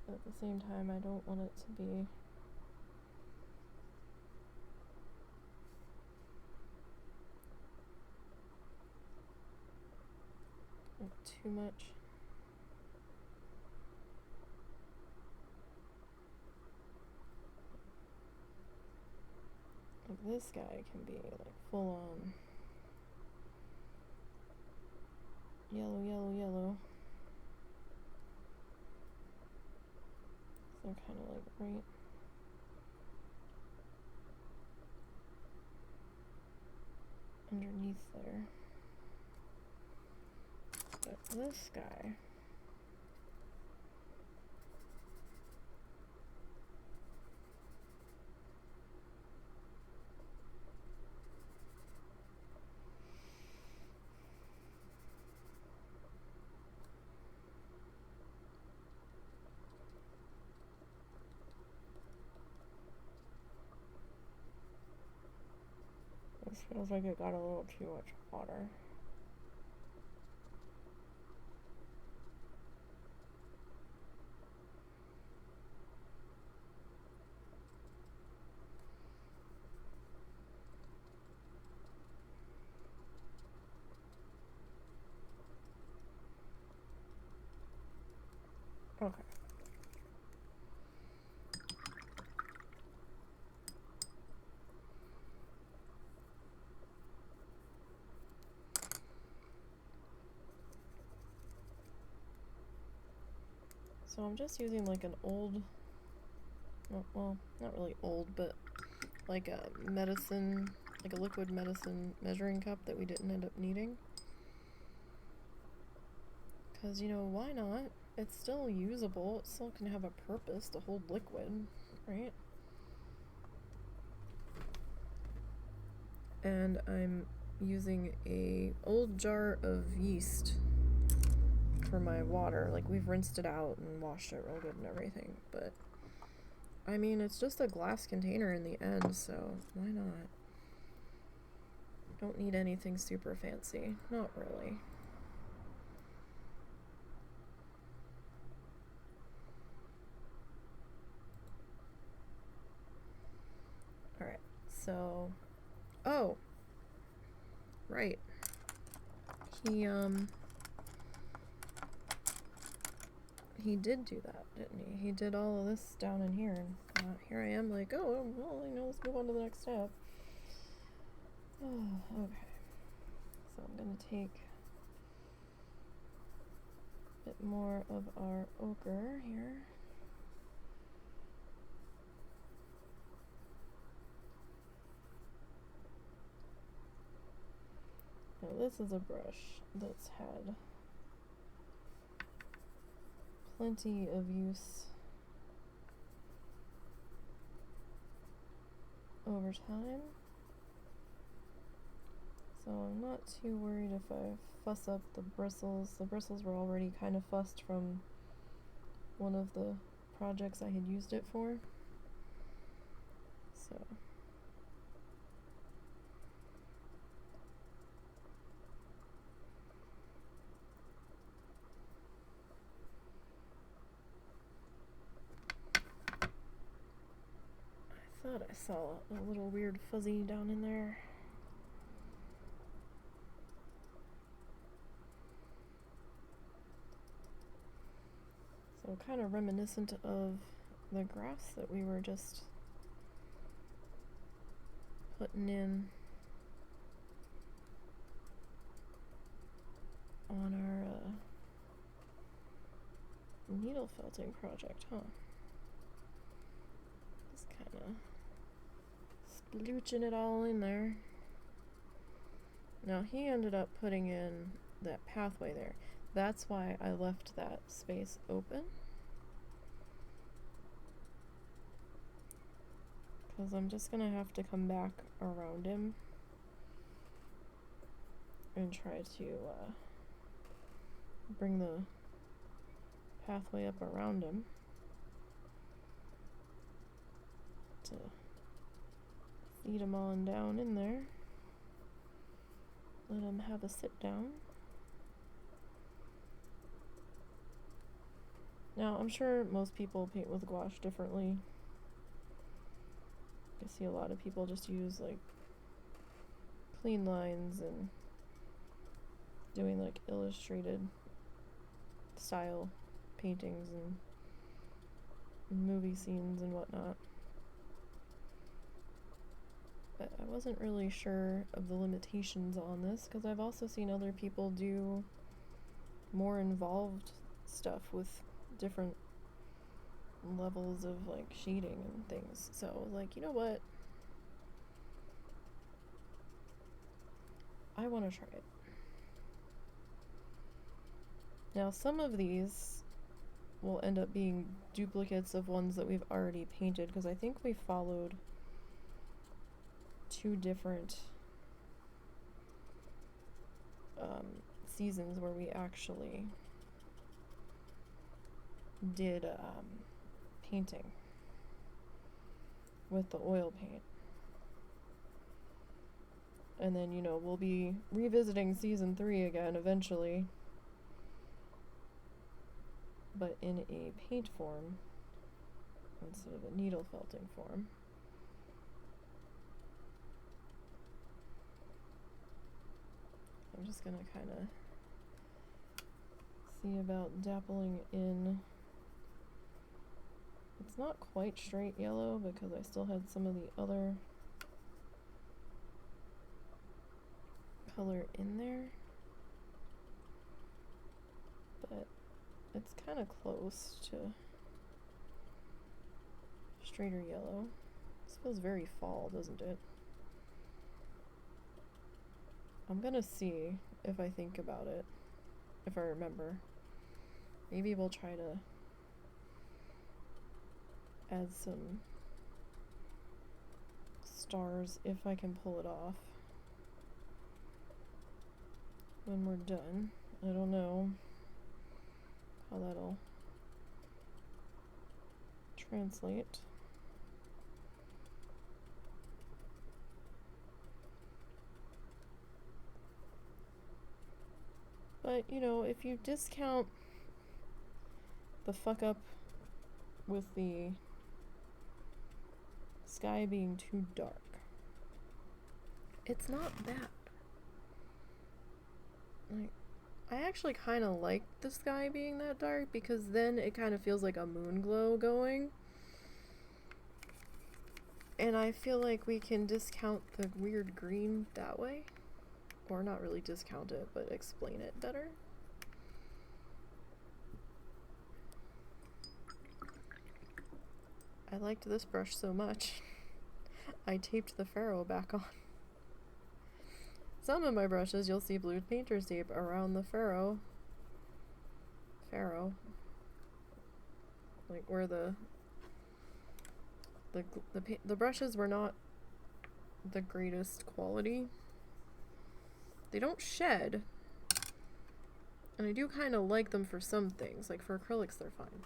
But at the same time, I don't want it to be like too much. this guy can be like full on yellow, yellow, yellow. So kind of like right underneath there. But this guy, this feels like it got a little too much water. Okay. So I'm just using like an old, well, not really old, but like a medicine, like a liquid medicine measuring cup that we didn't end up needing. Because, you know, why not? It's still usable. It still can have a purpose to hold liquid, right? And I'm using a old jar of yeast for my water. Like, we've rinsed it out and washed it real good and everything. But, I mean, it's just a glass container in the end, so why not? Don't need anything super fancy. Not really. Alright, so... Oh! Right. He did do that, didn't he? He did all of this down in here, and here I am like, oh, well, you know, let's move on to the next step. Oh, okay. So I'm gonna take a bit more of our ochre here. Now this is a brush that's had plenty of use over time, so I'm not too worried if I fuss up the bristles. The bristles were already kind of fussed from one of the projects I had used it for, so I thought I saw a little weird fuzzy down in there. So kind of reminiscent of the grass that we were just putting in on our needle felting project, huh? Just kind of splooching it all in there. Now he ended up putting in that pathway there. That's why I left that space open. Because I'm just gonna have to come back around him and try to bring the pathway up around him to feed him on down in there. Let him have a sit down. Now, I'm sure most people paint with gouache differently. I see a lot of people just use like clean lines and doing like illustrated style paintings and movie scenes and whatnot. But I wasn't really sure of the limitations on this because I've also seen other people do more involved stuff with different levels of like shading and things. So I was like, you know what? I want to try it. Now some of these will end up being duplicates of ones that we've already painted because I think we followed 2 different seasons where we actually did painting with the oil paint. And then, you know, we'll be revisiting season 3 again eventually, but in a paint form instead of a needle felting form. I'm just gonna kind of see about dappling in. It's not quite straight yellow because I still had some of the other color in there, but it's kind of close to straighter yellow. This feels very fall, doesn't it? I'm gonna see if I think about it, if I remember. Maybe we'll try to add some stars if I can pull it off when we're done. I don't know how that'll translate. But, you know, if you discount the fuck up with the sky being too dark, it's not bad. Like, I actually kind of like the sky being that dark because then it kind of feels like a moon glow going. And I feel like we can discount the weird green that way. Or not really discount it, but explain it better. I liked this brush so much, I taped the ferrule back on. Some of my brushes, you'll see blue painter's tape around the ferrule. Like where the brushes were not the greatest quality. They don't shed, and I do kind of like them for some things. Like for acrylics, they're fine.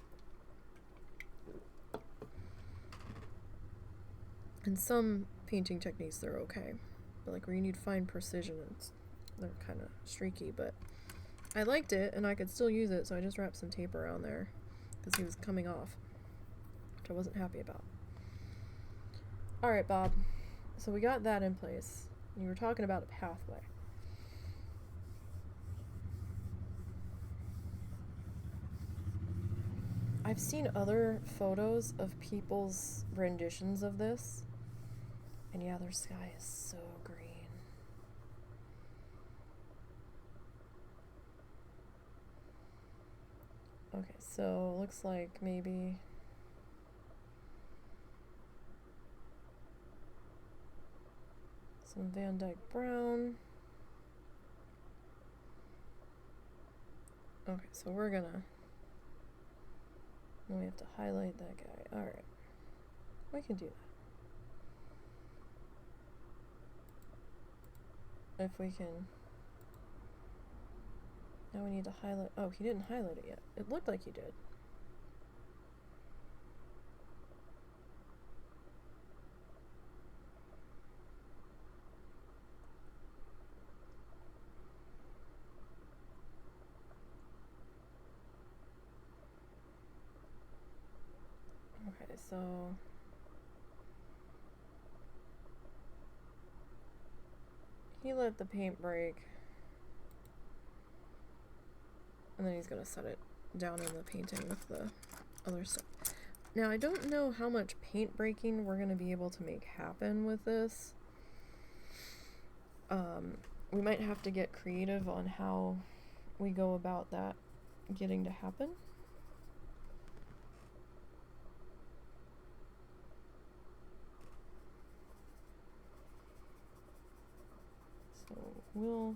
In some painting techniques, they're okay. But like where you need fine precision, they're kind of streaky. But I liked it, and I could still use it, so I just wrapped some tape around there because he was coming off, which I wasn't happy about. All right, Bob. So we got that in place. You were talking about a pathway. I've seen other photos of people's renditions of this, and yeah, their sky is so green. Okay, so looks like maybe some Van Dyke Brown. Okay, so we're gonna... we have to highlight that guy. Alright. We can do that. If we can... now we need to highlight... oh, he didn't highlight it yet. It looked like he did. Okay, so... he let the paint break. And then he's gonna set it down in the painting with the other stuff. Now, I don't know how much paint breaking we're gonna be able to make happen with this. we might have to get creative on how we go about that getting to happen. So we'll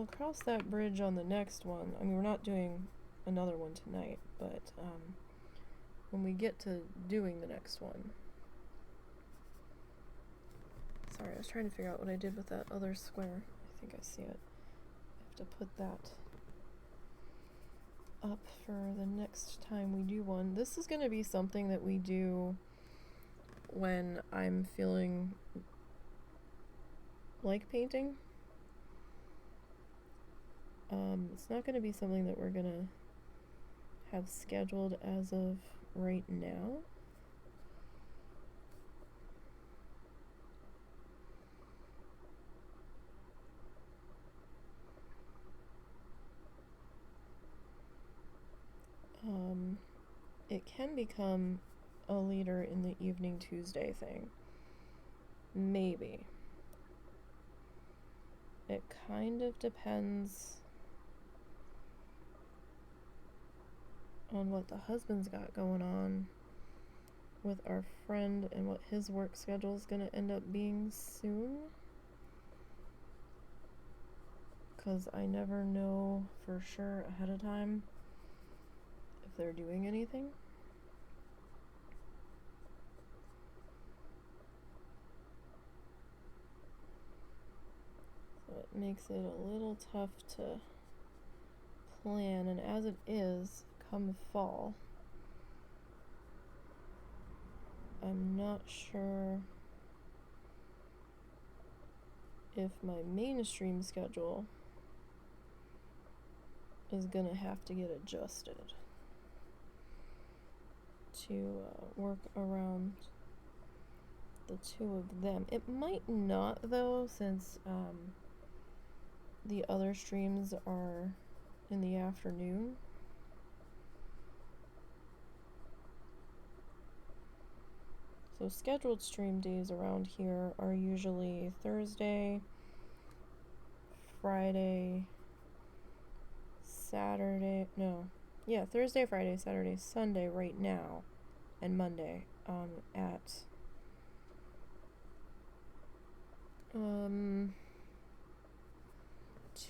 cross that bridge on the next one. I mean, we're not doing another one tonight, but when we get to doing the next one. Sorry, I was trying to figure out what I did with that other square. I think I see it. I have to put that up for the next time we do one. This is going to be something that we do when I'm feeling like painting. It's not going to be something that we're going to have scheduled as of right now. It can become a later in the evening Tuesday thing. Maybe. It kind of depends on what the husband's got going on with our friend and what his work schedule is going to end up being soon. Because I never know for sure ahead of time if they're doing anything. So it makes it a little tough to plan, and as it is, come fall, I'm not sure if my mainstream schedule is gonna have to get adjusted to work around the two of them. It might not though, since the other streams are in the afternoon. So scheduled stream days around here are usually Thursday, Friday, Saturday, Thursday, Friday, Saturday, Sunday right now, and Monday at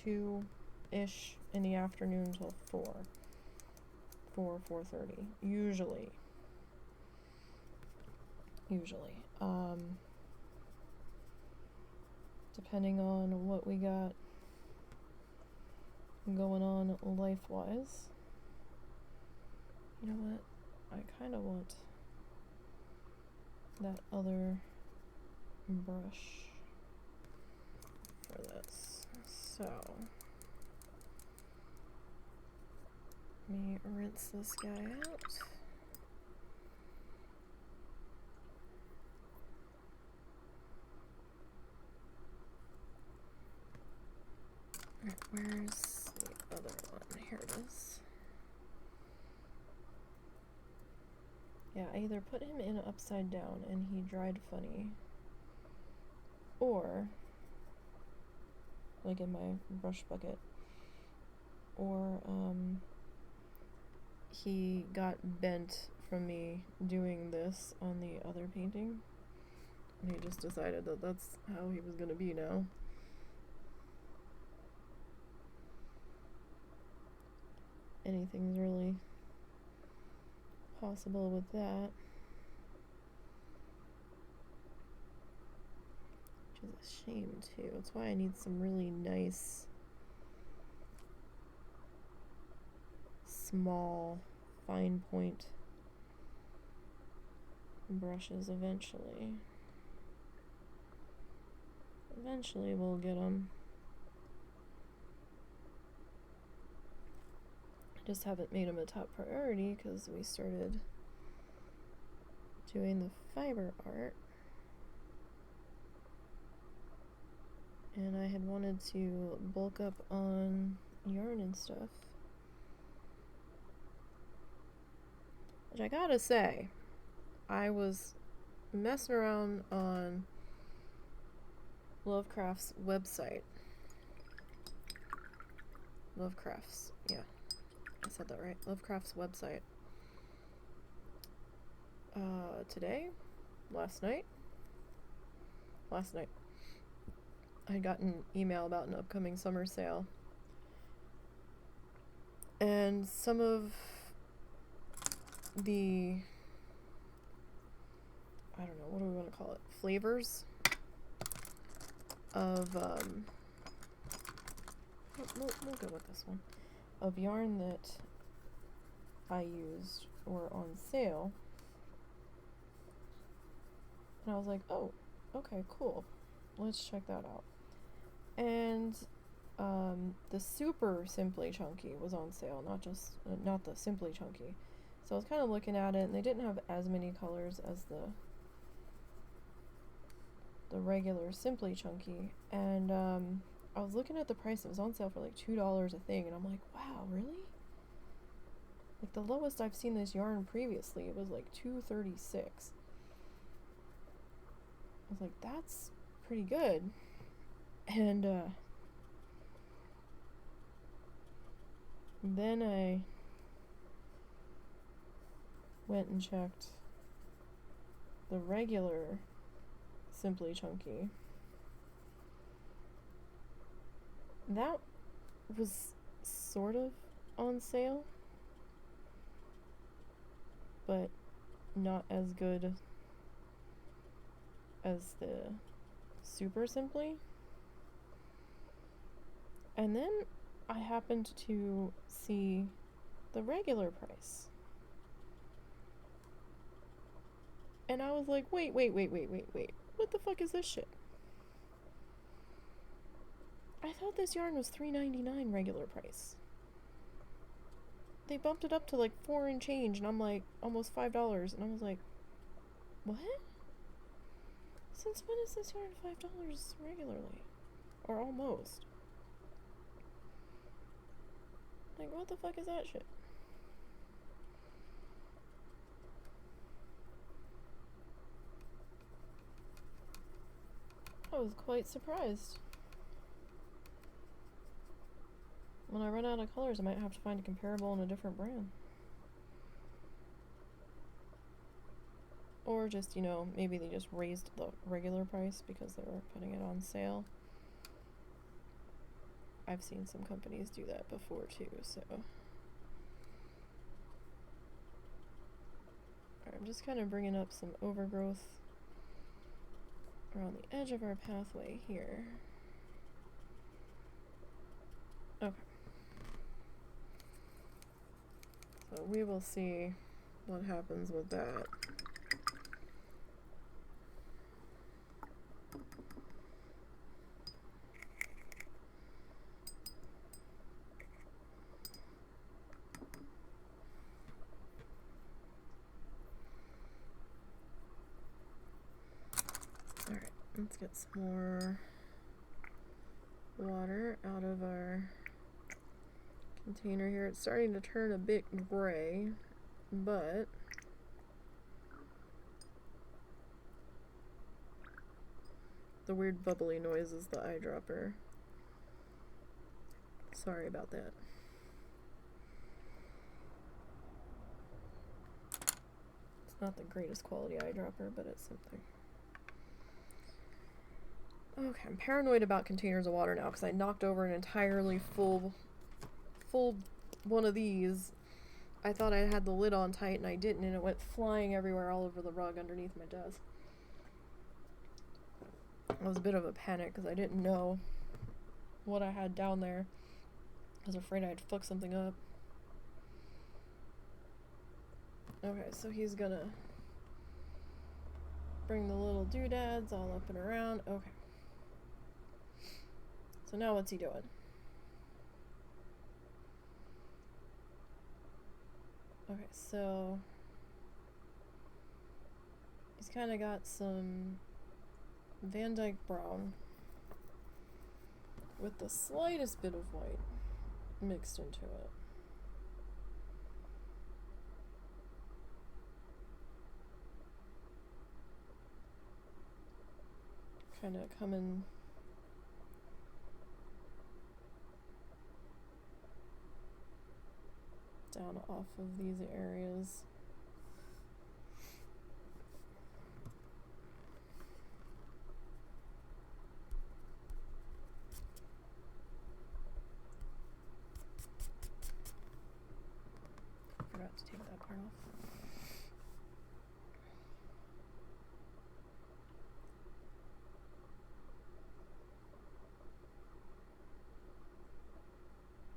2-ish in the afternoon till 4:30 usually. Depending on what we got going on life-wise. You know what? I kind of want that other brush for this. So, let me rinse this guy out. Where's the other one? Here it is. Yeah, I either put him in upside down and he dried funny, or like in my brush bucket, or he got bent from me doing this on the other painting, and he just decided that that's how he was gonna be now. Anything's really possible with that. Which is a shame too. That's why I need some really nice small fine point brushes eventually. Eventually we'll get them. Just haven't made them a top priority because we started doing the fiber art, and I had wanted to bulk up on yarn and stuff, which I gotta say, I was messing around on Lovecraft's website. Lovecraft's, yeah, I said that right. Lovecraft's website. Today? Last night, I got an email about an upcoming summer sale. And some of the, I don't know, what do we want to call it? Flavors of, we'll go with this one. Of yarn that I used were on sale. And I was like, oh, okay, cool. Let's check that out. And the Super Simply Chunky was on sale, not the Simply Chunky. So I was kind of looking at it, and they didn't have as many colors as the regular Simply Chunky. And I was looking at the price. It was on sale for like $2 a thing, and I'm like, wow, really? Like the lowest I've seen this yarn previously, it was like $2.36. I was like, that's pretty good. And then I went and checked the regular Simply Chunky. That was sort of on sale, but not as good as the Super Simply. And then I happened to see the regular price. And I was like, wait. What the fuck is this shit? I thought this yarn was $3.99 regular price. They bumped it up to like $4 and change, and I'm like, almost $5. And I was like, what? Since when is this yarn $5 regularly? Or almost? Like, what the fuck is that shit? I was quite surprised. When I run out of colors, I might have to find a comparable in a different brand. Or just, you know, maybe they just raised the regular price because they were putting it on sale. I've seen some companies do that before too, so. Alright, I'm just kind of bringing up some overgrowth around the edge of our pathway here. Okay. So we will see what happens with that. Alright, let's get some more water out of our container here. It's starting to turn a bit gray, but the weird bubbly noise is the eyedropper. Sorry about that. It's not the greatest quality eyedropper, but it's something. Okay, I'm paranoid about containers of water now because I knocked over an entirely full one of these. I thought I had the lid on tight and I didn't, and it went flying everywhere all over the rug underneath my desk. It was a bit of a panic because I didn't know what I had down there. I was afraid I'd fuck something up. Okay, so he's gonna bring the little doodads all up and around. Okay. So now what's he doing? Okay, so he's kind of got some Van Dyke brown with the slightest bit of white mixed into it. Kind of coming down off of these areas. Forgot to take that part off.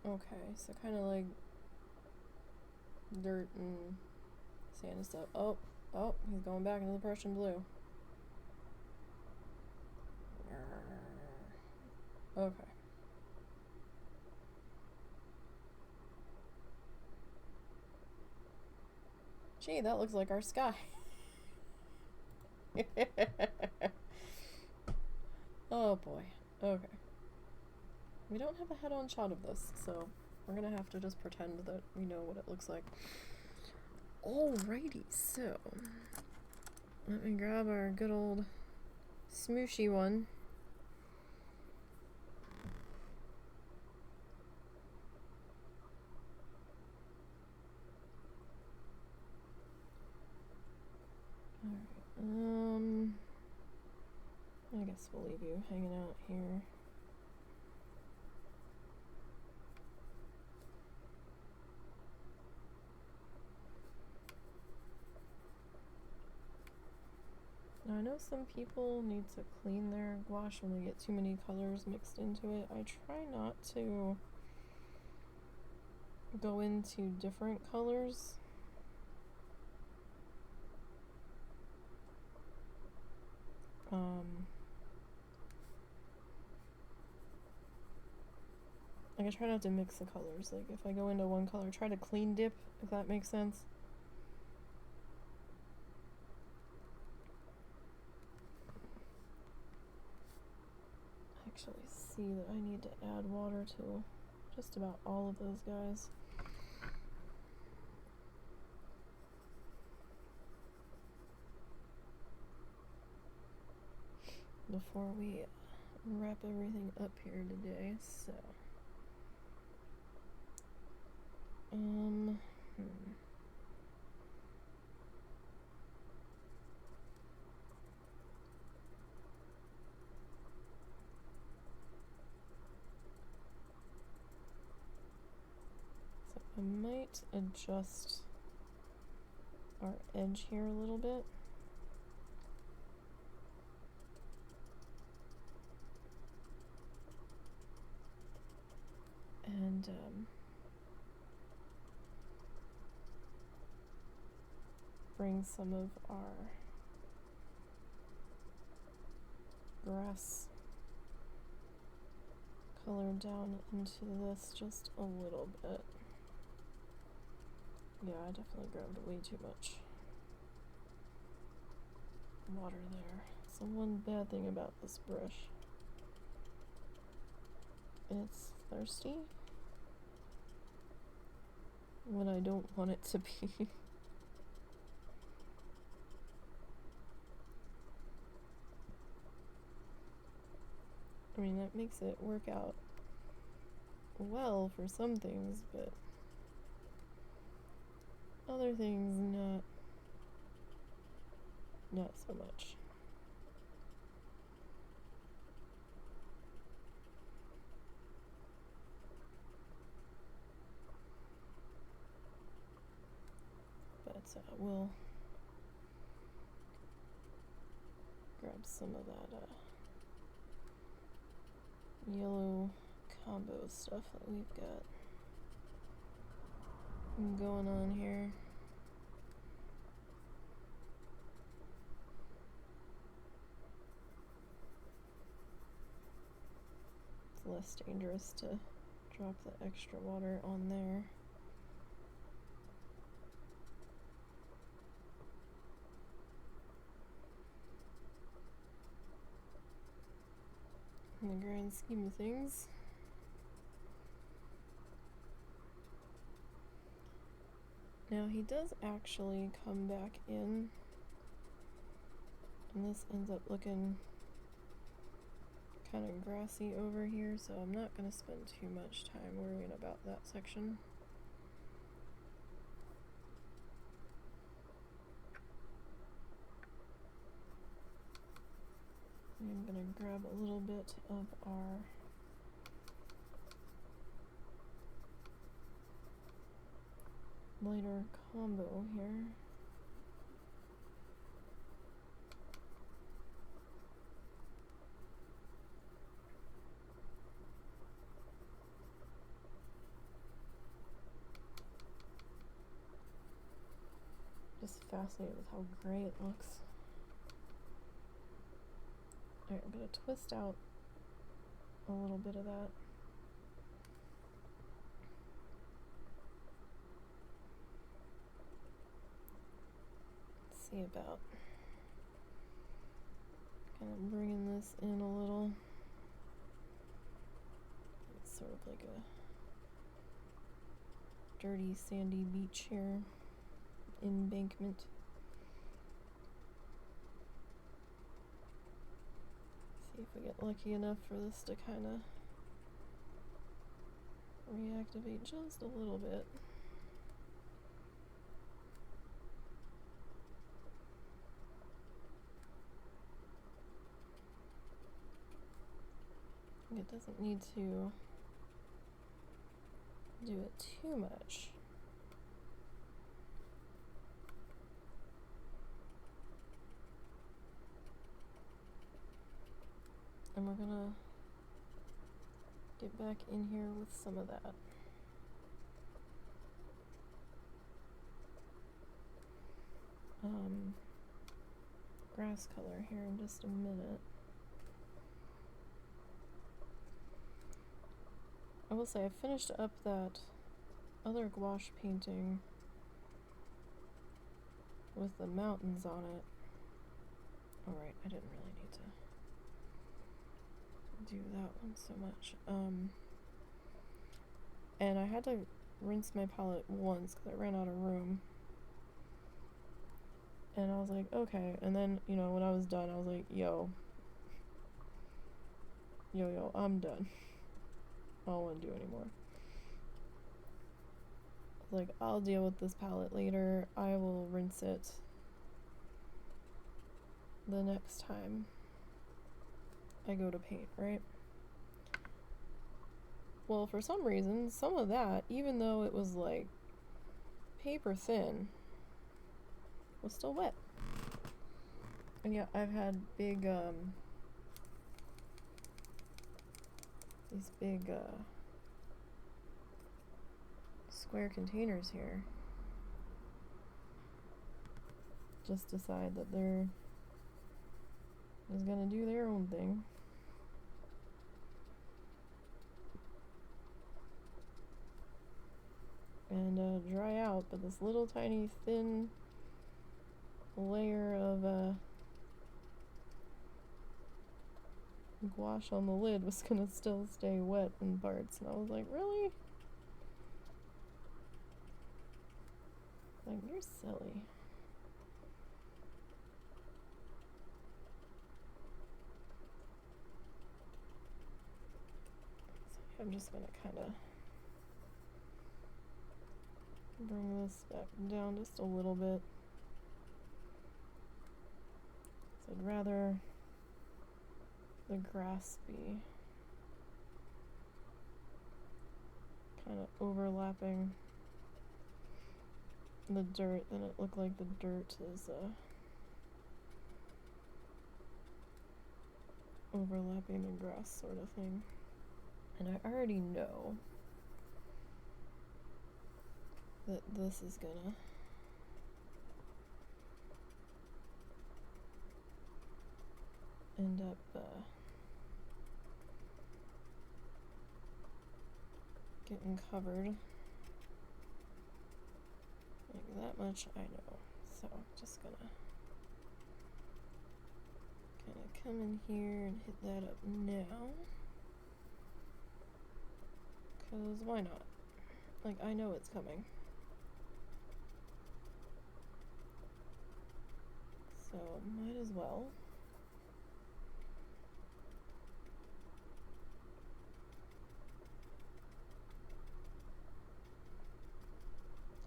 Okay, so kind of like dirt and sand and stuff. Oh, he's going back into the Prussian blue. Okay. Gee, that looks like our sky. Oh boy. Okay. We don't have a head-on shot of this, so we're gonna have to just pretend that we know what it looks like. Alrighty, so let me grab our good old smooshy one. Alright, I guess we'll leave you hanging out here. Now I know some people need to clean their gouache when they get too many colors mixed into it. I try not to go into different colors. Like I try not to mix the colors. Like if I go into one color, try to clean dip, if that makes sense. I actually see that I need to add water to just about all of those guys. Before we wrap everything up here today, so so I might adjust our edge here a little bit. And bring some of our grass color down into this just a little bit. Yeah, I definitely grabbed way too much water there. So one bad thing about this brush, it's thirsty when I don't want it to be. I mean, that makes it work out well for some things, but other things not so much. But we'll grab some of that yellow combo stuff that we've got going on here. It's less dangerous to drop the extra water on there. In the grand scheme of things. Now he does actually come back in, and this ends up looking kind of grassy over here, so I'm not going to spend too much time worrying about that section. I'm gonna grab a little bit of our lighter combo here. Just fascinated with how gray it looks. Alright, I'm gonna twist out a little bit of that. See about kind of bringing this in a little. It's sort of like a dirty sandy beach here, embankment. See if we get lucky enough for this to kind of reactivate just a little bit. It doesn't need to do it too much. And we're gonna get back in here with some of that. Grass color here in just a minute. I will say I finished up that other gouache painting with the mountains on it. Alright, I didn't really need to do that one so much. And I had to rinse my palette once because I ran out of room. And I was like, okay. And then, you know, when I was done, I was like, yo, I'm done. I don't want to do anymore. I was like, I'll deal with this palette later. I will rinse it the next time I go to paint, right? Well, for some reason, some of that, even though it was like paper thin, was still wet. And yeah, I've had big, these big, square containers here just decide that they're just gonna do their own thing. And dry out, but this little tiny thin layer of gouache on the lid was gonna still stay wet in parts, and I was like, really? Like, you're silly. So I'm just gonna kind of bring this back down just a little bit. So I'd rather the grass be kind of overlapping the dirt than it looked like the dirt is overlapping the grass sort of thing. And I already know that this is gonna end up getting covered. Like that much I know. So I'm just gonna kind of come in here and hit that up now. Cause why not? Like, I know it's coming. So might as well.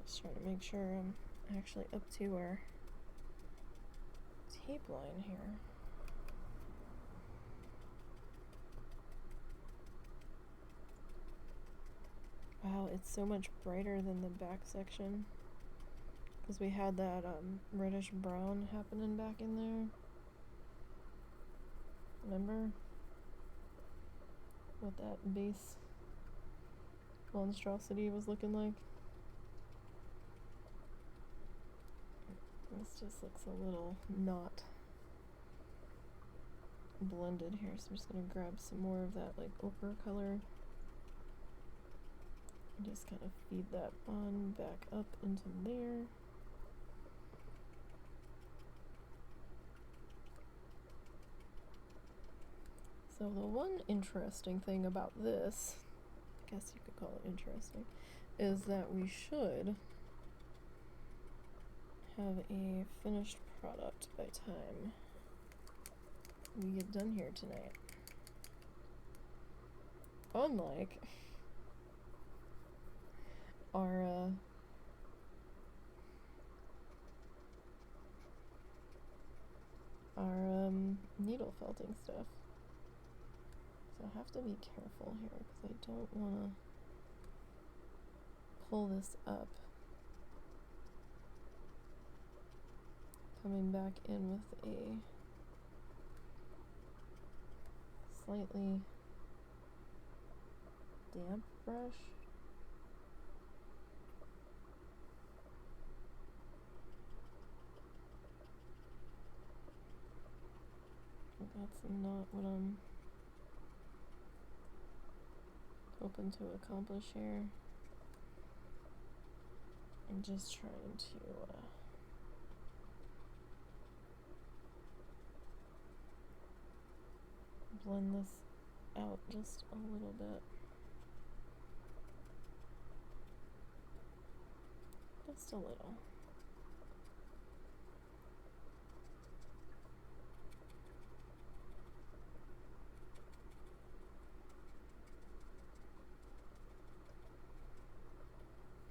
Just trying to make sure I'm actually up to our tape line here. it's so much brighter than the back section. Because we had that reddish brown happening back in there. Remember? What that base monstrosity was looking like. This just looks a little not blended here, so I'm just gonna grab some more of that like ochre color and just kind of feed that on back up into there. So the one interesting thing about this, I guess you could call it interesting, is that we should have a finished product by time we get done here tonight. Unlike our needle felting stuff. So I have to be careful here because I don't want to pull this up. Coming back in with a slightly damp brush. That's not what I'm hoping to accomplish here. I'm just trying to blend this out just a little bit. Just a little.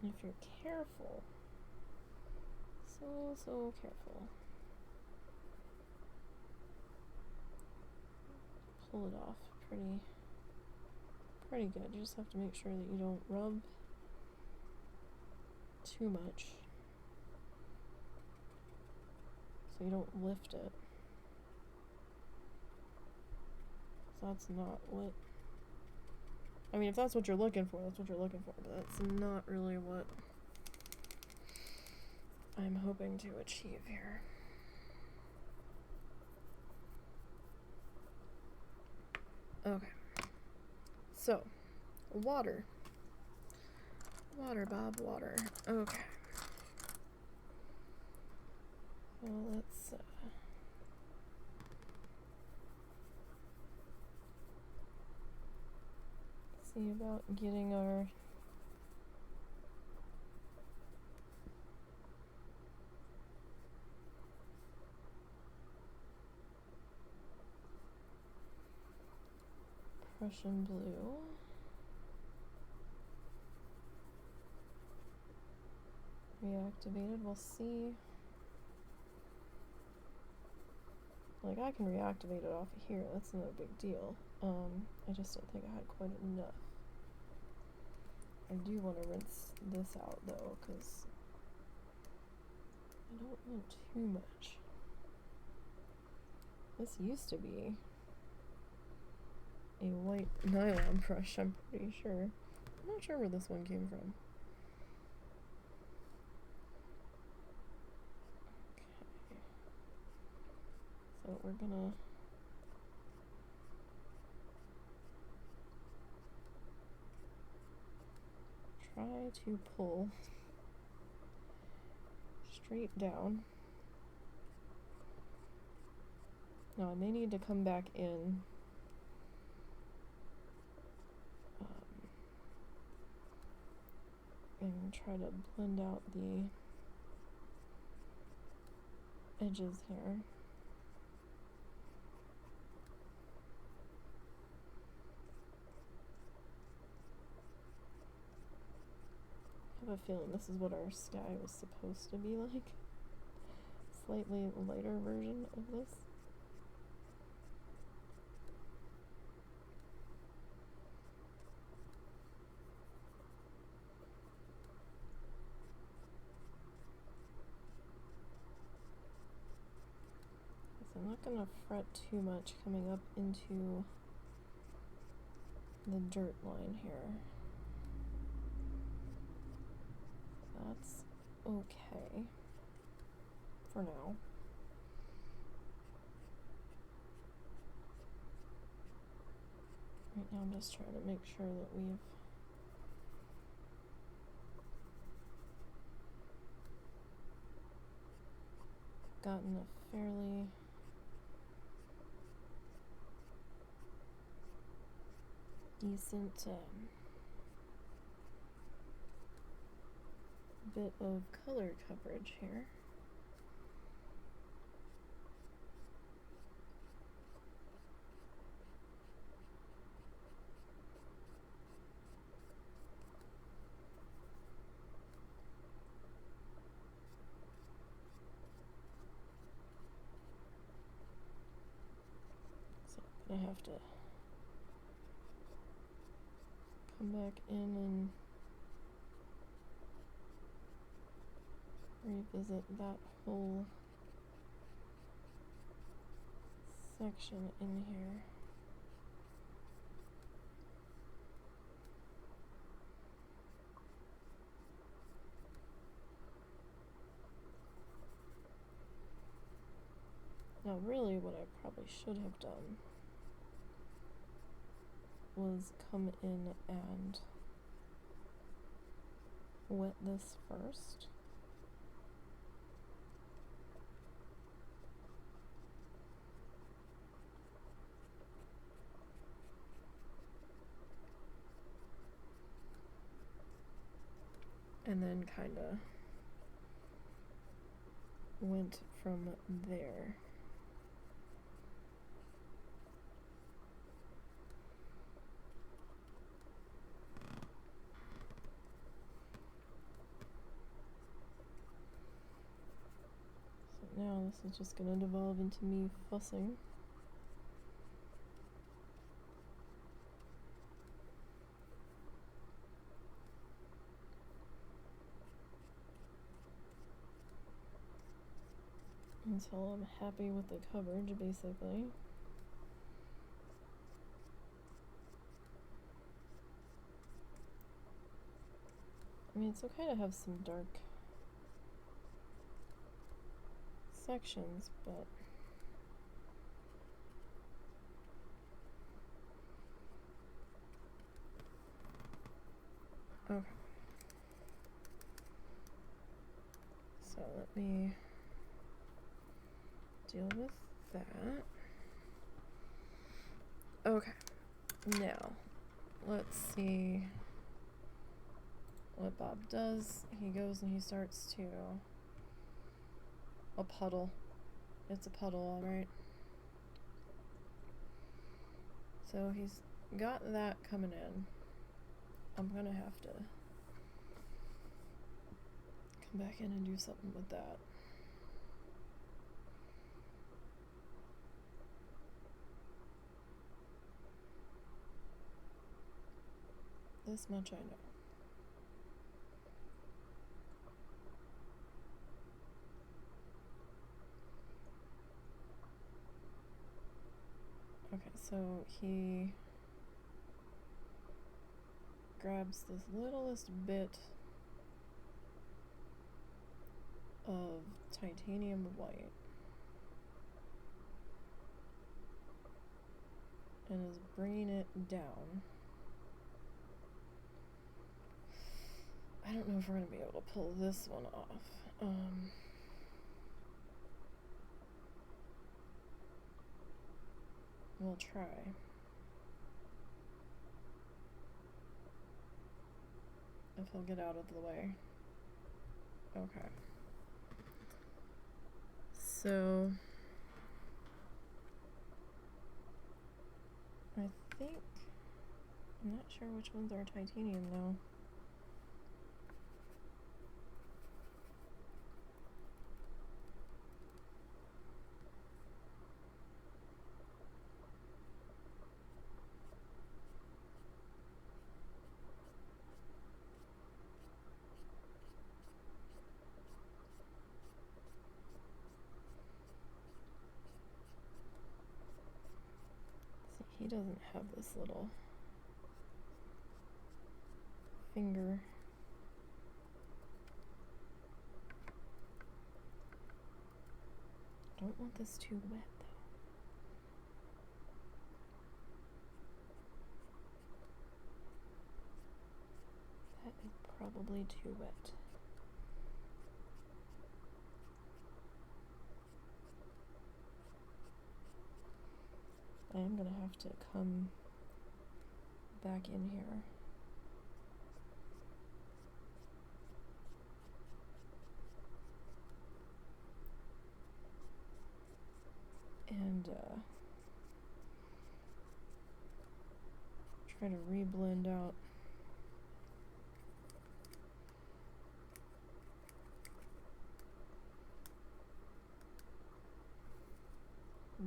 And if you're careful, so careful, pull it off pretty good. You just have to make sure that you don't rub too much, so you don't lift it. So that's not what, I mean, if that's what you're looking for, that's what you're looking for, but that's not really what I'm hoping to achieve here. Okay. So, water. Water, Bob, water. Okay. Well, let's see about getting our Prussian blue. Reactivated. We'll see. Like, I can reactivate it off of here. That's not a big deal. I just don't think I had quite enough. I do want to rinse this out, though, because I don't want too much. This used to be a white nylon brush, I'm pretty sure. I'm not sure where this one came from. Okay. So we're gonna try to pull straight down. Now I may need to come back in and try to blend out the edges here. I have a feeling this is what our sky was supposed to be like. Slightly lighter version of this. fret too much coming up into the dirt line here. That's okay for now. Right now I'm just trying to make sure that we've gotten a fairly decent bit of color coverage here. So I'm gonna have to come back in and revisit that whole section in here. Now really what I probably should have done was come in and wet this first. And then kinda went from there. So now this is just gonna devolve into me fussing. Until I'm happy with the coverage, basically. I mean, it's okay to have some dark sections, but okay. So let me deal with that. Okay, now let's see what Bob does. He goes and he starts to a puddle. It's a puddle, all right. So he's got that coming in. I'm gonna have to come back in and do something with that. This much I know. Okay, so he grabs this littlest bit of titanium white and is bringing it down. I don't know if we're going to be able to pull this one off. We'll try. If he'll get out of the way. Okay. So I think I'm not sure which ones are titanium though. doesn't have this little finger. Don't want this too wet though. That is probably too wet. I am gonna have to come back in here. And try to re-blend out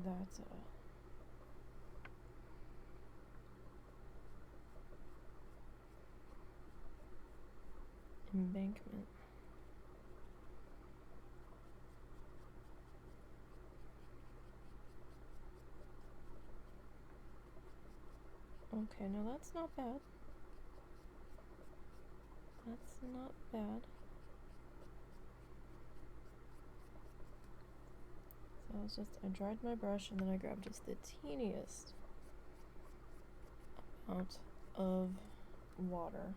that embankment. Okay, now that's not bad. That's not bad. So I dried my brush and then I grabbed just the teeniest amount of water.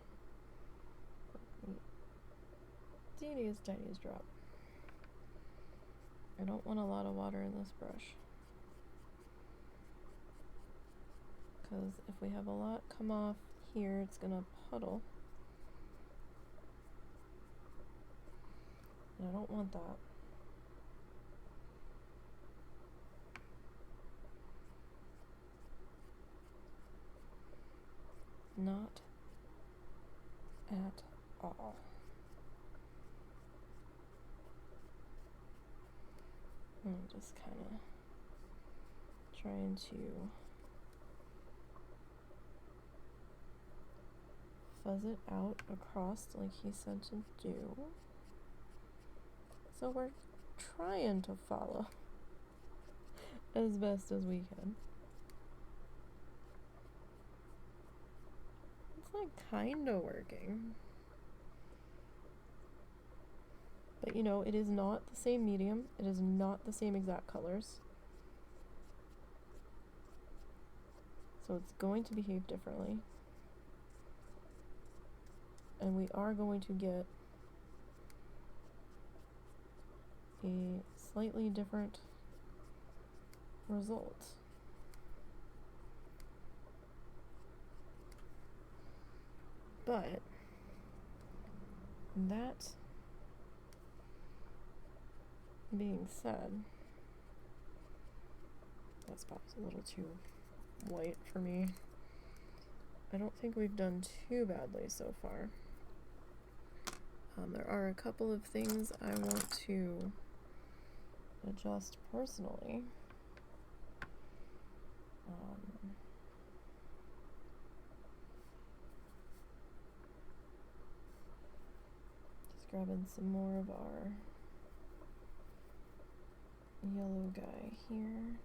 Teeniest, tiniest drop. I don't want a lot of water in this brush, because if we have a lot come off here, it's gonna puddle. And I don't want that. Not at all. I'm just kind of trying to fuzz it out across like he said to do. So we're trying to follow as best as we can. It's like kind of working. But you know, it is not the same medium. It is not the same exact colors. So it's going to behave differently. And we are going to get a slightly different result. But that being said, that spot's a little too white for me. I don't think we've done too badly so far. There are a couple of things I want to adjust personally. Just grabbing some more of our yellow guy here.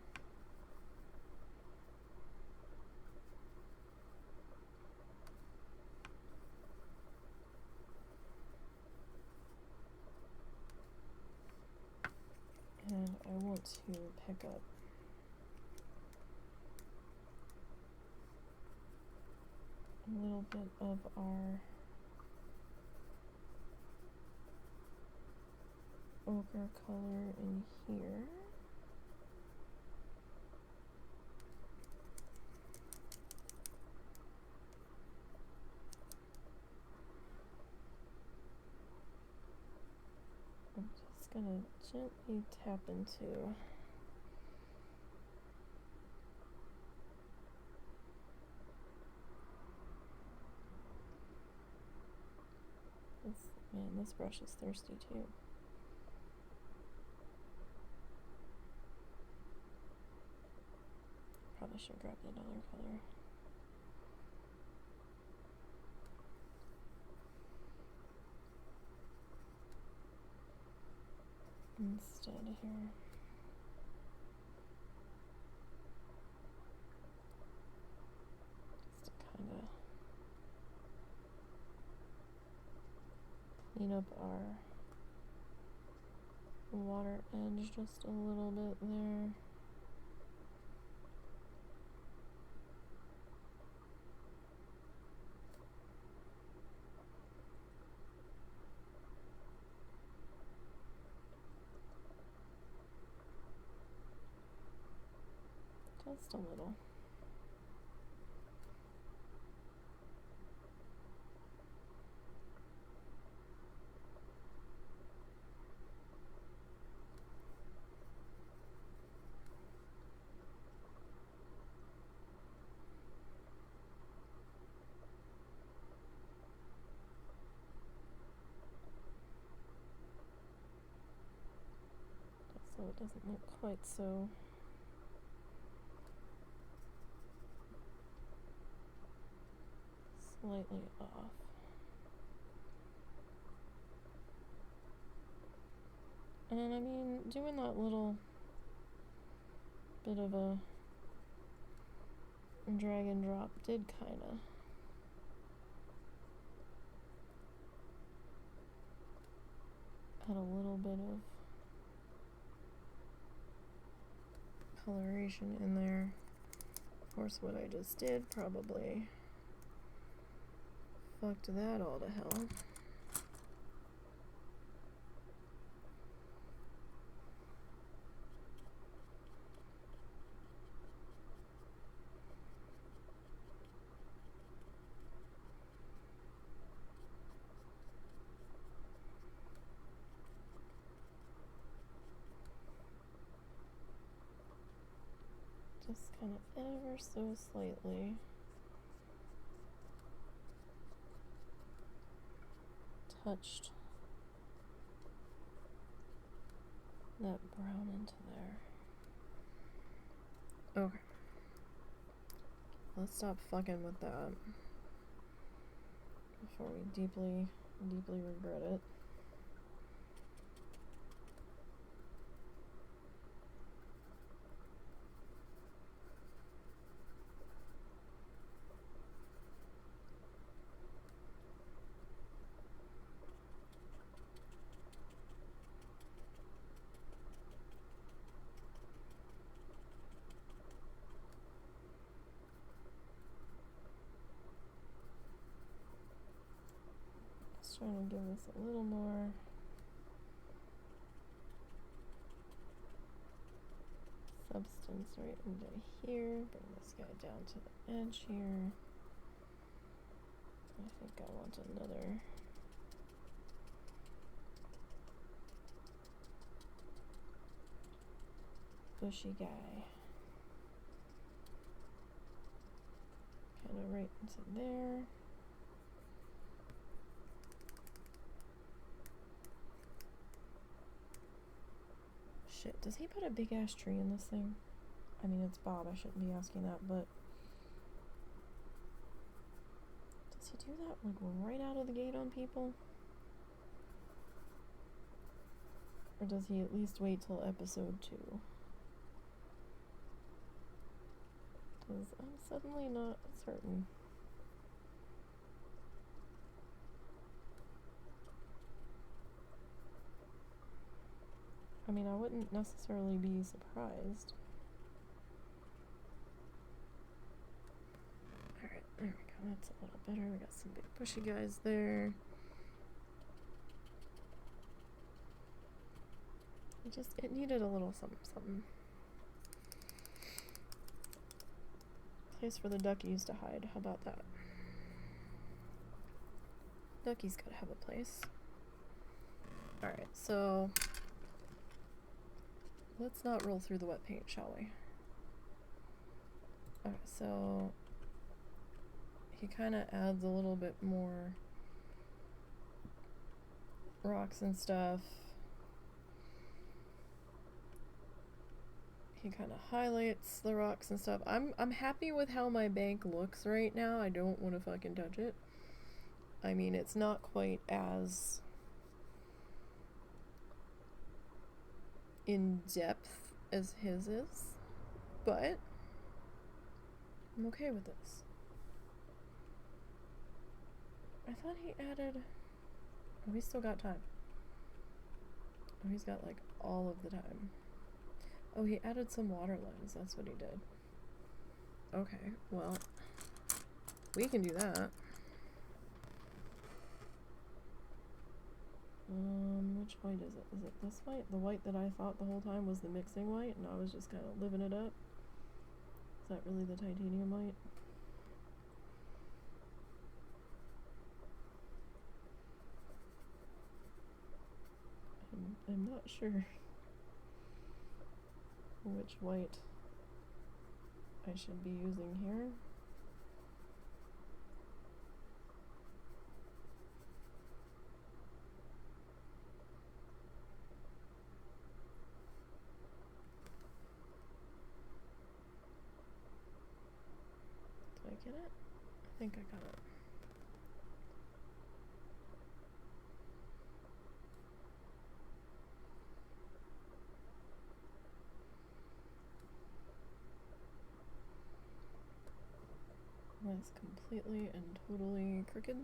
And I want to pick up a little bit of our ochre color in here. I'm just gonna gently tap into this. Man, this brush is thirsty too. Probably should grab another color. Instead here. clean up our water edge just a little bit there. Just a little. So it doesn't look quite so slightly off. And I mean, doing that little bit of a drag and drop did kind of add a little bit of coloration in there. Of course, what I just did probably fucked that all to hell. Just kind of ever so slightly touched that brown into there. Okay. Let's stop fucking with that before we deeply, deeply regret it. Trying to give this a little more substance right into here. Bring this guy down to the edge here. I think I want another bushy guy. Kind of right into there. Shit, does he put a big ass tree in this thing? I mean, it's Bob, I shouldn't be asking that, but does he do that, like, right out of the gate on people? Or does he at least wait till episode 2? Because I'm suddenly not certain. I mean, I wouldn't necessarily be surprised. Alright, there we go. That's a little better. We got some big bushy guys there. It needed a little something, something. Place for the duckies to hide. How about that? Duckies gotta have a place. Alright, so let's not roll through the wet paint, shall we? Okay, so he kind of adds a little bit more rocks and stuff. He kind of highlights the rocks and stuff. I'm happy with how my bank looks right now. I don't want to fucking touch it. I mean, it's not quite as in depth as his is, but I'm okay with this. I thought he added Oh, he's still got time. Oh, he's got like all of the time. Oh, he added some water lines. That's what he did. Okay, well, we can do that. Which white is it? Is it this white? The white that I thought the whole time was the mixing white, and I was just kind of living it up. Is that really the titanium white? I'm not sure which white I should be using here. Did I get it? I think I got it. That's completely and totally crooked.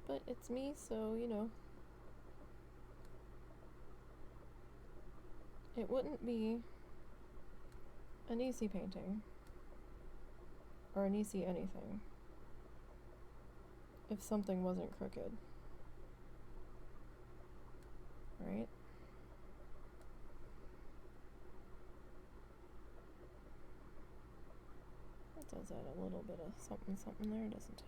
But it's me, so, you know. It wouldn't be a Nisey painting, or a Nisey anything, if something wasn't crooked. Right? That does add a little bit of something something there, doesn't it?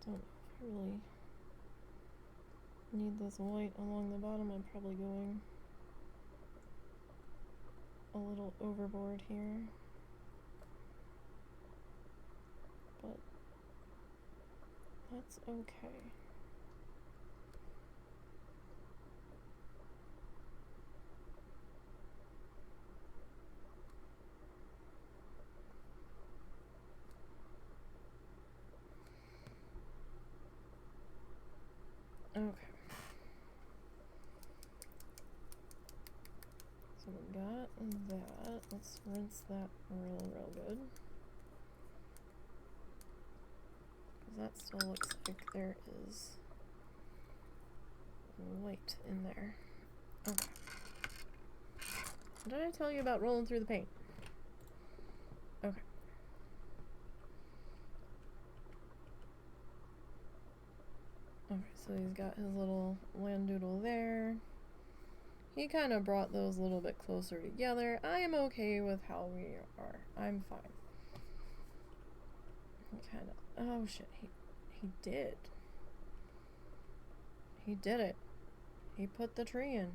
Don't know if I really need this white along the bottom. I'm probably going a little overboard here. But that's okay. Okay. So we got that. Let's rinse that real good. Because that still looks like there is white in there. Okay. What did I tell you about rolling through the paint? Okay. Okay, so he's got his little land doodle there. He kind of brought those a little bit closer together. I am okay with how we are. I'm fine. He kind of... Oh, shit. He did. He did it. He put the tree in.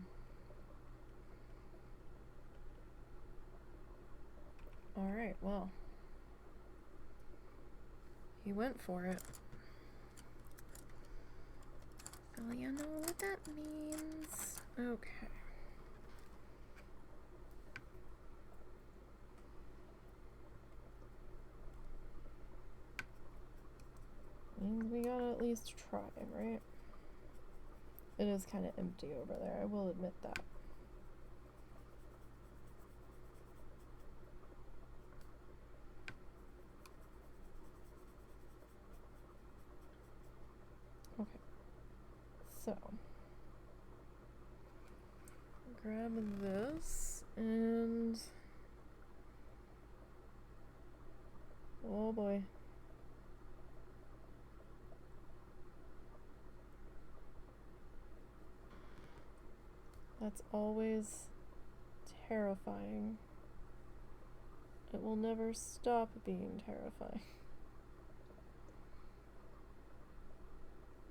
Alright, well. He went for it. So you know what that means. Okay. Means we gotta at least try, right? It is kind of empty over there, I will admit that. Okay. So. Grab this and... Oh boy. That's always terrifying. It will never stop being terrifying.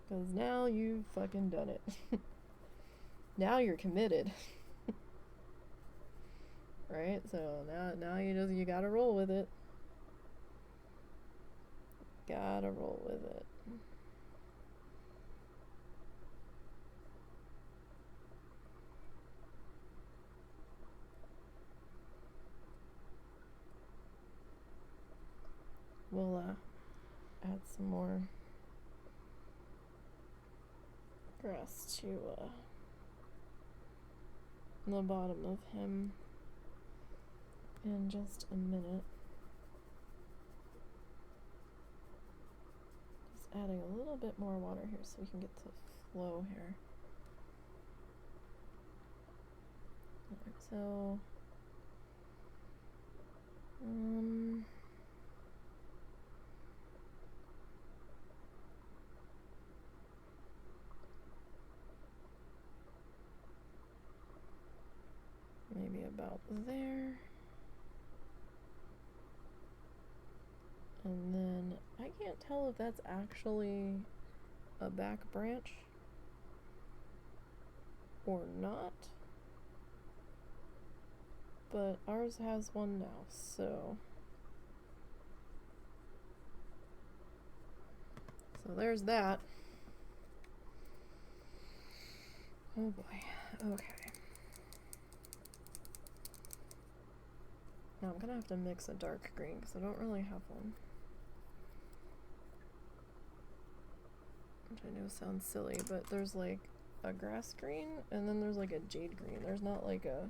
Because now you've fucking done it. Now you're committed. Right? So now you gotta roll with it. Gotta roll with it. grass to the bottom of him in just a minute. Just adding a little bit more water here so we can get to flow here. Alright, so maybe about there. And then I can't tell if that's actually a back branch or not, but ours has one now, so there's that. Oh boy. Okay. Now I'm gonna have to mix a dark green because I don't really have one. Which I know sounds silly, but there's like a grass green and then there's like a jade green. There's not like a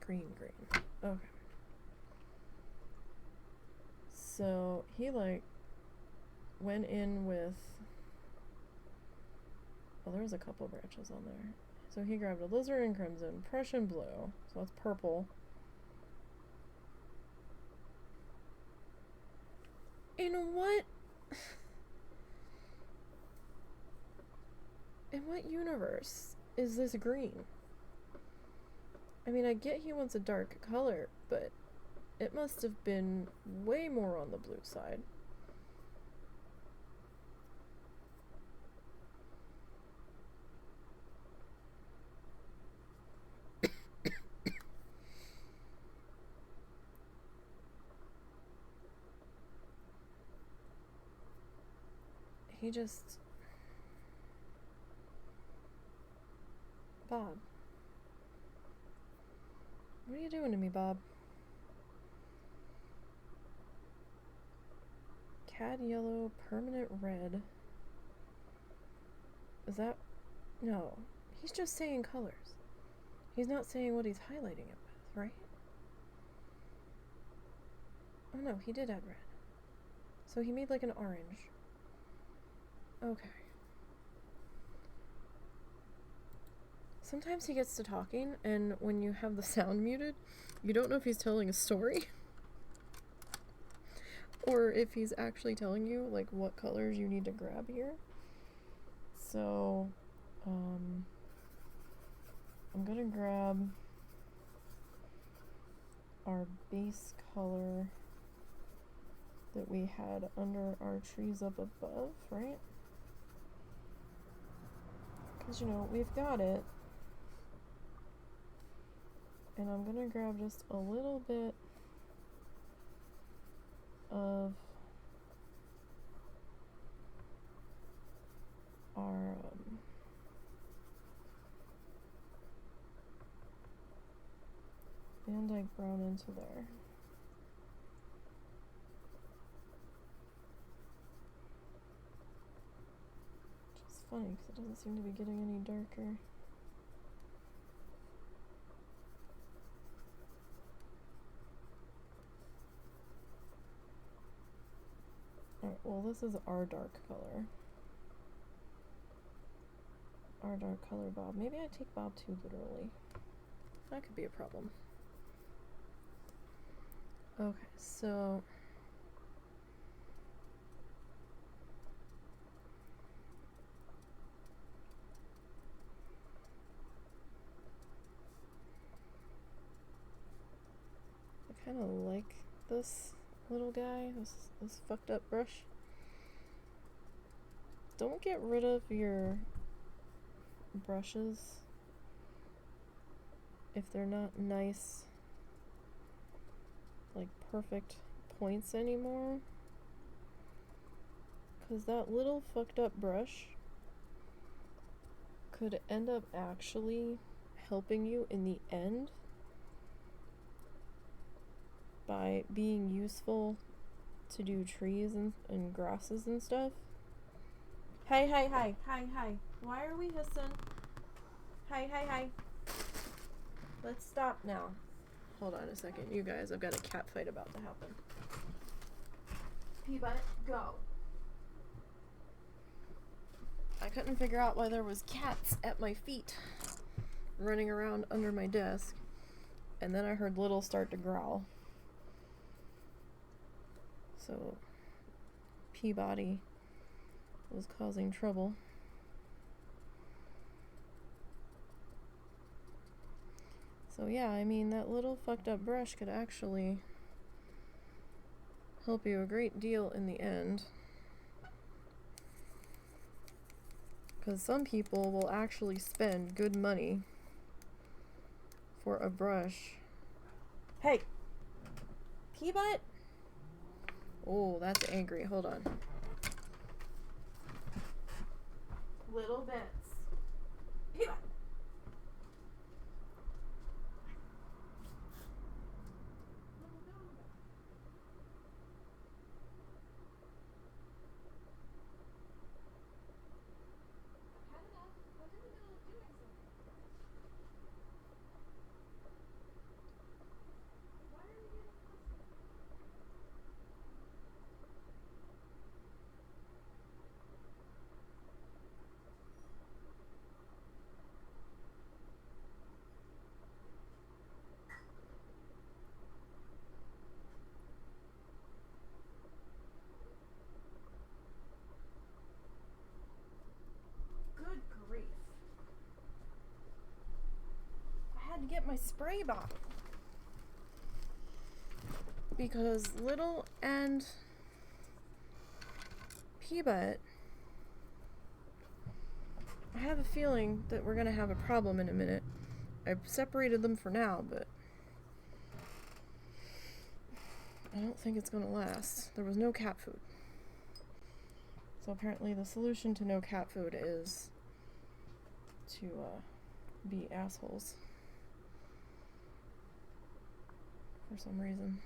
green. Okay. So he like went in with, well, there was a couple branches on there. So he grabbed a lizard and crimson, Prussian blue, so that's purple. In what universe is this green? I mean, I get he wants a dark color, but it must have been way more on the blue side. He just... Bob. What are you doing to me, Bob? Cad yellow, permanent red. Is that... No. He's just saying colors. He's not saying what he's highlighting it with, right? Oh no, he did add red. So he made like an orange. Okay. Sometimes he gets to talking, and when you have the sound muted, you don't know if he's telling a story or if he's actually telling you like what colors you need to grab here. So, I'm gonna grab our base color that we had under our trees up above, right? Because, you know, we've got it. And I'm gonna grab just a little bit of our Van Dyke brown into there. Which is funny because it doesn't seem to be getting any darker. Alright, well, this is our dark color. Our dark color Bob. Maybe I take Bob too literally. That could be a problem. Okay, so I kind of like this little guy, this fucked up brush. Don't get rid of your brushes if they're not nice, like perfect points anymore, because that little fucked up brush could end up actually helping you in the end by being useful to do trees and grasses and stuff. Hey, hey, hey, hey, hey. Why are we hissing? Hey, hey, hey. Let's stop now. Hold on a second, you guys. I've got a cat fight about to happen. Peanut, go. I couldn't figure out why there was cats at my feet running around under my desk. And then I heard Little start to growl. So Peabody was causing trouble. So yeah, I mean, that little fucked up brush could actually help you a great deal in the end. Because some people will actually spend good money for a brush. Hey! Peabut? Oh, that's angry. Hold on. Little bits. Peabut! Good grief. I had to get my spray bottle. Because Little and Peabut, I have a feeling that we're gonna have a problem in a minute. I've separated them for now, but I don't think it's gonna last. There was no cat food. So apparently the solution to no cat food is to be assholes. For some reason.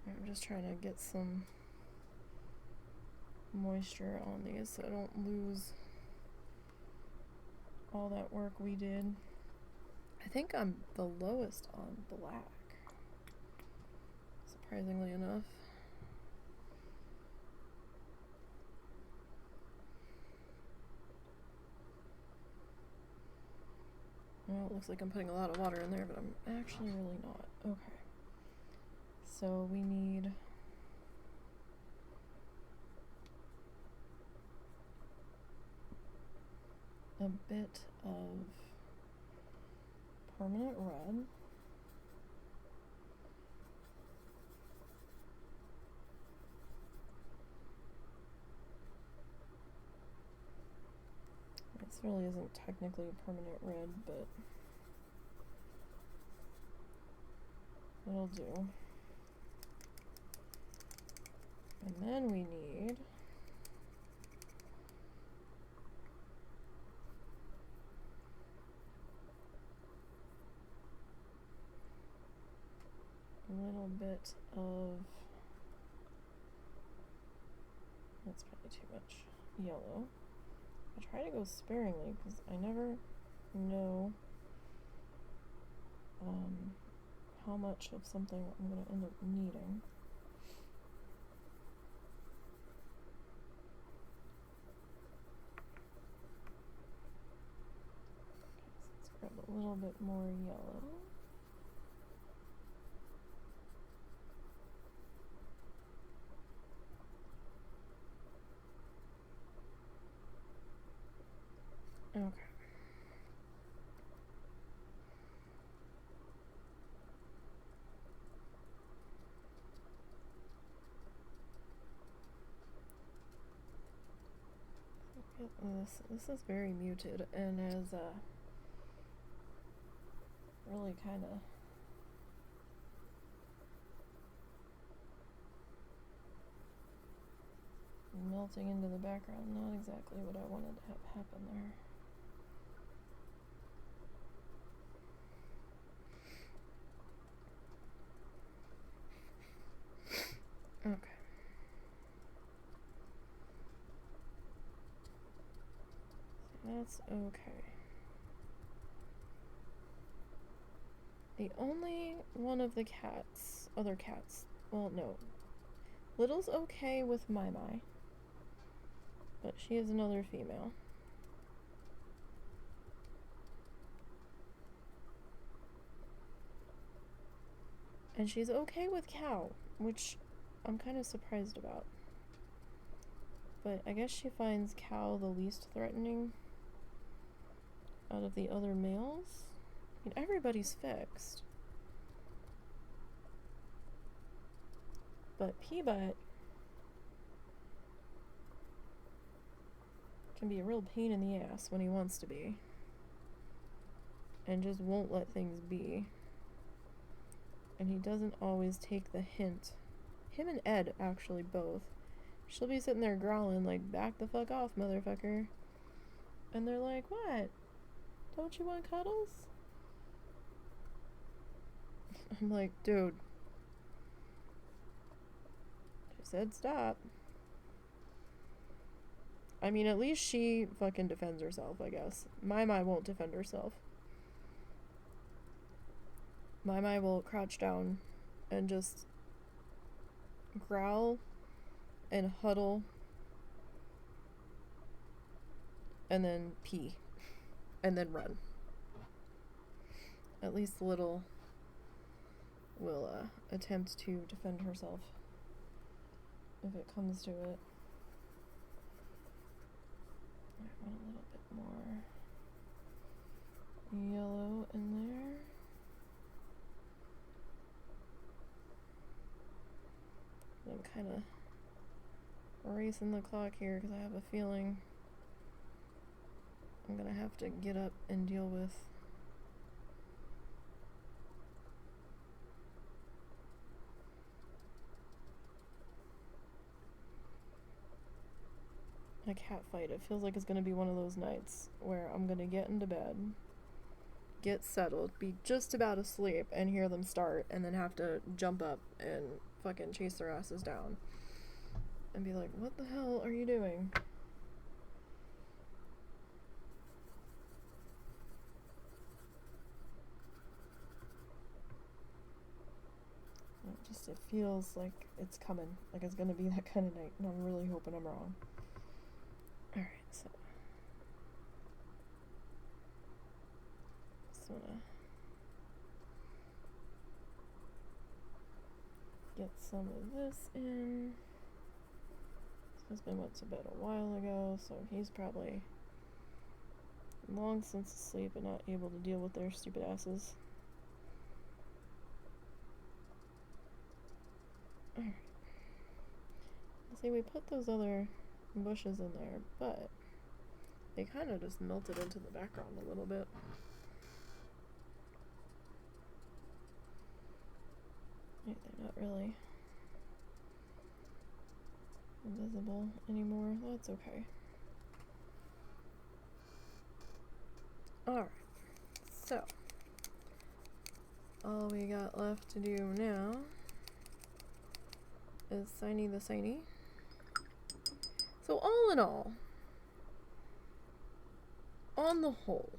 I'm just trying to get some moisture on these so I don't lose all that work we did. I think I'm the lowest on black, surprisingly enough. Well, it looks like I'm putting a lot of water in there, but I'm actually really not. Okay. So we need a bit of permanent red. This really isn't technically a permanent red, but it'll do. And then we need a little bit of, that's probably too much yellow. I try to go sparingly because I never know how much of something I'm going to end up needing. Okay, so let's grab a little bit more yellow. Okay. This is very muted and is really kind of melting into the background. Not exactly what I wanted to have happen there. It's okay. The only one of the other cats, well, no. Little's okay with Mai, but she is another female. And she's okay with Cow, which I'm kind of surprised about. But I guess she finds Cow the least threatening out of the other males. I mean, everybody's fixed. But P-Butt can be a real pain in the ass when he wants to be. And just won't let things be. And he doesn't always take the hint. Him and Ed, actually, both. She'll be sitting there growling like, back the fuck off, motherfucker. And they're like, what? Don't you want cuddles? I'm like, dude. She said stop. I mean, at least she fucking defends herself, I guess. Mai won't defend herself. Mai will crouch down and just growl and huddle and then pee and then run. At least Little will attempt to defend herself if it comes to it. I want a little bit more yellow in there. I'm kind of racing the clock here because I have a feeling I'm gonna have to get up and deal with a cat fight. It feels like it's gonna be one of those nights where I'm gonna get into bed, get settled, be just about asleep, and hear them start, and then have to jump up and fucking chase their asses down and be like, what the hell are you doing? It feels like it's coming, like it's gonna be that kind of night, and I'm really hoping I'm wrong. Alright, so just wanna get some of this in. This husband went to bed a while ago, so he's probably long since asleep and not able to deal with their stupid asses. Alright. See, we put those other bushes in there, but they kind of just melted into the background a little bit. They're not really visible anymore. That's okay. Alright, so all we got left to do now is signy the signy. So all in all, on the whole,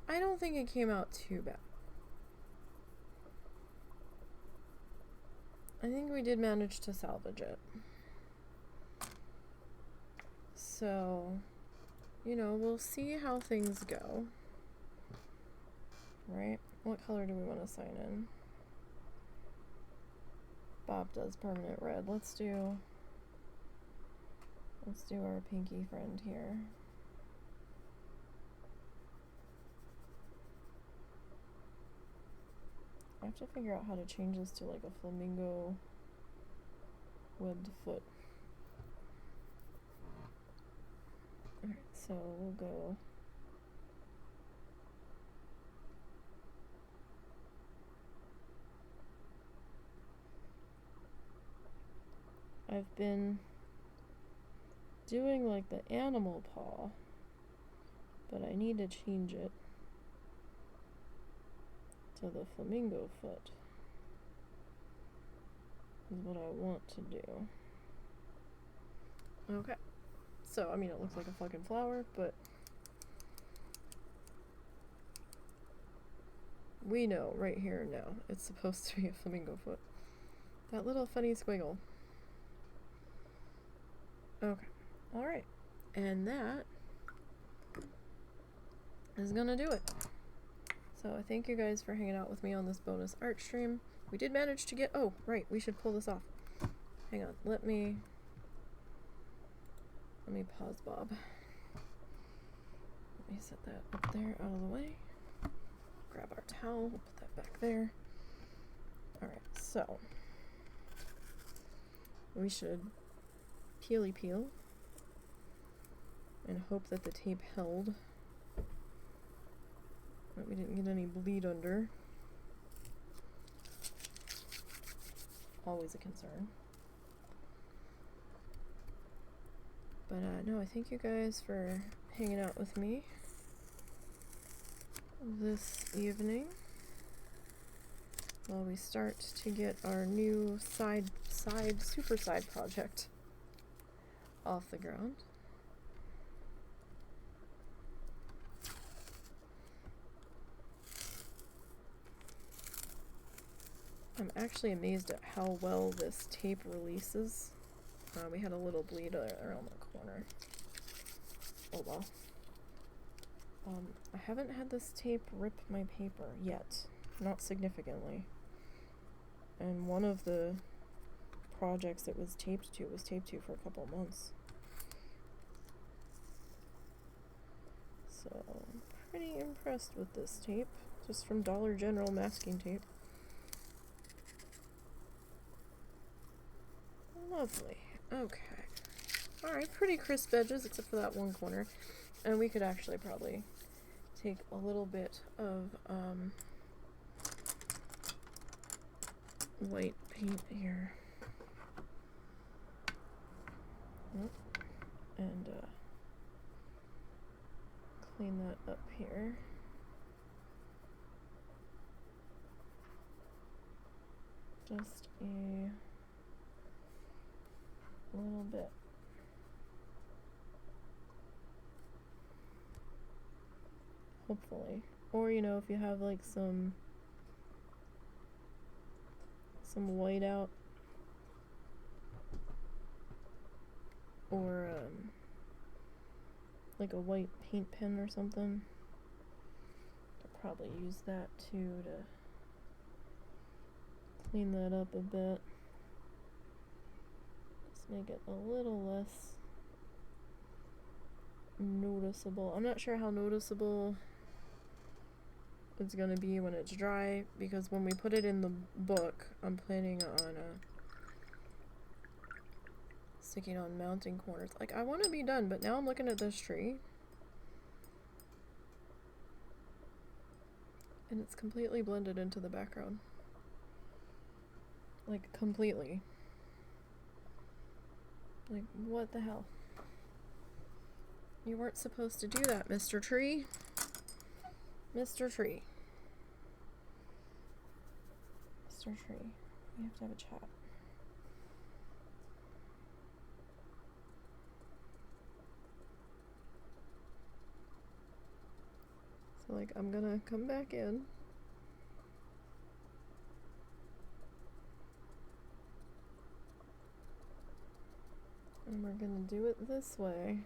I don't think it came out too bad. I think we did manage to salvage it. So, you know, we'll see how things go. Right? What color do we want to sign in? Bob does permanent red. Let's do our pinky friend here. I have to figure out how to change this to like a flamingo webbed foot. Alright, so we'll go I've been doing like the animal paw, but I need to change it to the flamingo foot is what I want to do. Okay, So, I mean, it looks like a fucking flower, but we know right here now it's supposed to be a flamingo foot. That little funny squiggle. Okay. Alright. And that is gonna do it. So I thank you guys for hanging out with me on this bonus art stream. We did manage to get... Oh, right. We should pull this off. Hang on. Let me pause Bob. Let me set that up there out of the way. Grab our towel. We'll put that back there. Alright, so we should peely peel and hope that the tape held, that we didn't get any bleed under. Always a concern. But no, I thank you guys for hanging out with me this evening while we start to get our new super side project off the ground. I'm actually amazed at how well this tape releases. We had a little bleed around the corner. Oh well. I haven't had this tape rip my paper yet. Not significantly. And one of the projects it was taped to for a couple of months. So, I'm pretty impressed with this tape. Just from Dollar General masking tape. Lovely. Okay. Alright, pretty crisp edges except for that one corner. And we could actually probably take a little bit of white paint here. And clean that up here. Just a little bit. Hopefully. Or, you know, if you have like some white out, or like a white paint pen or something, I'll probably use that too to clean that up a bit. Just make it a little less noticeable. I'm not sure how noticeable it's gonna be when it's dry, because when we put it in the book, I'm planning on sticking on mounting corners. Like, I want to be done, but now I'm looking at this tree and it's completely blended into the background. Like, completely. Like, what the hell? You weren't supposed to do that, Mr. Tree. Mr. Tree. Mr. Tree. We have to have a chat. So, like, I'm gonna come back in. And we're gonna do it this way.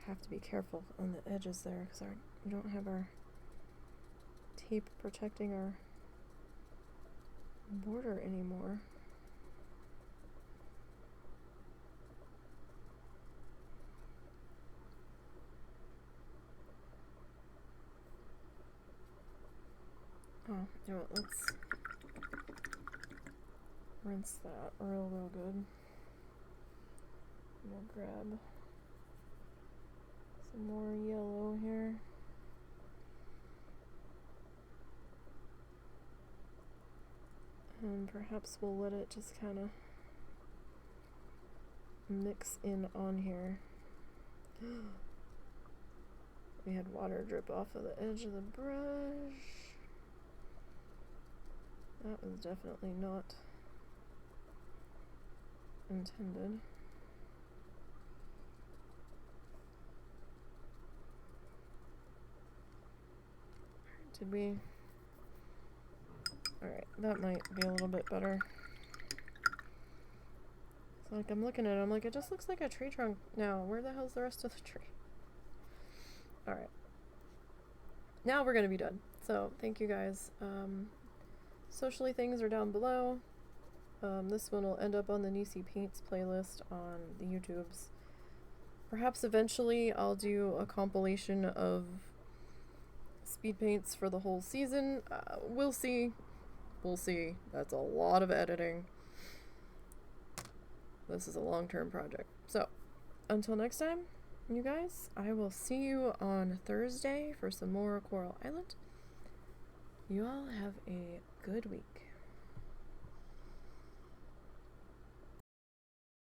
Have to be careful on the edges there because we don't have our tape protecting our border anymore. Oh, you know what, let's rinse that real good. We'll grab some more yellow here. And perhaps we'll let it just kind of mix in on here. We had water drip off of the edge of the brush. That was definitely not intended. Did we? Alright, that might be a little bit better. So, like, I'm looking at it, I'm like, it just looks like a tree trunk now. Where the hell's the rest of the tree? Alright. Now we're gonna be done. So, thank you guys. Socially things are down below. This one will end up on the Nisey Paints playlist on the YouTubes. Perhaps eventually I'll do a compilation of speed paints for the whole season. We'll see. We'll see. That's a lot of editing. This is a long-term project. So, until next time, you guys, I will see you on Thursday for some more Coral Island. You all have a good week.